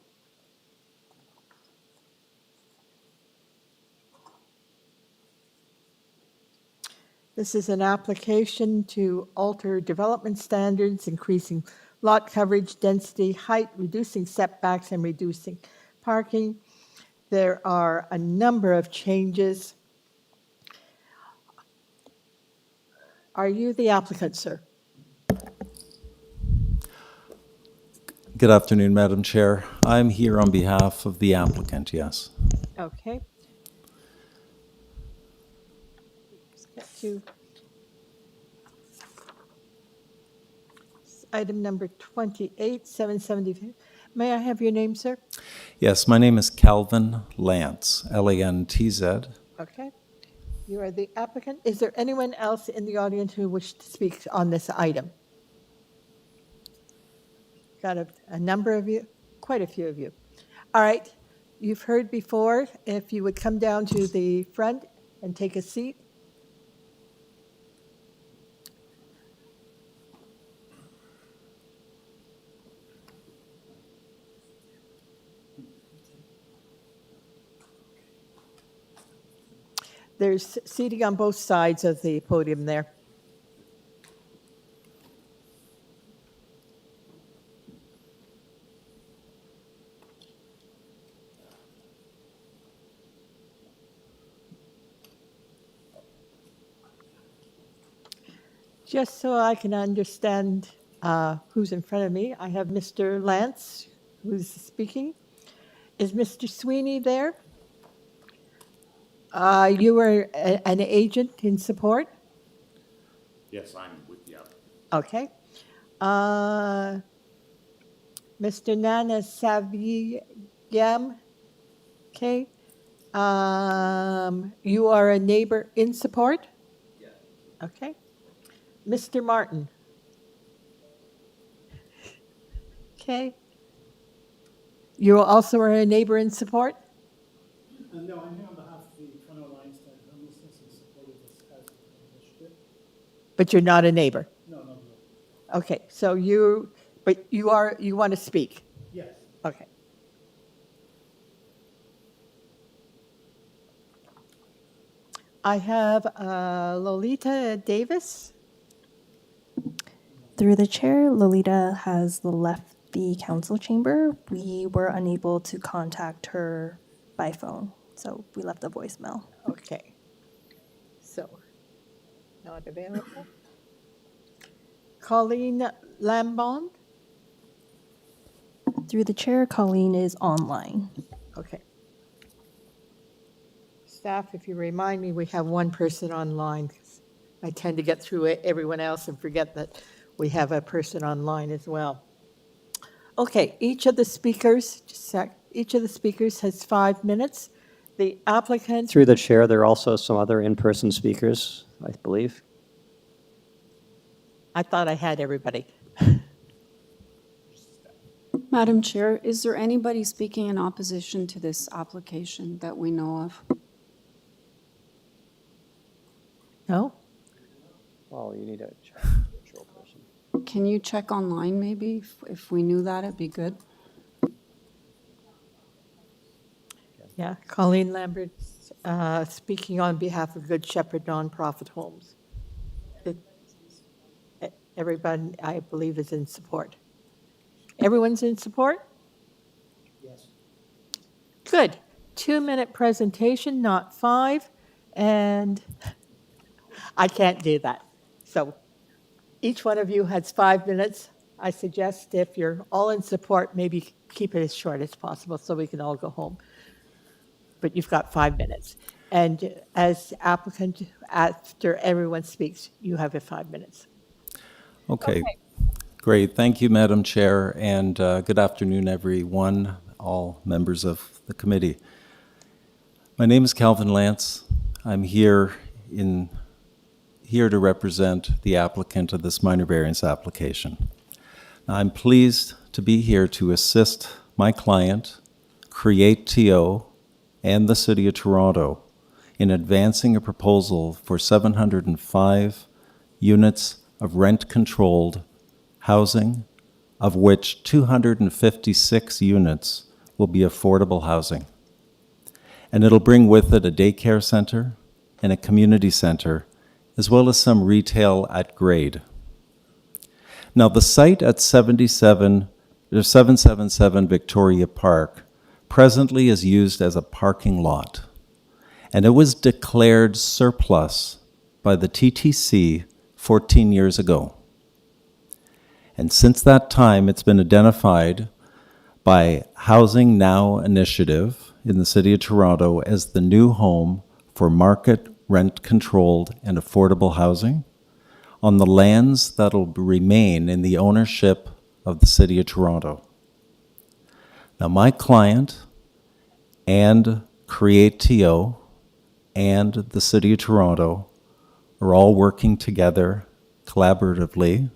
This is an application to alter development standards, increasing lot coverage, density, height, reducing setbacks, and reducing parking. There are a number of changes. Are you the applicant, sir?
Good afternoon, Madam Chair. I'm here on behalf of the applicant, yes.
Okay. Let's get to item number 28, 770. May I have your name, sir?
Yes, my name is Calvin Lantz, L-A-N-T-Z.
Okay. You are the applicant. Is there anyone else in the audience who wishes to speak on this item? Got a number of you, quite a few of you. All right. You've heard before. If you would come down to the front and take a seat. There's seating on both sides of the podium there. Just so I can understand who's in front of me, I have Mr. Lantz, who's speaking. Is Mr. Sweeney there? You were an agent in support?
Yes, I'm with the applicant.
Okay. Mr. Nana Saviyam, okay. You are a neighbor in support?
Yeah.
Okay. Mr. Martin? Okay. You also are a neighbor in support?
No, I'm here on behalf of the Toronto Alliance to End Homelessness in support of this housing initiative.
But you're not a neighbor?
No.
Okay, so you want to speak?
Yes.
Okay. I have Lolita Davis.
Through the chair, Lolita has left the council chamber. We were unable to contact her by phone, so we left a voicemail.
Okay. So, not available. Colleen Lambon.
Through the chair, Colleen is online.
Okay. Staff, if you remind me, we have one person online. I tend to get through everyone else and forget that we have a person online as well. Okay, each of the speakers has 5 minutes. The applicant.
Through the chair, there are also some other in-person speakers, I believe.
I thought I had everybody.
Madam Chair, is there anybody speaking in opposition to this application that we know of?
No?
Well, you need a control person.
Can you check online maybe? If we knew that, it'd be good.
Yeah, Colleen Lambert, speaking on behalf of Good Shepherd Nonprofit Homes. Everybody, I believe, is in support. Everyone's in support?
Yes.
Good. 2-minute presentation, not 5, and I can't do that. So each one of you has 5 minutes. I suggest if you're all in support, maybe keep it as short as possible so we can all go home. But you've got 5 minutes. And as applicant, after everyone speaks, you have your 5 minutes.
Okay. Great. Thank you, Madam Chair, and good afternoon, everyone, all members of the committee. My name is Calvin Lance. I'm here to represent the applicant of this minor variance application. I'm pleased to be here to assist my client, Create TO, and the City of Toronto in advancing a proposal for 705 units of rent-controlled housing, of which 256 units will be affordable housing. And it'll bring with it a daycare center and a community center, as well as some retail at grade. Now, the site at 777 Victoria Park presently is used as a parking lot, and it was declared surplus by the TTC 14 years ago. And since that time, it's been identified by Housing Now Initiative in the City of Toronto as the new home for market rent-controlled and affordable housing on the lands that'll remain in the ownership of the City of Toronto. Now, my client and Create TO and the City of Toronto are all working together collaboratively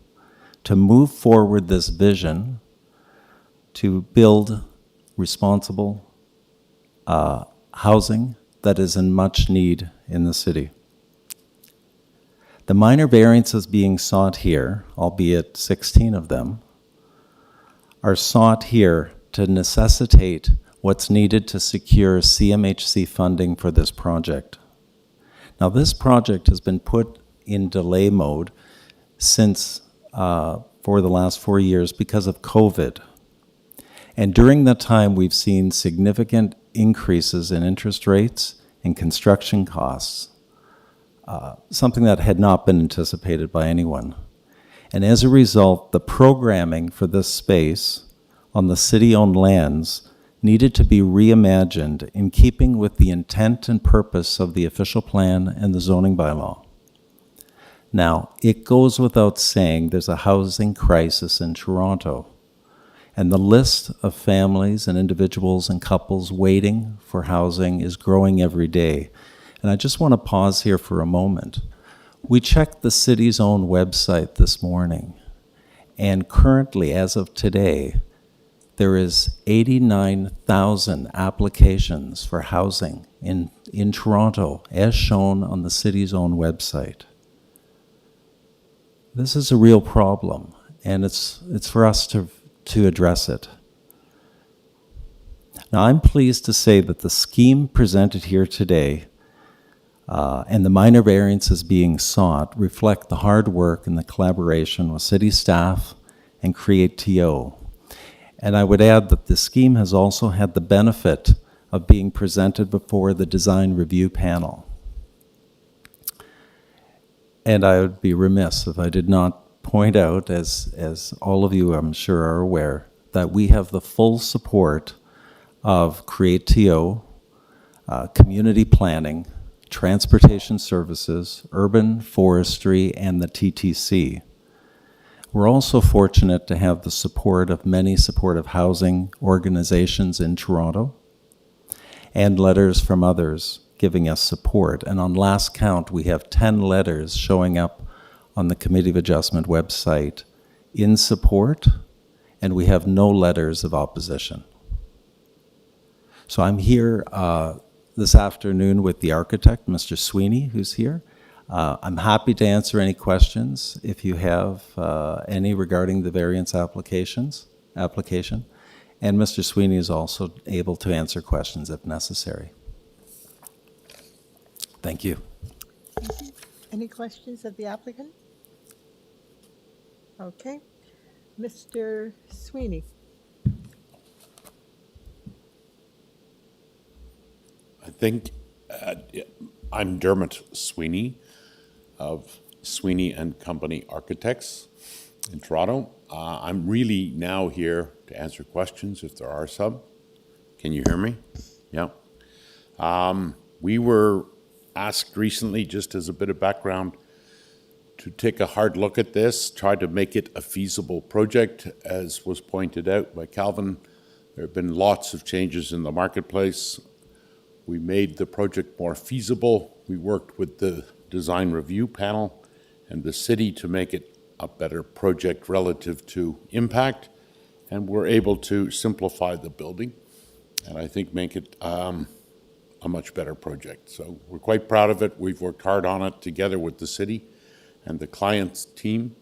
to move forward this vision to build responsible housing that is in much need in the city. The minor variances being sought here, albeit 16 of them, are sought here to necessitate what's needed to secure CMHC funding for this project. Now, this project has been put in delay mode since for the last 4 years because of COVID. And during that time, we've seen significant increases in interest rates and construction costs, something that had not been anticipated by anyone. And as a result, the programming for this space on the city-owned lands needed to be reimagined in keeping with the intent and purpose of the official plan and the zoning bylaw. Now, it goes without saying there's a housing crisis in Toronto, and the list of families and individuals and couples waiting for housing is growing every day. And I just want to pause here for a moment. We checked the city's own website this morning, and currently, as of today, there is 89,000 applications for housing in Toronto, as shown on the city's own website. This is a real problem, and it's for us to address it. Now, I'm pleased to say that the scheme presented here today and the minor variances being sought reflect the hard work and the collaboration with city staff and Create TO. And I would add that the scheme has also had the benefit of being presented before the design review panel. And I would be remiss if I did not point out, as all of you I'm sure are aware, that we have the full support of Create TO, community planning, transportation services, urban forestry, and the TTC. We're also fortunate to have the support of many supportive housing organizations in Toronto and letters from others giving us support. And on last count, we have 10 letters showing up on the Committee of Adjustment website in support, and we have no letters of opposition. So I'm here this afternoon with the architect, Mr. Sweeney, who's here. I'm happy to answer any questions if you have any regarding the variance application. And Mr. Sweeney is also able to answer questions if necessary. Thank you.
Any questions of the applicant? Okay. Mr. Sweeney.
I think I'm Dermot Sweeney of Sweeney and Company Architects in Toronto. I'm really now here to answer questions if there are some. Can you hear me? Yeah. We were asked recently, just as a bit of background, to take a hard look at this, try to make it a feasible project. As was pointed out by Calvin, there have been lots of changes in the marketplace. We made the project more feasible. We worked with the design review panel and the city to make it a better project relative to impact, and we're able to simplify the building and I think make it a much better project. So we're quite proud of it. We've worked hard on it together with the city and the client's team.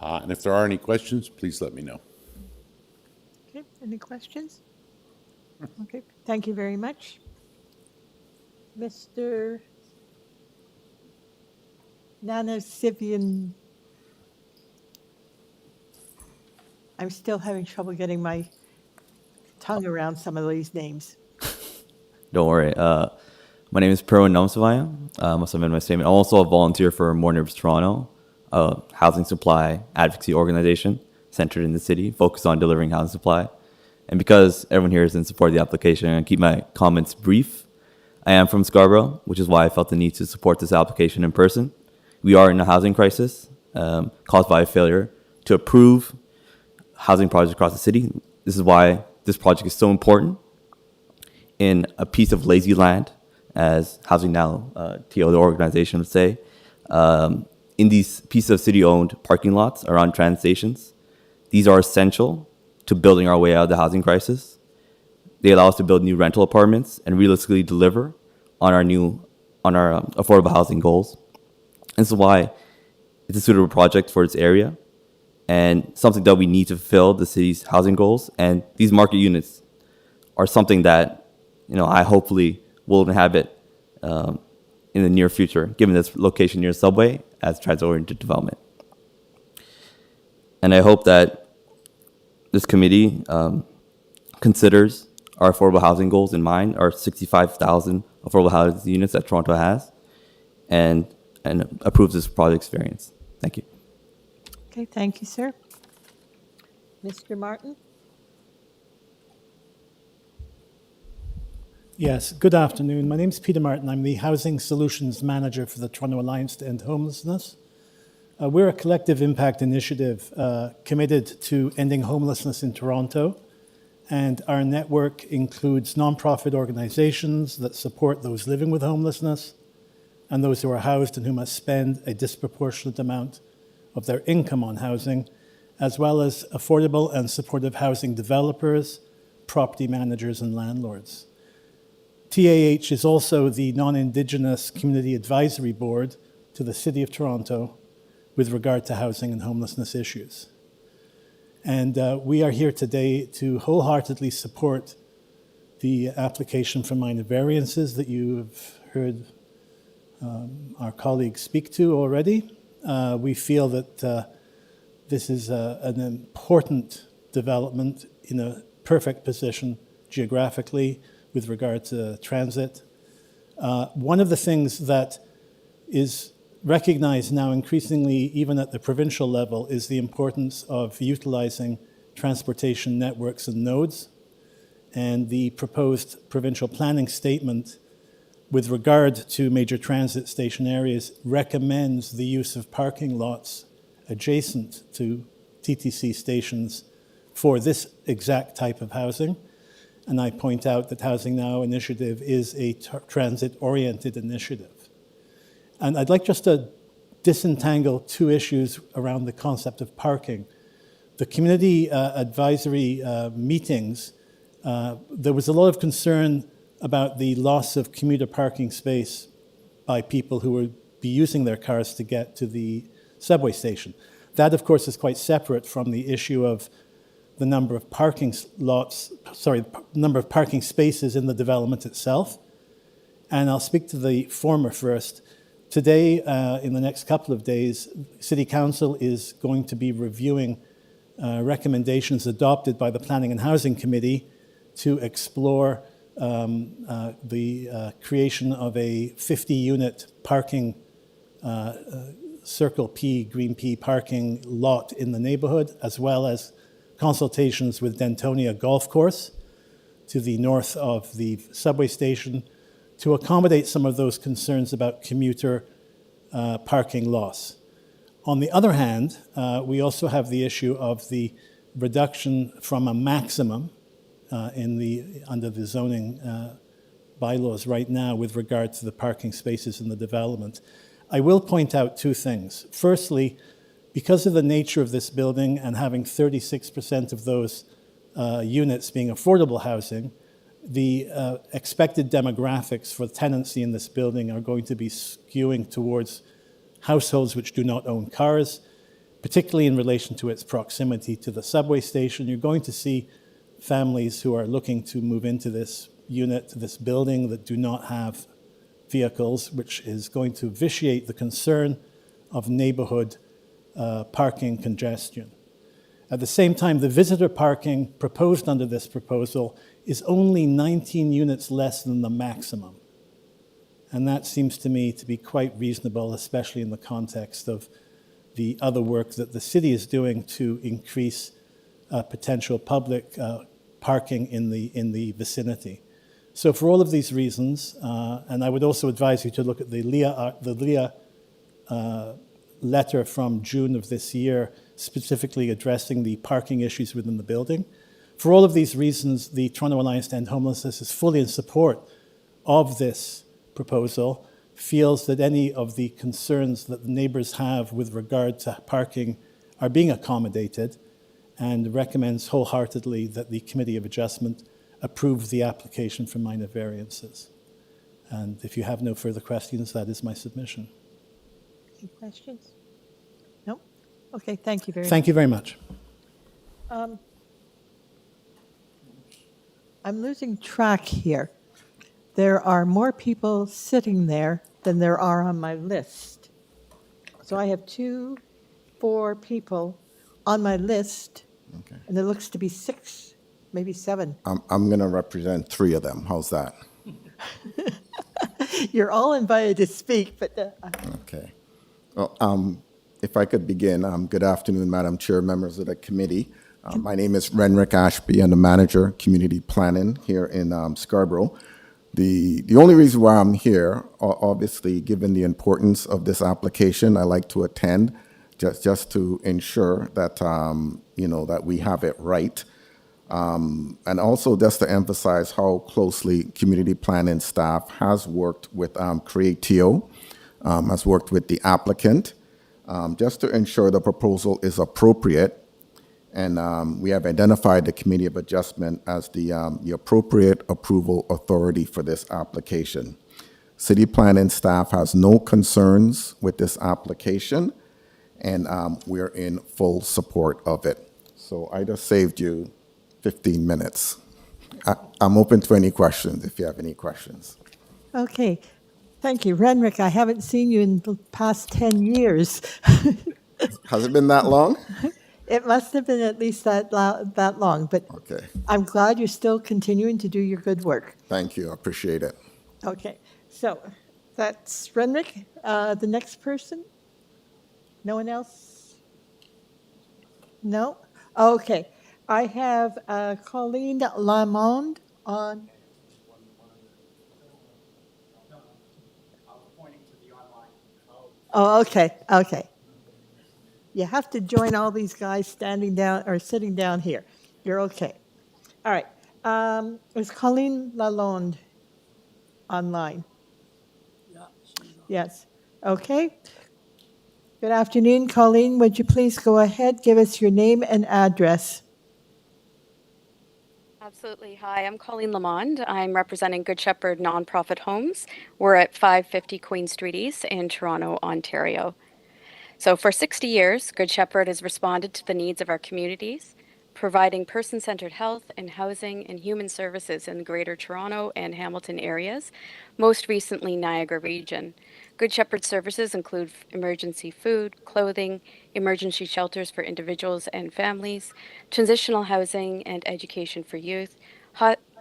And if there are any questions, please let me know.
Okay, any questions? Okay, thank you very much. Mr. Nanasivian. I'm still having trouble getting my tongue around some of these names.
Don't worry. My name is Perwin Namsavaya. Must have been my statement. I'm also a volunteer for More Neighbors Toronto, a housing supply advocacy organization centered in the city, focused on delivering housing supply. And because everyone here is in support of the application, I keep my comments brief. I am from Scarborough, which is why I felt the need to support this application in person. We are in a housing crisis caused by a failure to approve housing projects across the city. This is why this project is so important. In a piece of lazy land, as Housing Now, TO, the organization would say, in these pieces of city-owned parking lots around transit stations, these are essential to building our way out of the housing crisis. They allow us to build new rental apartments and realistically deliver on our affordable housing goals. This is why it's a suitable project for its area and something that we need to fulfill the city's housing goals. And these market units are something that I hopefully will inhabit in the near future, given this location near subway as transit-oriented development. And I hope that this committee considers our affordable housing goals in mind, our 65,000 affordable housing units that Toronto has, and approves this project's variance. Thank you.
Okay, thank you, sir. Mr. Martin?
Yes, good afternoon. My name's Peter Martin. I'm the Housing Solutions Manager for the Toronto Alliance to End Homelessness. We're a collective impact initiative committed to ending homelessness in Toronto, and our network includes nonprofit organizations that support those living with homelessness and those who are housed and who must spend a disproportionate amount of their income on housing, as well as affordable and supportive housing developers, property managers, and landlords. TAH is also the non-Indigenous Community Advisory Board to the City of Toronto with regard to housing and homelessness issues. And we are here today to wholeheartedly support the application for minor variances that you've heard our colleagues speak to already. We feel that this is an important development in a perfect position geographically with regard to transit. One of the things that is recognized now increasingly, even at the provincial level, is the importance of utilizing transportation networks and nodes. And the proposed provincial planning statement with regard to major transit station areas recommends the use of parking lots adjacent to TTC stations for this exact type of housing. And I point out that Housing Now initiative is a transit-oriented initiative. And I'd like just to disentangle two issues around the concept of parking. The community advisory meetings, there was a lot of concern about the loss of commuter parking space by people who would be using their cars to get to the subway station. That, of course, is quite separate from the issue of the number of parking number of parking spaces in the development itself. And I'll speak to the former first. Today, in the next couple of days, City Council is going to be reviewing recommendations adopted by the Planning and Housing Committee to explore the creation of a 50-unit parking Circle P, Green P parking lot in the neighborhood, as well as consultations with Dentonia Golf Course to the north of the subway station to accommodate some of those concerns about commuter parking loss. On the other hand, we also have the issue of the reduction from a maximum under the zoning bylaws right now with regard to the parking spaces in the development. I will point out two things. Firstly, because of the nature of this building and having 36% of those units being affordable housing, the expected demographics for tenancy in this building are going to be skewing towards households which do not own cars, particularly in relation to its proximity to the subway station. You're going to see families who are looking to move into this unit, this building, that do not have vehicles, which is going to vitiate the concern of neighborhood parking congestion. At the same time, the visitor parking proposed under this proposal is only 19 units less than the maximum. And that seems to me to be quite reasonable, especially in the context of the other work that the city is doing to increase potential public parking in the vicinity. So for all of these reasons, and I would also advise you to look at the LEA letter from June of this year, specifically addressing the parking issues within the building. For all of these reasons, the Toronto Alliance to End Homelessness is fully in support of this proposal, feels that any of the concerns that the neighbours have with regard to parking are being accommodated, and recommends wholeheartedly that the Committee of Adjustment approve the application for minor variances. And if you have no further questions, that is my submission.
Any questions? No? Okay, thank you very much.
Thank you very much.
I'm losing track here. There are more people sitting there than there are on my list. So I have 2, 4 people on my list, and there looks to be 6, maybe 7.
I'm going to represent 3 of them. How's that?
You're all invited to speak, but...
Okay. Well, if I could begin, good afternoon, Madam Chair, members of the committee. My name is Renrick Ashby. I'm the Manager, Community Planning here in Scarborough. The only reason why I'm here, obviously, given the importance of this application, I like to attend just to ensure that, that we have it right. And also just to emphasize how closely community planning staff has worked with Creatio, has worked with the applicant, just to ensure the proposal is appropriate. And we have identified the Committee of Adjustment as the appropriate approval authority for this application. City planning staff has no concerns with this application, and we're in full support of it. So I just saved you 15 minutes. I'm open to any questions if you have any questions.
Okay, thank you. Renrick, I haven't seen you in the past 10 years.
Has it been that long?
It must have been at least that long, but
Okay.
I'm glad you're still continuing to do your good work.
Thank you. I appreciate it.
Okay, so that's Renrick. The next person? No one else? No? Okay. I have Colleen Lamond on. Oh, okay, okay. You have to join all these guys standing down or sitting down here. You're okay. All right. Is Colleen Lalonde online? Yes. Okay. Good afternoon, Colleen. Would you please go ahead, give us your name and address?
Absolutely. Hi, I'm Colleen Lamond. I'm representing Good Shepherd Nonprofit Homes. We're at 550 Queen Street East in Toronto, Ontario. So for 60 years, Good Shepherd has responded to the needs of our communities, providing person-centered health and housing and human services in the Greater Toronto and Hamilton areas, most recently Niagara region. Good Shepherd services include emergency food, clothing, emergency shelters for individuals and families, transitional housing and education for youth,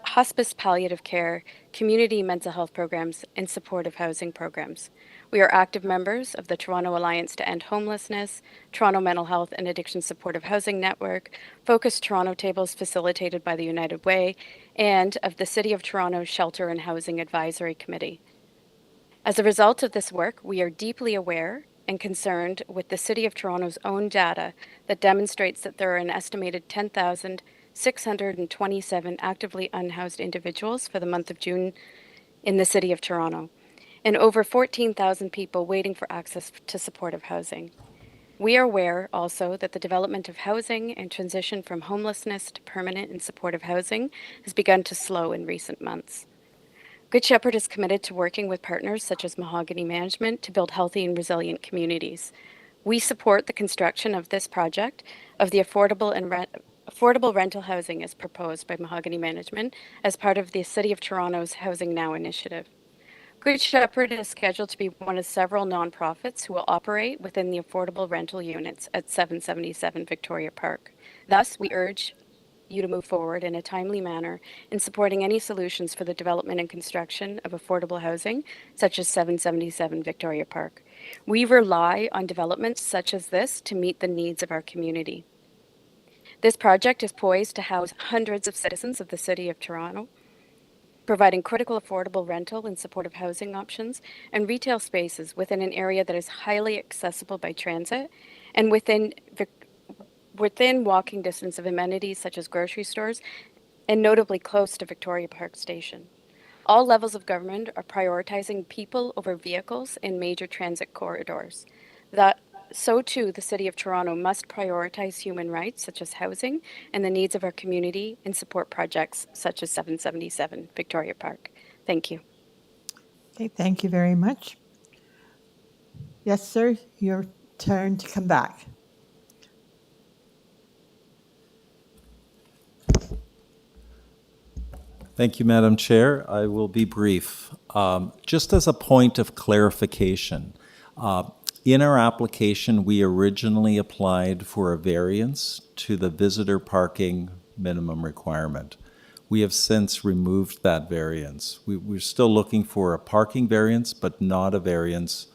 hospice palliative care, community mental health programs, and supportive housing programs. We are active members of the Toronto Alliance to End Homelessness, Toronto Mental Health and Addiction Supportive Housing Network, Focus Toronto Tables facilitated by the United Way, and of the City of Toronto Shelter and Housing Advisory Committee. As a result of this work, we are deeply aware and concerned with the City of Toronto's own data that demonstrates that there are an estimated 10,627 actively unhoused individuals for the month of June in the City of Toronto, and over 14,000 people waiting for access to supportive housing. We are aware also that the development of housing and transition from homelessness to permanent and supportive housing has begun to slow in recent months. Good Shepherd is committed to working with partners such as Mahogany Management to build healthy and resilient communities. We support the construction of this project of the affordable rental housing as proposed by Mahogany Management as part of the City of Toronto's Housing Now initiative. Good Shepherd is scheduled to be one of several nonprofits who will operate within the affordable rental units at 777 Victoria Park. Thus, we urge you to move forward in a timely manner in supporting any solutions for the development and construction of affordable housing, such as 777 Victoria Park. We rely on developments such as this to meet the needs of our community. This project is poised to house hundreds of citizens of the City of Toronto, providing critical affordable rental and supportive housing options and retail spaces within an area that is highly accessible by transit and within walking distance of amenities such as grocery stores and notably close to Victoria Park Station. All levels of government are prioritizing people over vehicles in major transit corridors. So too, the City of Toronto must prioritize human rights such as housing and the needs of our community and support projects such as 777 Victoria Park. Thank you.
Okay, thank you very much. Yes, sir, your turn to come back.
Thank you, Madam Chair. I will be brief. Just as a point of clarification, in our application, we originally applied for a variance to the visitor parking minimum requirement. We have since removed that variance. We're still looking for a parking variance, but not a variance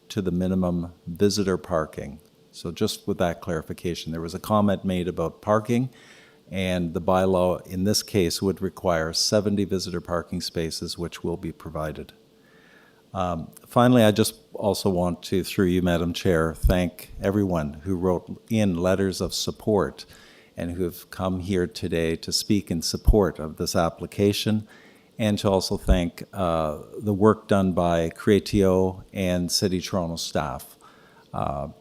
to the minimum visitor parking. So just with that clarification, there was a comment made about parking, And the bylaw in this case would require 70 visitor parking spaces, which will be provided. Finally, I just also want to, through you, Madam Chair, thank everyone who wrote in letters of support and who have come here today to speak in support of this application, and to also thank the work done by Creatio and City Toronto staff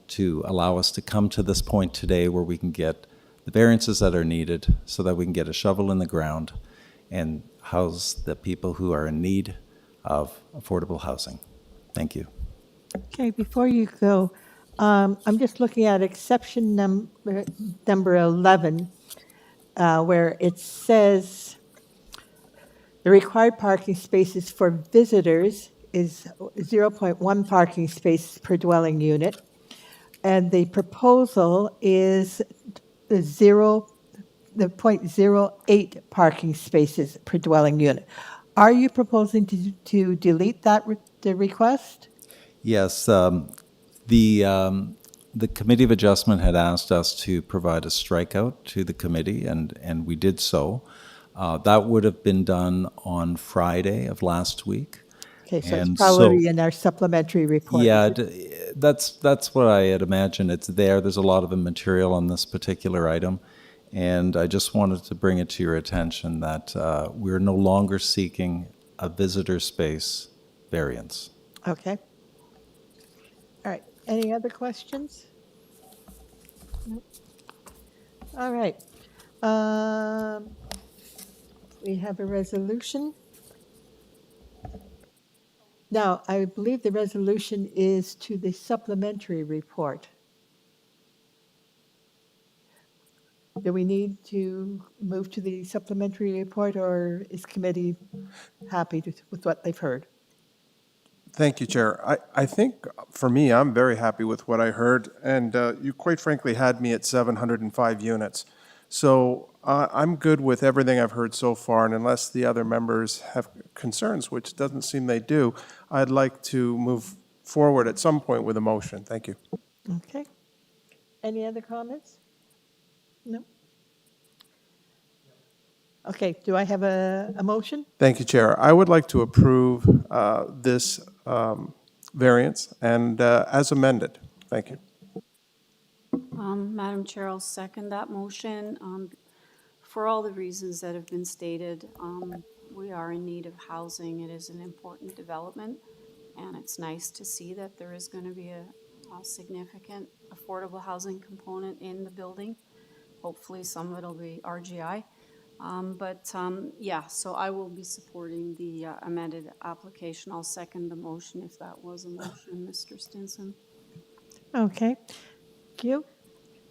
to allow us to come to this point today where we can get the variances that are needed so that we can get a shovel in the ground and house the people who are in need of affordable housing. Thank you.
Okay, before you go, I'm just looking at exception number 11, where it says the required parking spaces for visitors is 0.1 parking spaces per dwelling unit, and the proposal is the 0.08 parking spaces per dwelling unit. Are you proposing to delete that the request?
Yes, the Committee of Adjustment had asked us to provide a strikeout to the committee, and we did so. That would have been done on Friday of last week.
Okay, so
And
it's probably in our supplementary report.
Yeah, that's what I had imagined. It's there. There's a lot of material on this particular item. And I just wanted to bring it to your attention that we're no longer seeking a visitor space variance.
Okay. All right. Any other questions? Nope. All right. We have a resolution. Now, I believe the resolution is to the supplementary report. Do we need to move to the supplementary report, or is committee happy with what they've heard?
Thank you, Chair. I think, for me, I'm very happy with what I heard, and you quite frankly had me at 705 units. So I'm good with everything I've heard so far, and unless the other members have concerns, which doesn't seem they do, I'd like to move forward at some point with a motion. Thank you.
Okay. Any other comments? No? Okay, do I have a motion?
Thank you, Chair. I would like to approve this variance and as amended. Thank you.
Madam Chair, I'll second that motion. For all the reasons that have been stated, we are in need of housing. It is an important development, and it's nice to see that there is going to be a significant affordable housing component in the building. Hopefully some of it will be RGI. Yeah, so I will be supporting the amended application. I'll second the motion if that was a motion, Mr. Stinson.
Okay, thank you.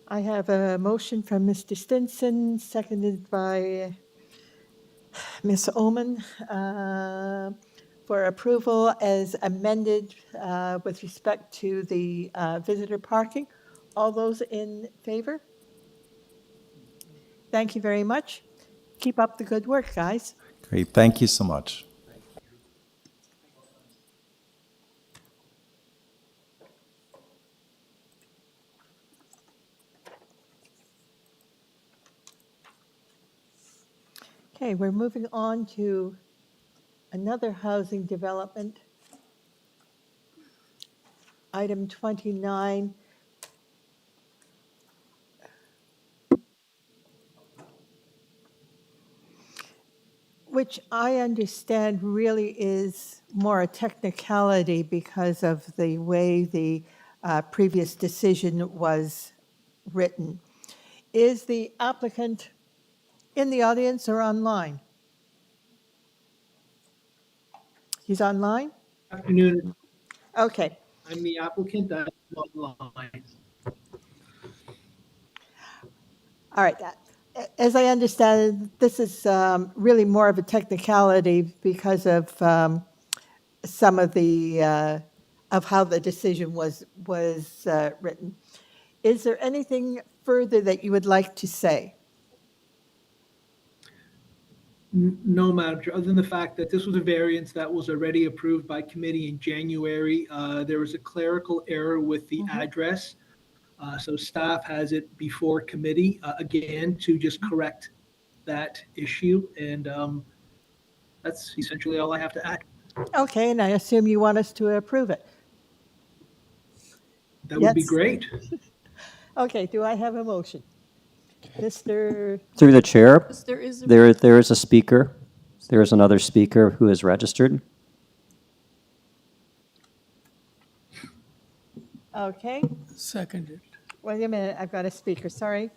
I have a motion from Mr. Stinson, seconded by Ms. Oman, for approval as amended with respect to the visitor parking. All those in favor? Thank you very much. Keep up the good work, guys.
Great. Thank you so much.
Okay, we're moving on to another housing development. Item 29. Which I understand really is more a technicality because of the way the previous decision was written. Is the applicant in the audience or online? He's online?
Afternoon.
Okay.
I'm the applicant. I'm online.
All right. As I understand it, this is really more of a technicality because of some of the of how the decision was written. Is there anything further that you would like to say?
No, Madam Chair, other than the fact that this was a variance that was already approved by committee in January. There was a clerical error with the address. So staff has it before committee, again, to just correct that issue. And that's essentially all I have to add.
Okay, and I assume you want us to approve it?
That would be
Yes.
great.
Okay, do I have a motion? Mr.
Through the chair,
Yes, there is a-
there is a speaker. There is another speaker who is registered.
Okay,
Seconded.
wait a minute, I've got a speaker, sorry.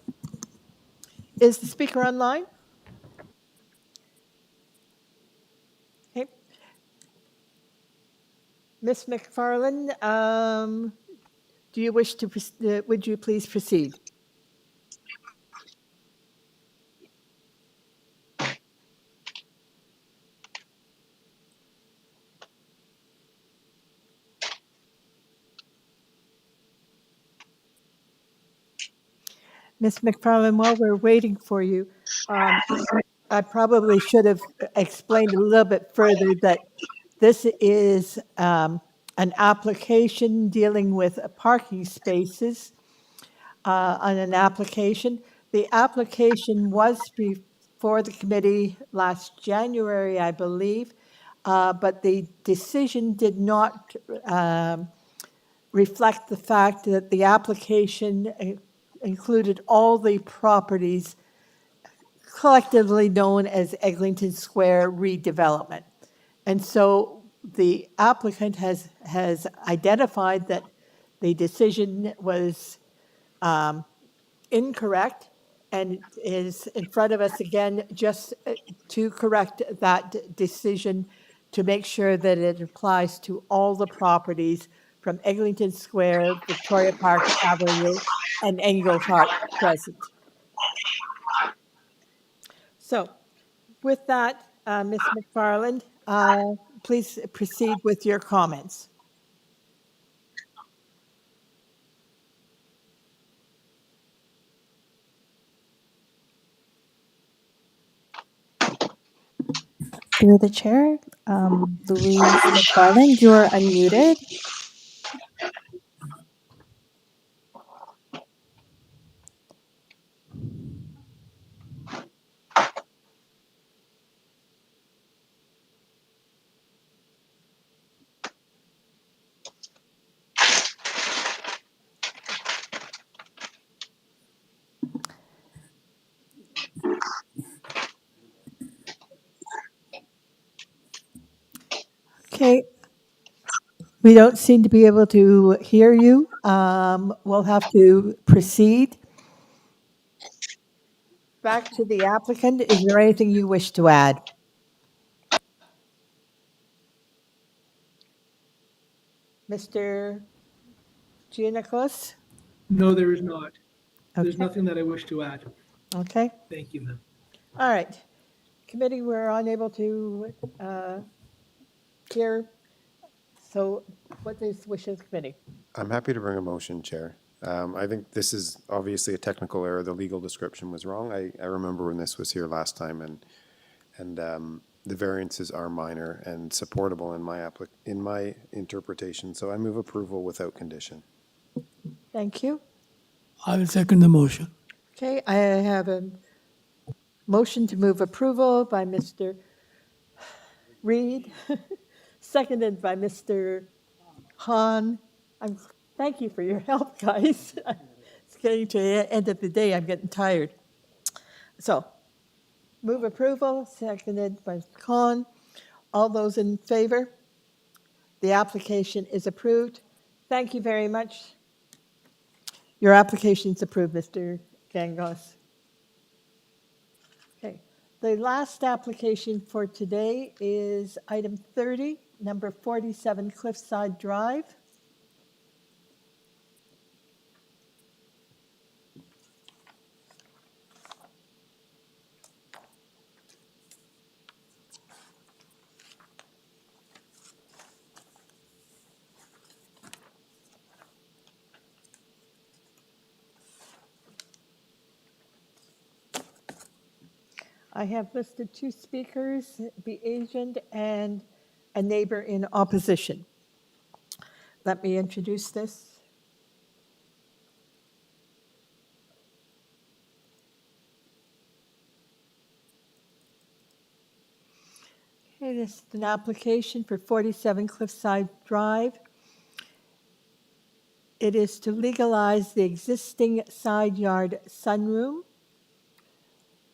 Is the speaker online? Okay. Ms. McFarland, do you wish to, would you please proceed? Ms. McFarland, while we're waiting for you, I probably should have explained a little bit further that this is an application dealing with parking spaces on an application. The application was before the committee last January, I believe, but the decision did not reflect the fact that the application included all the properties collectively known as Eglinton Square redevelopment. And so the applicant has identified that the decision was incorrect and is in front of us again just to correct that decision to make sure that it applies to all the properties from Eglinton Square, Victoria Park Avenue, and Englehart Crescent. So with that, Ms. McFarland, please proceed with your comments.
Through the chair, Louise McFarland, you're unmuted.
Okay. We don't seem to be able to hear you. We'll have to proceed. Back to the applicant. Is there anything you wish to add? Mr. Giannakos?
No, there is not. There's
Okay.
nothing that I wish to add.
Okay.
Thank you, ma'am.
All right. Committee, we're unable to hear. So what is the wish of the committee?
I'm happy to bring a motion, Chair. I think this is obviously a technical error. The legal description was wrong. I remember when this was here last time, and the variances are minor and supportable in my interpretation. So I move approval without condition.
Thank you.
I will second the motion.
Okay, I have a motion to move approval by Mr. Reed, seconded by Mr. Hahn. Thank you for your help, guys. It's getting to the end of the day. I'm getting tired. So, move approval, seconded by Mr. Hahn. All those in favor? The application is approved. Thank you very much. Your application is approved, Mr. Gangos. Okay. The last application for today is item 30, number 47 Cliffside Drive. I have listed two speakers, the agent and a neighbor in opposition. Let me introduce this. Okay, this is an application for 47 Cliffside Drive. It is to legalize the existing side yard sunroom.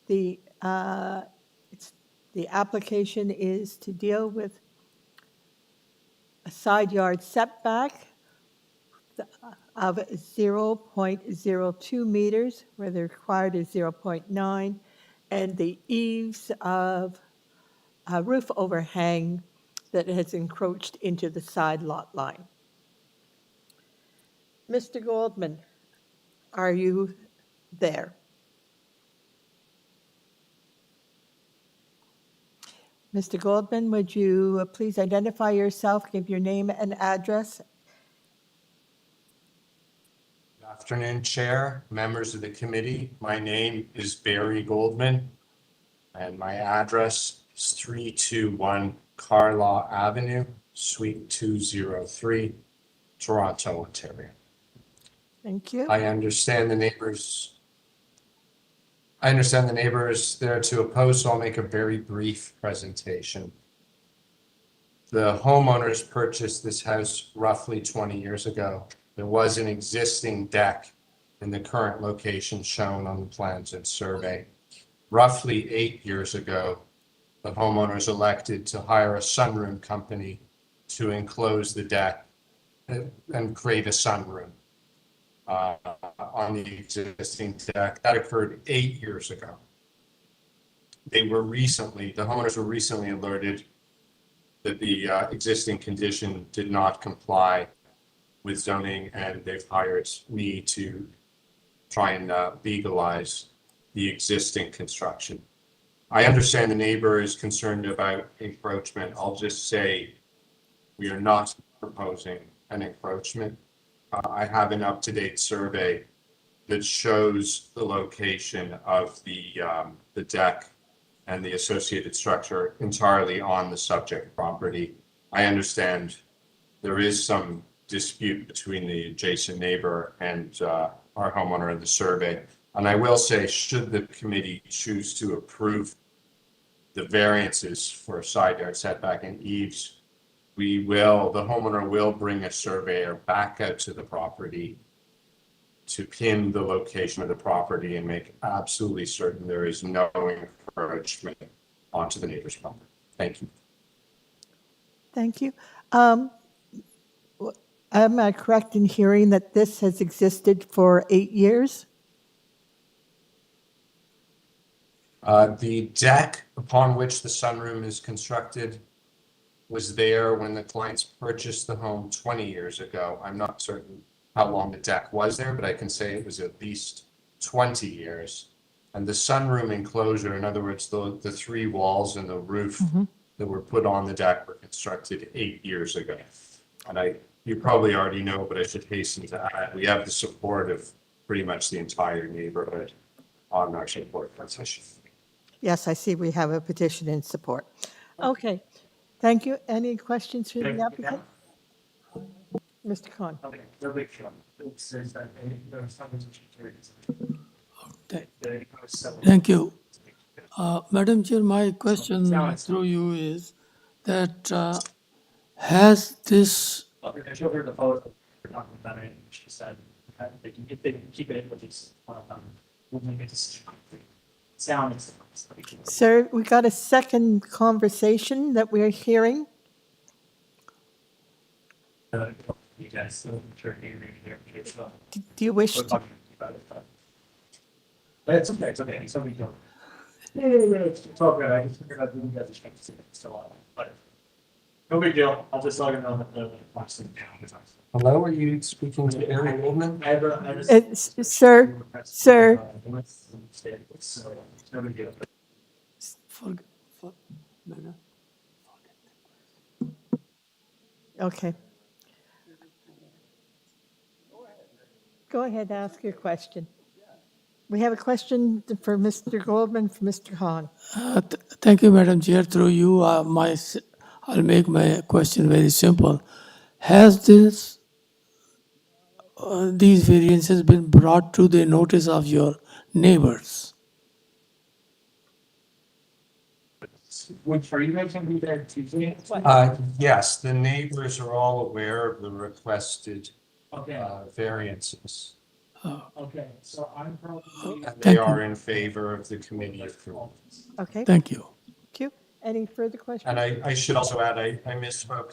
The application is to deal with a side yard setback of 0.02 meters, where the required is 0.9, and the eaves of a roof overhang that has encroached into the side lot line. Mr. Goldman, are you there? Mr. Goldman, would you please identify yourself, give your name and address?
Good afternoon, Chair, members of the committee. My name is Barry Goldman, and my address is 321 Carlaw Avenue, Suite 203, Toronto, Ontario.
Thank you.
I understand the neighbors there to oppose, so I'll make a very brief presentation. The homeowners purchased this house roughly 20 years ago. There was an existing deck in the current location shown on the plans and survey. Roughly 8 years ago, the homeowners elected to hire a sunroom company to enclose the deck and create a sunroom on the existing deck. That occurred 8 years ago. The homeowners were recently alerted that the existing condition did not comply with zoning, and they've hired me to try and legalize the existing construction. I understand the neighbor is concerned about encroachment. I'll just say we are not proposing an encroachment. I have an up-to-date survey that shows the location of the deck and the associated structure entirely on the subject property. I understand there is some dispute between the adjacent neighbor and our homeowner in the survey. And I will say, should the committee choose to approve the variances for side yard setback and eaves, the homeowner will bring a surveyor back out to the property to pin the location of the property and make absolutely certain there is no encroachment onto the neighbor's property. Thank you.
Thank you. Am I correct in hearing that this has existed for 8 years?
The deck upon which the sunroom is constructed was there when the clients purchased the home 20 years ago. I'm not certain how long the deck was there, but I can say it was at least 20 years. And the sunroom enclosure, in other words, the three walls and the roof that were put on the deck were constructed 8 years ago. And you probably already know, but I should hasten to add, we have the support of pretty much the entire neighborhood on our support for this issue.
Yes, I see we have a petition in support. Okay, thank you. Any questions for the applicant? Mr. Khan.
Thank you. Madam Chair, my question through you is that has this
she said if they can keep it with these, we'll make a decision. Sound.
Sir, we got a second conversation that we're hearing.
You guys,
Do you wish to?
It's okay, it's okay. Somebody go. It's all good. I just figured out you guys are still on, but no big deal. I'll just let you know that the last thing down.
Hello, are you speaking to Aaron Goldman?
Sir. Okay. Go ahead, ask your question. We have a question for Mr. Goldman, for Mr. Hahn.
Thank you, Madam Chair. Through you, I'll make my question very simple. Has these variances been brought to the notice of your neighbors?
Are you guys gonna be there Tuesday?
Yes, the neighbors are all aware of the requested
Okay,
variances.
okay, so I'm probably.
And they
Thank
are
you.
in favor of the committee approval.
Okay,
Thank you.
thank you. Any further questions?
And I should also add, I misspoke,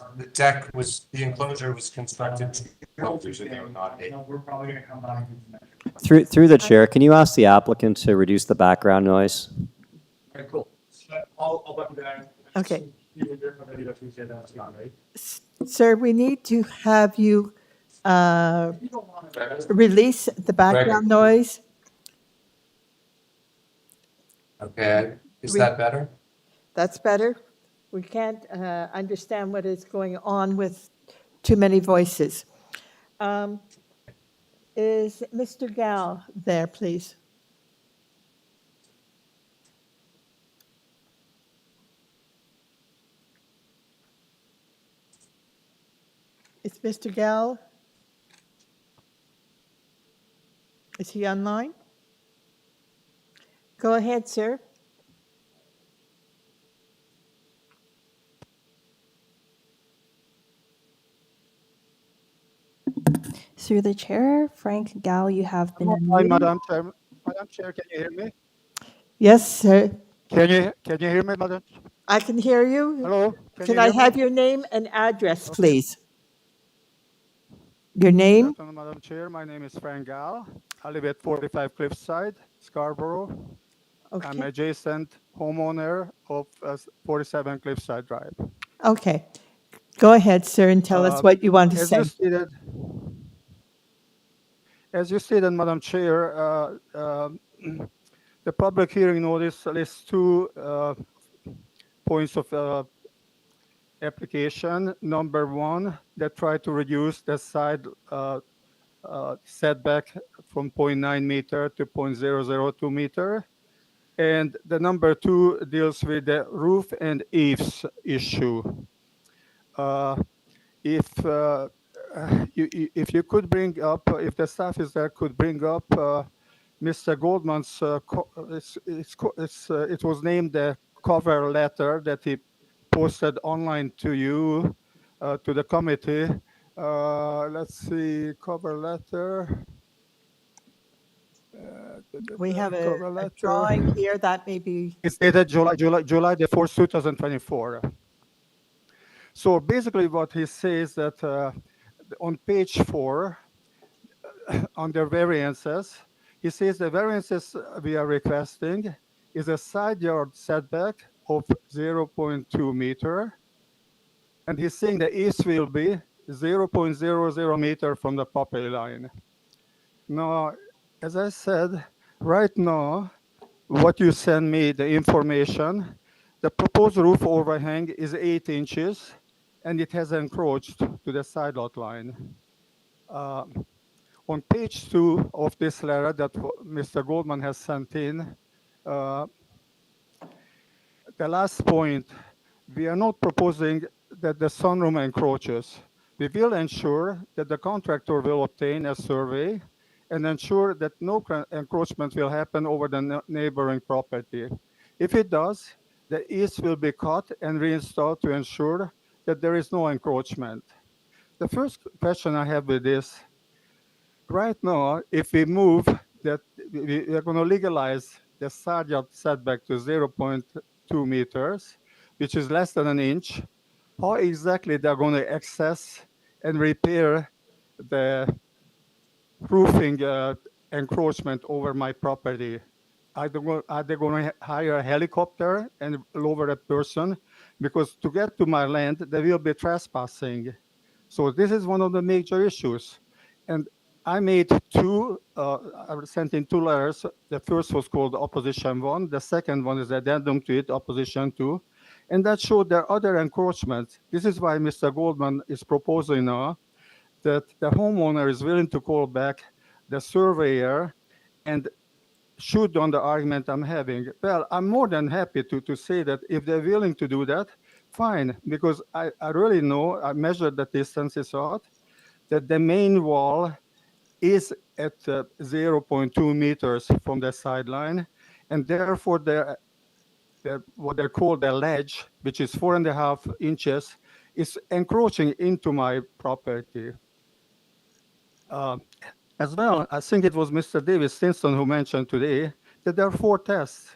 the enclosure was constructed to builders and they were not eight.
No, we're probably gonna come by.
Through the chair, can you ask the applicant to reduce the background noise?
Okay, cool. I'll button down.
Okay.
You're gonna be there Tuesday, that's not right.
Sir, we need to have you release the background noise.
Okay, is
We-
that better?
That's better. We can't understand what is going on with too many voices. Is Mr. Gal there, please? Is Mr. Gal? Is he online? Go ahead, sir.
Through the chair, Frank Gao, you have been
Hi,
unmuted.
Madam Chair. Madam Chair, can you hear me?
Yes, sir.
Can you hear me, Madam?
I can hear you.
Hello?
Can I have your name and address, please? Your name?
Good afternoon, Madam Chair. My name is Frank Gal. I live at 45 Cliffside, Scarborough.
Okay.
I'm adjacent homeowner of 47 Cliffside Drive.
Okay. Go ahead, sir, and tell us what you want to say.
As you stated, Madam Chair, the public hearing notice lists two points of application. Number one, they try to reduce the side setback from 0.9 meter to 0.002 meter. And the number two deals with the roof and eaves issue. If you could bring up, if the staff is there, could bring up Mr. Goldman's, it was named the cover letter that he posted online to you, to the committee. Let's see, cover letter.
We have
cover
a
letter.
drawing here that may be.
It's dated July the 4th, 2024. So basically what he says that on page 4, under variances, he says the variances we are requesting is a side yard setback of 0.2 meter. And he's saying the east will be 0.00 meter from the property line. Now, as I said, right now, what you send me, the information, the proposed roof overhang is 8 inches, and it has encroached to the side lot line. On page 2 of this letter that Mr. Goldman has sent in, the last point, we are not proposing that the sunroom encroaches. We will ensure that the contractor will obtain a survey and ensure that no encroachment will happen over the neighboring property. If it does, the eaves will be cut and reinstalled to ensure that there is no encroachment. The first question I have with this, right now, if we move that, we are going to legalize the side yard setback to 0.2 meters, which is less than an inch. How exactly they're going to access and repair the roofing encroachment over my property? Are they going to hire a helicopter and lower a person? Because to get to my land, they will be trespassing. So this is one of the major issues. And I made I sent in 2 letters. The first was called Opposition 1. The second one is addendum to it, Opposition 2. And that showed there are other encroachments. This is why Mr. Goldman is proposing now that the homeowner is willing to call back the surveyor and shoot on the argument I'm having. Well, I'm more than happy to say that if they're willing to do that, fine, because I really know, I measured the distances out, that the main wall is at 0.2 meters from the sideline, and therefore what they're called the ledge, which is 4.5 inches, is encroaching into my property. As well, I think it was Mr. David Stinson who mentioned today that there are 4 tests.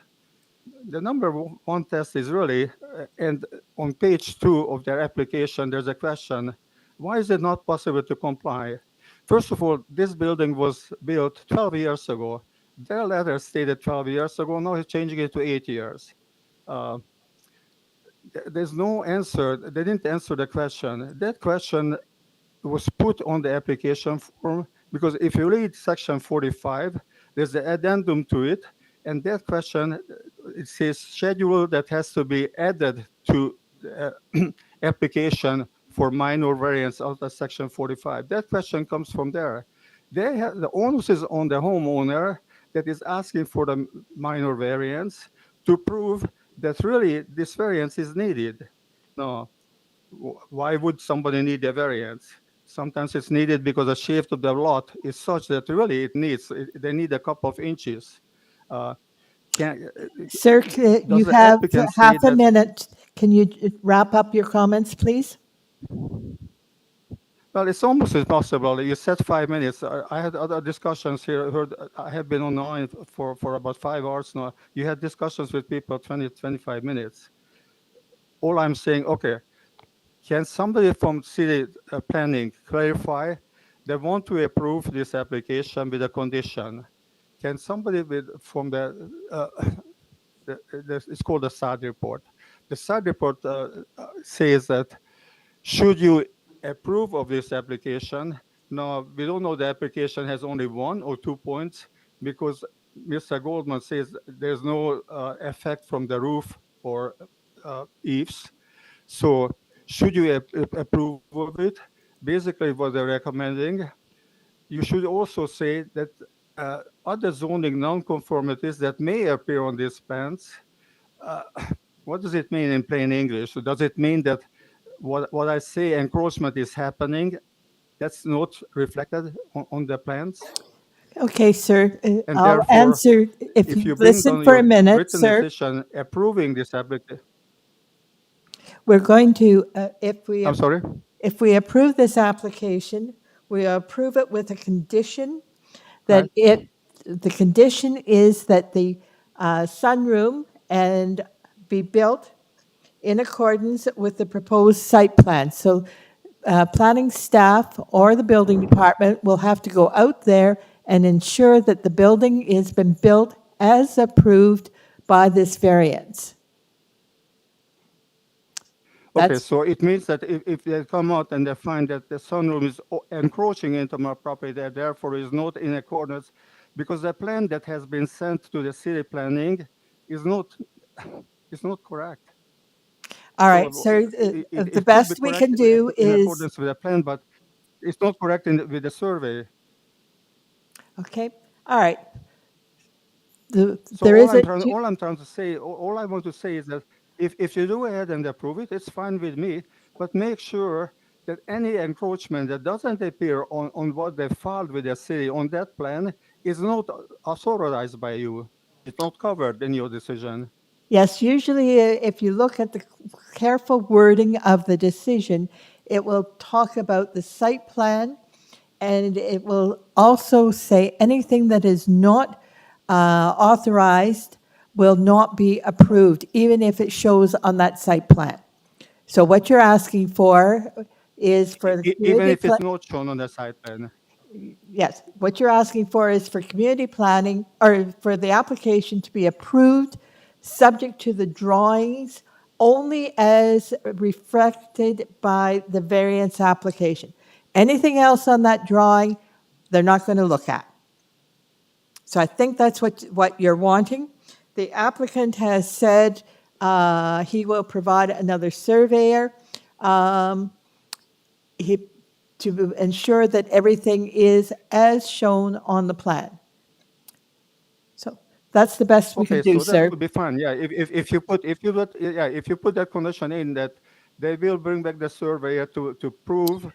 The number one test is really, and on page 2 of their application, there's a question, why is it not possible to comply? First of all, this building was built 12 years ago. Their letter stated 12 years ago, now it's changing it to 8 years. There's no answer, they didn't answer the question. That question was put on the application form because if you read section 45, there's the addendum to it, and that question, it says schedule that has to be added to the application for minor variance out of section 45. That question comes from there. They have, the onus is on the homeowner that is asking for the minor variance to prove that really this variance is needed. No, why would somebody need a variance? Sometimes it's needed because the shape of the lot is such that really they need a couple of inches.
Sir, you
the
have
applicant say
half a
that-
minute. Can you wrap up your comments, please?
Well, it's almost impossible. You said 5 minutes. I had other discussions here. I have been online for about 5 hours now. You had discussions with people 20, 25 minutes. All I'm saying, okay, can somebody from city planning clarify they want to approve this application with a condition? Can somebody from it's called the SAD report. The SAD report says that should you approve of this application, now we don't know the application has only 1 or 2 points because Mr. Goldman says there's no effect from the roof or eaves. So should you approve of it? Basically, what they're recommending, you should also say that other zoning nonconformities that may appear on these plans, what does it mean in plain English? So does it mean that what I say encroachment is happening, that's not reflected on the plans?
Okay, sir.
And
I'll
therefore,
answer if
if
you
you bring
listen
down
for
your
a minute,
written
sir.
decision approving this application,
We're going to,
I'm sorry?
if we approve this application, we approve it with a condition that the condition is that the sunroom and be built in accordance with the proposed site plan. So planning staff or the building department will have to go out there and ensure that the building has been built as approved by this variance.
Okay, so it means that if they come out and they find that the sunroom is encroaching into my property, that therefore is not in accordance, because the plan that has been sent to the city planning is not correct.
All right, sir, the best we can do
in
is,
accordance with the plan, but it's not correct with the survey.
okay, all right.
So
There is a,
all I'm trying to say, all I want to say is that if you go ahead and approve it, it's fine with me, but make sure that any encroachment that doesn't appear on what they filed with the city on that plan is not authorized by you. It's not covered in your decision.
yes, usually if you look at the careful wording of the decision, it will talk about the site plan, and it will also say anything that is not authorized will not be approved, even if it shows on that site plan. So what you're asking for is for the
Even
community
if it's not shown on the site plan.
Yes, what you're asking for is for community planning, or for the application to be approved, subject to the drawings, only as reflected by the variance application. Anything else on that drawing, they're not going to look at. So I think that's what you're wanting. The applicant has said he will provide another surveyor. To ensure that everything is as shown on the plan. So that's the best we can do,
So that
sir.
would be fine. Yeah, if you put that condition in that they will bring back the surveyor to prove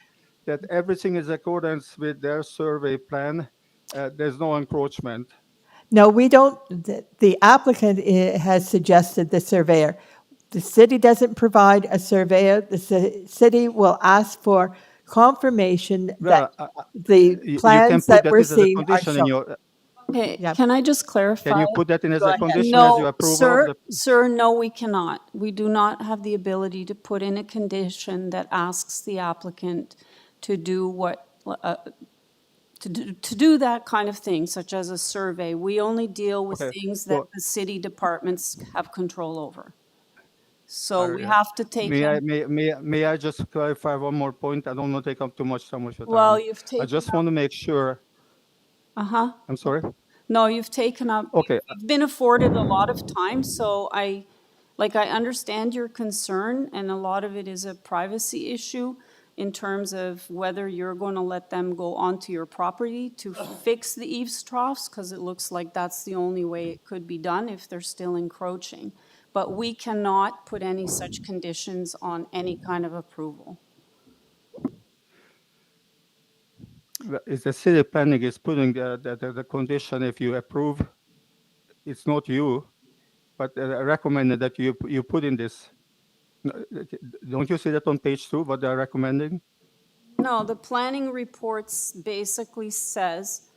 that everything is accordance with their survey plan, there's no encroachment.
No, we don't, the applicant has suggested the surveyor. The city doesn't provide a surveyor. The city will ask for confirmation that the
You can
plans
put
that
that
we're
as a
seeing are
condition in
shown.
your,
Okay,
Yeah.
can I just clarify?
can you put that in as
Go
a
ahead.
condition as you
No,
approval of
sir,
the?
sir, no, we cannot. We do not have the ability to put in a condition that asks the applicant to do what, to do that kind of thing, such as a survey. We only deal with
Okay,
things that
so,
the city departments have control over. So we have to take
may I,
in,
may I just clarify one more point? I don't want to take up too much of your
well,
time.
you've
I
taken
just
up,
want to make sure,
uh-huh.
I'm sorry?
No, you've taken up,
Okay,
you've been afforded a lot of time, so I understand your concern, and a lot of it is a privacy issue in terms of whether you're going to let them go onto your property to fix the eaves troughs, because it looks like that's the only way it could be done if they're still encroaching. But we cannot put any such conditions on any kind of approval.
is the city planning is putting the condition if you approve, it's not you, but recommended that you put in this. Don't you see that on page 2, what they're recommending?
No, the planning reports basically says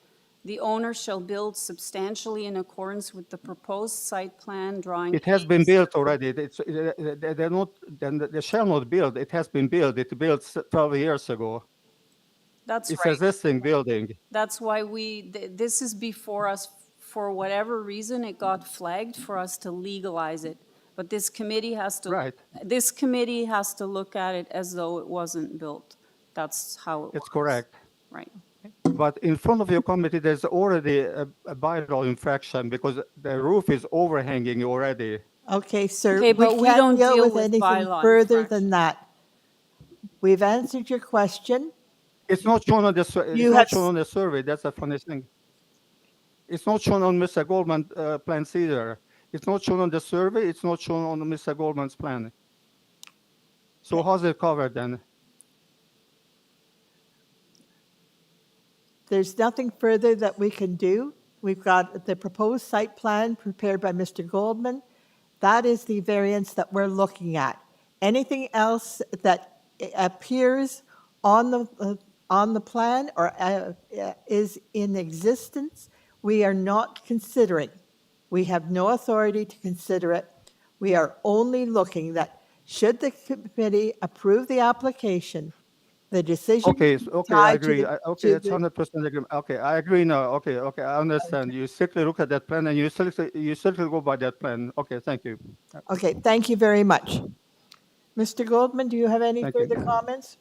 the owner shall build substantially in accordance with the proposed site plan drawing.
It has been built already. They're not, they shall not build. It has been built. It built 12 years ago.
That's
It's
right.
existing building.
That's why this is before us, for whatever reason, it got flagged for us to legalize it. But this committee has to.
Right.
This committee has to look at it as though it wasn't built. That's how it works.
It's correct.
Right.
But in front of your committee, there's already a bylaw infraction because the roof is overhanging already.
Okay, sir.
Okay, but we
can't
don't deal
with
with
anything
bylaw
further than that. We've answered your question.
It's not shown on the, it's
You
not
have
shown on the survey. That's a funny thing. It's not shown on Mr. Goldman's plans either. It's not shown on the survey. It's not shown on Mr. Goldman's plan. So how's it covered then?
There's nothing further that we can do. We've got the proposed site plan prepared by Mr. Goldman. That is the variance that we're looking at. Anything else that appears on the plan or is in existence, we are not considering. We have no authority to consider it. We are only looking that should the committee approve the application, the decision.
Okay, I agree. Okay, it's
the
100% agreement. Okay, I agree now. Okay, I understand. You strictly look at that plan and you strictly go by that plan. Okay, thank you.
Okay, thank you very much. Mr. Goldman, do you have any
Thank you.
further comments?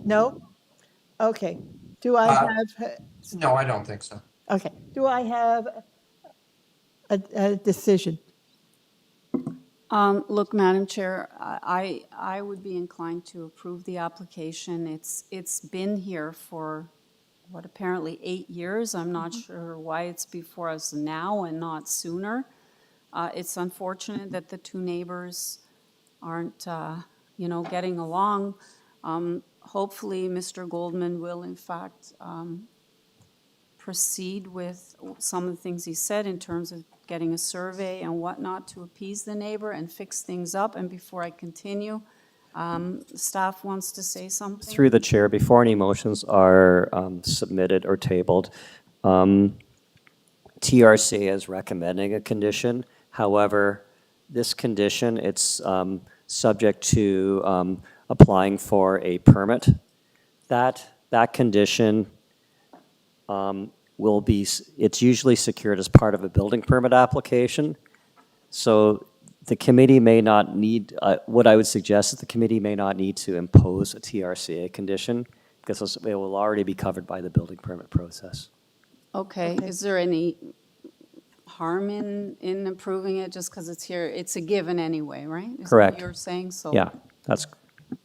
No? Okay. Do I have?
No, I don't think so.
Okay. Do I have a decision?
Look, Madam Chair, I would be inclined to approve the application. It's been here for, what, apparently 8 years. I'm not sure why it's before us now and not sooner. It's unfortunate that the two neighbors aren't, getting along. Hopefully, Mr. Goldman will, in fact, proceed with some of the things he said in terms of getting a survey and whatnot to appease the neighbor and fix things up. And before I continue, staff wants to say something.
Through the chair, before any motions are submitted or tabled, TRC is recommending a condition. However, this condition, it's subject to applying for a permit. That condition will be, it's usually secured as part of a building permit application. So the committee may not need, what I would suggest is the committee may not need to impose a TRCA condition because it will already be covered by the building permit process.
Okay, is there any harm in approving it just because it's here? It's a given anyway, right? Is that
Correct.
what you're saying? So
Yeah, that's.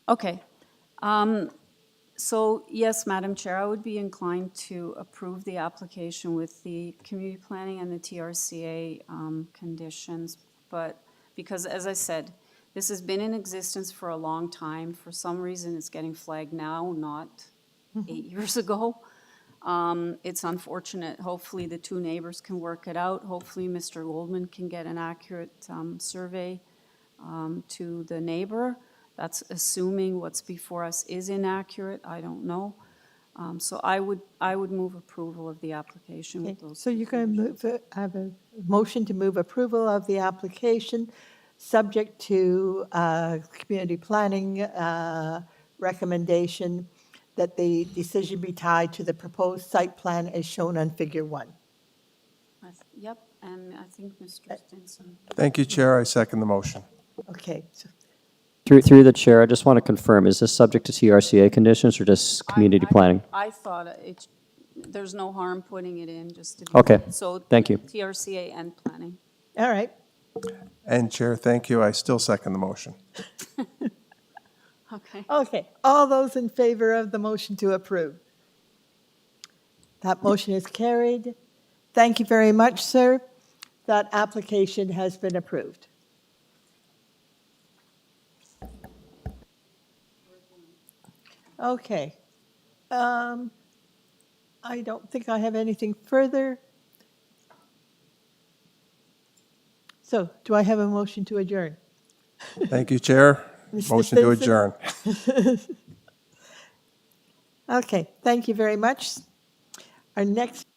Okay. So yes, Madam Chair, I would be inclined to approve the application with the community planning and the TRCA conditions. But because, as I said, this has been in existence for a long time. For some reason, it's getting flagged now, not 8 years ago. It's unfortunate. Hopefully, the two neighbors can work it out. Hopefully, Mr. Goldman can get an accurate survey to the neighbor. That's assuming what's before us is inaccurate. I don't know. So I would move approval of the application with
Okay,
those.
so you're going to move, have a motion to move approval of the application, subject to community planning recommendation that the decision be tied to the proposed site plan as shown on Figure 1.
Yep, and I think Mr. Stinson.
Thank you, Chair. I second the motion.
Okay, so
Through the chair, I just want to confirm, is this subject to TRCA conditions or just community planning?
I thought there's no harm putting it in just to be.
Okay,
So
thank you.
TRCA and planning.
all right.
And Chair, thank you. I still second the motion.
Okay.
Okay, all those in favor of the motion to approve? That motion is carried. Thank you very much, sir. That application has been approved. Okay. I don't think I have anything further. So, do I have a motion to adjourn?
Thank you, Chair.
Mr.
Motion to
Stinson?
adjourn.
Okay, thank you very much. Our next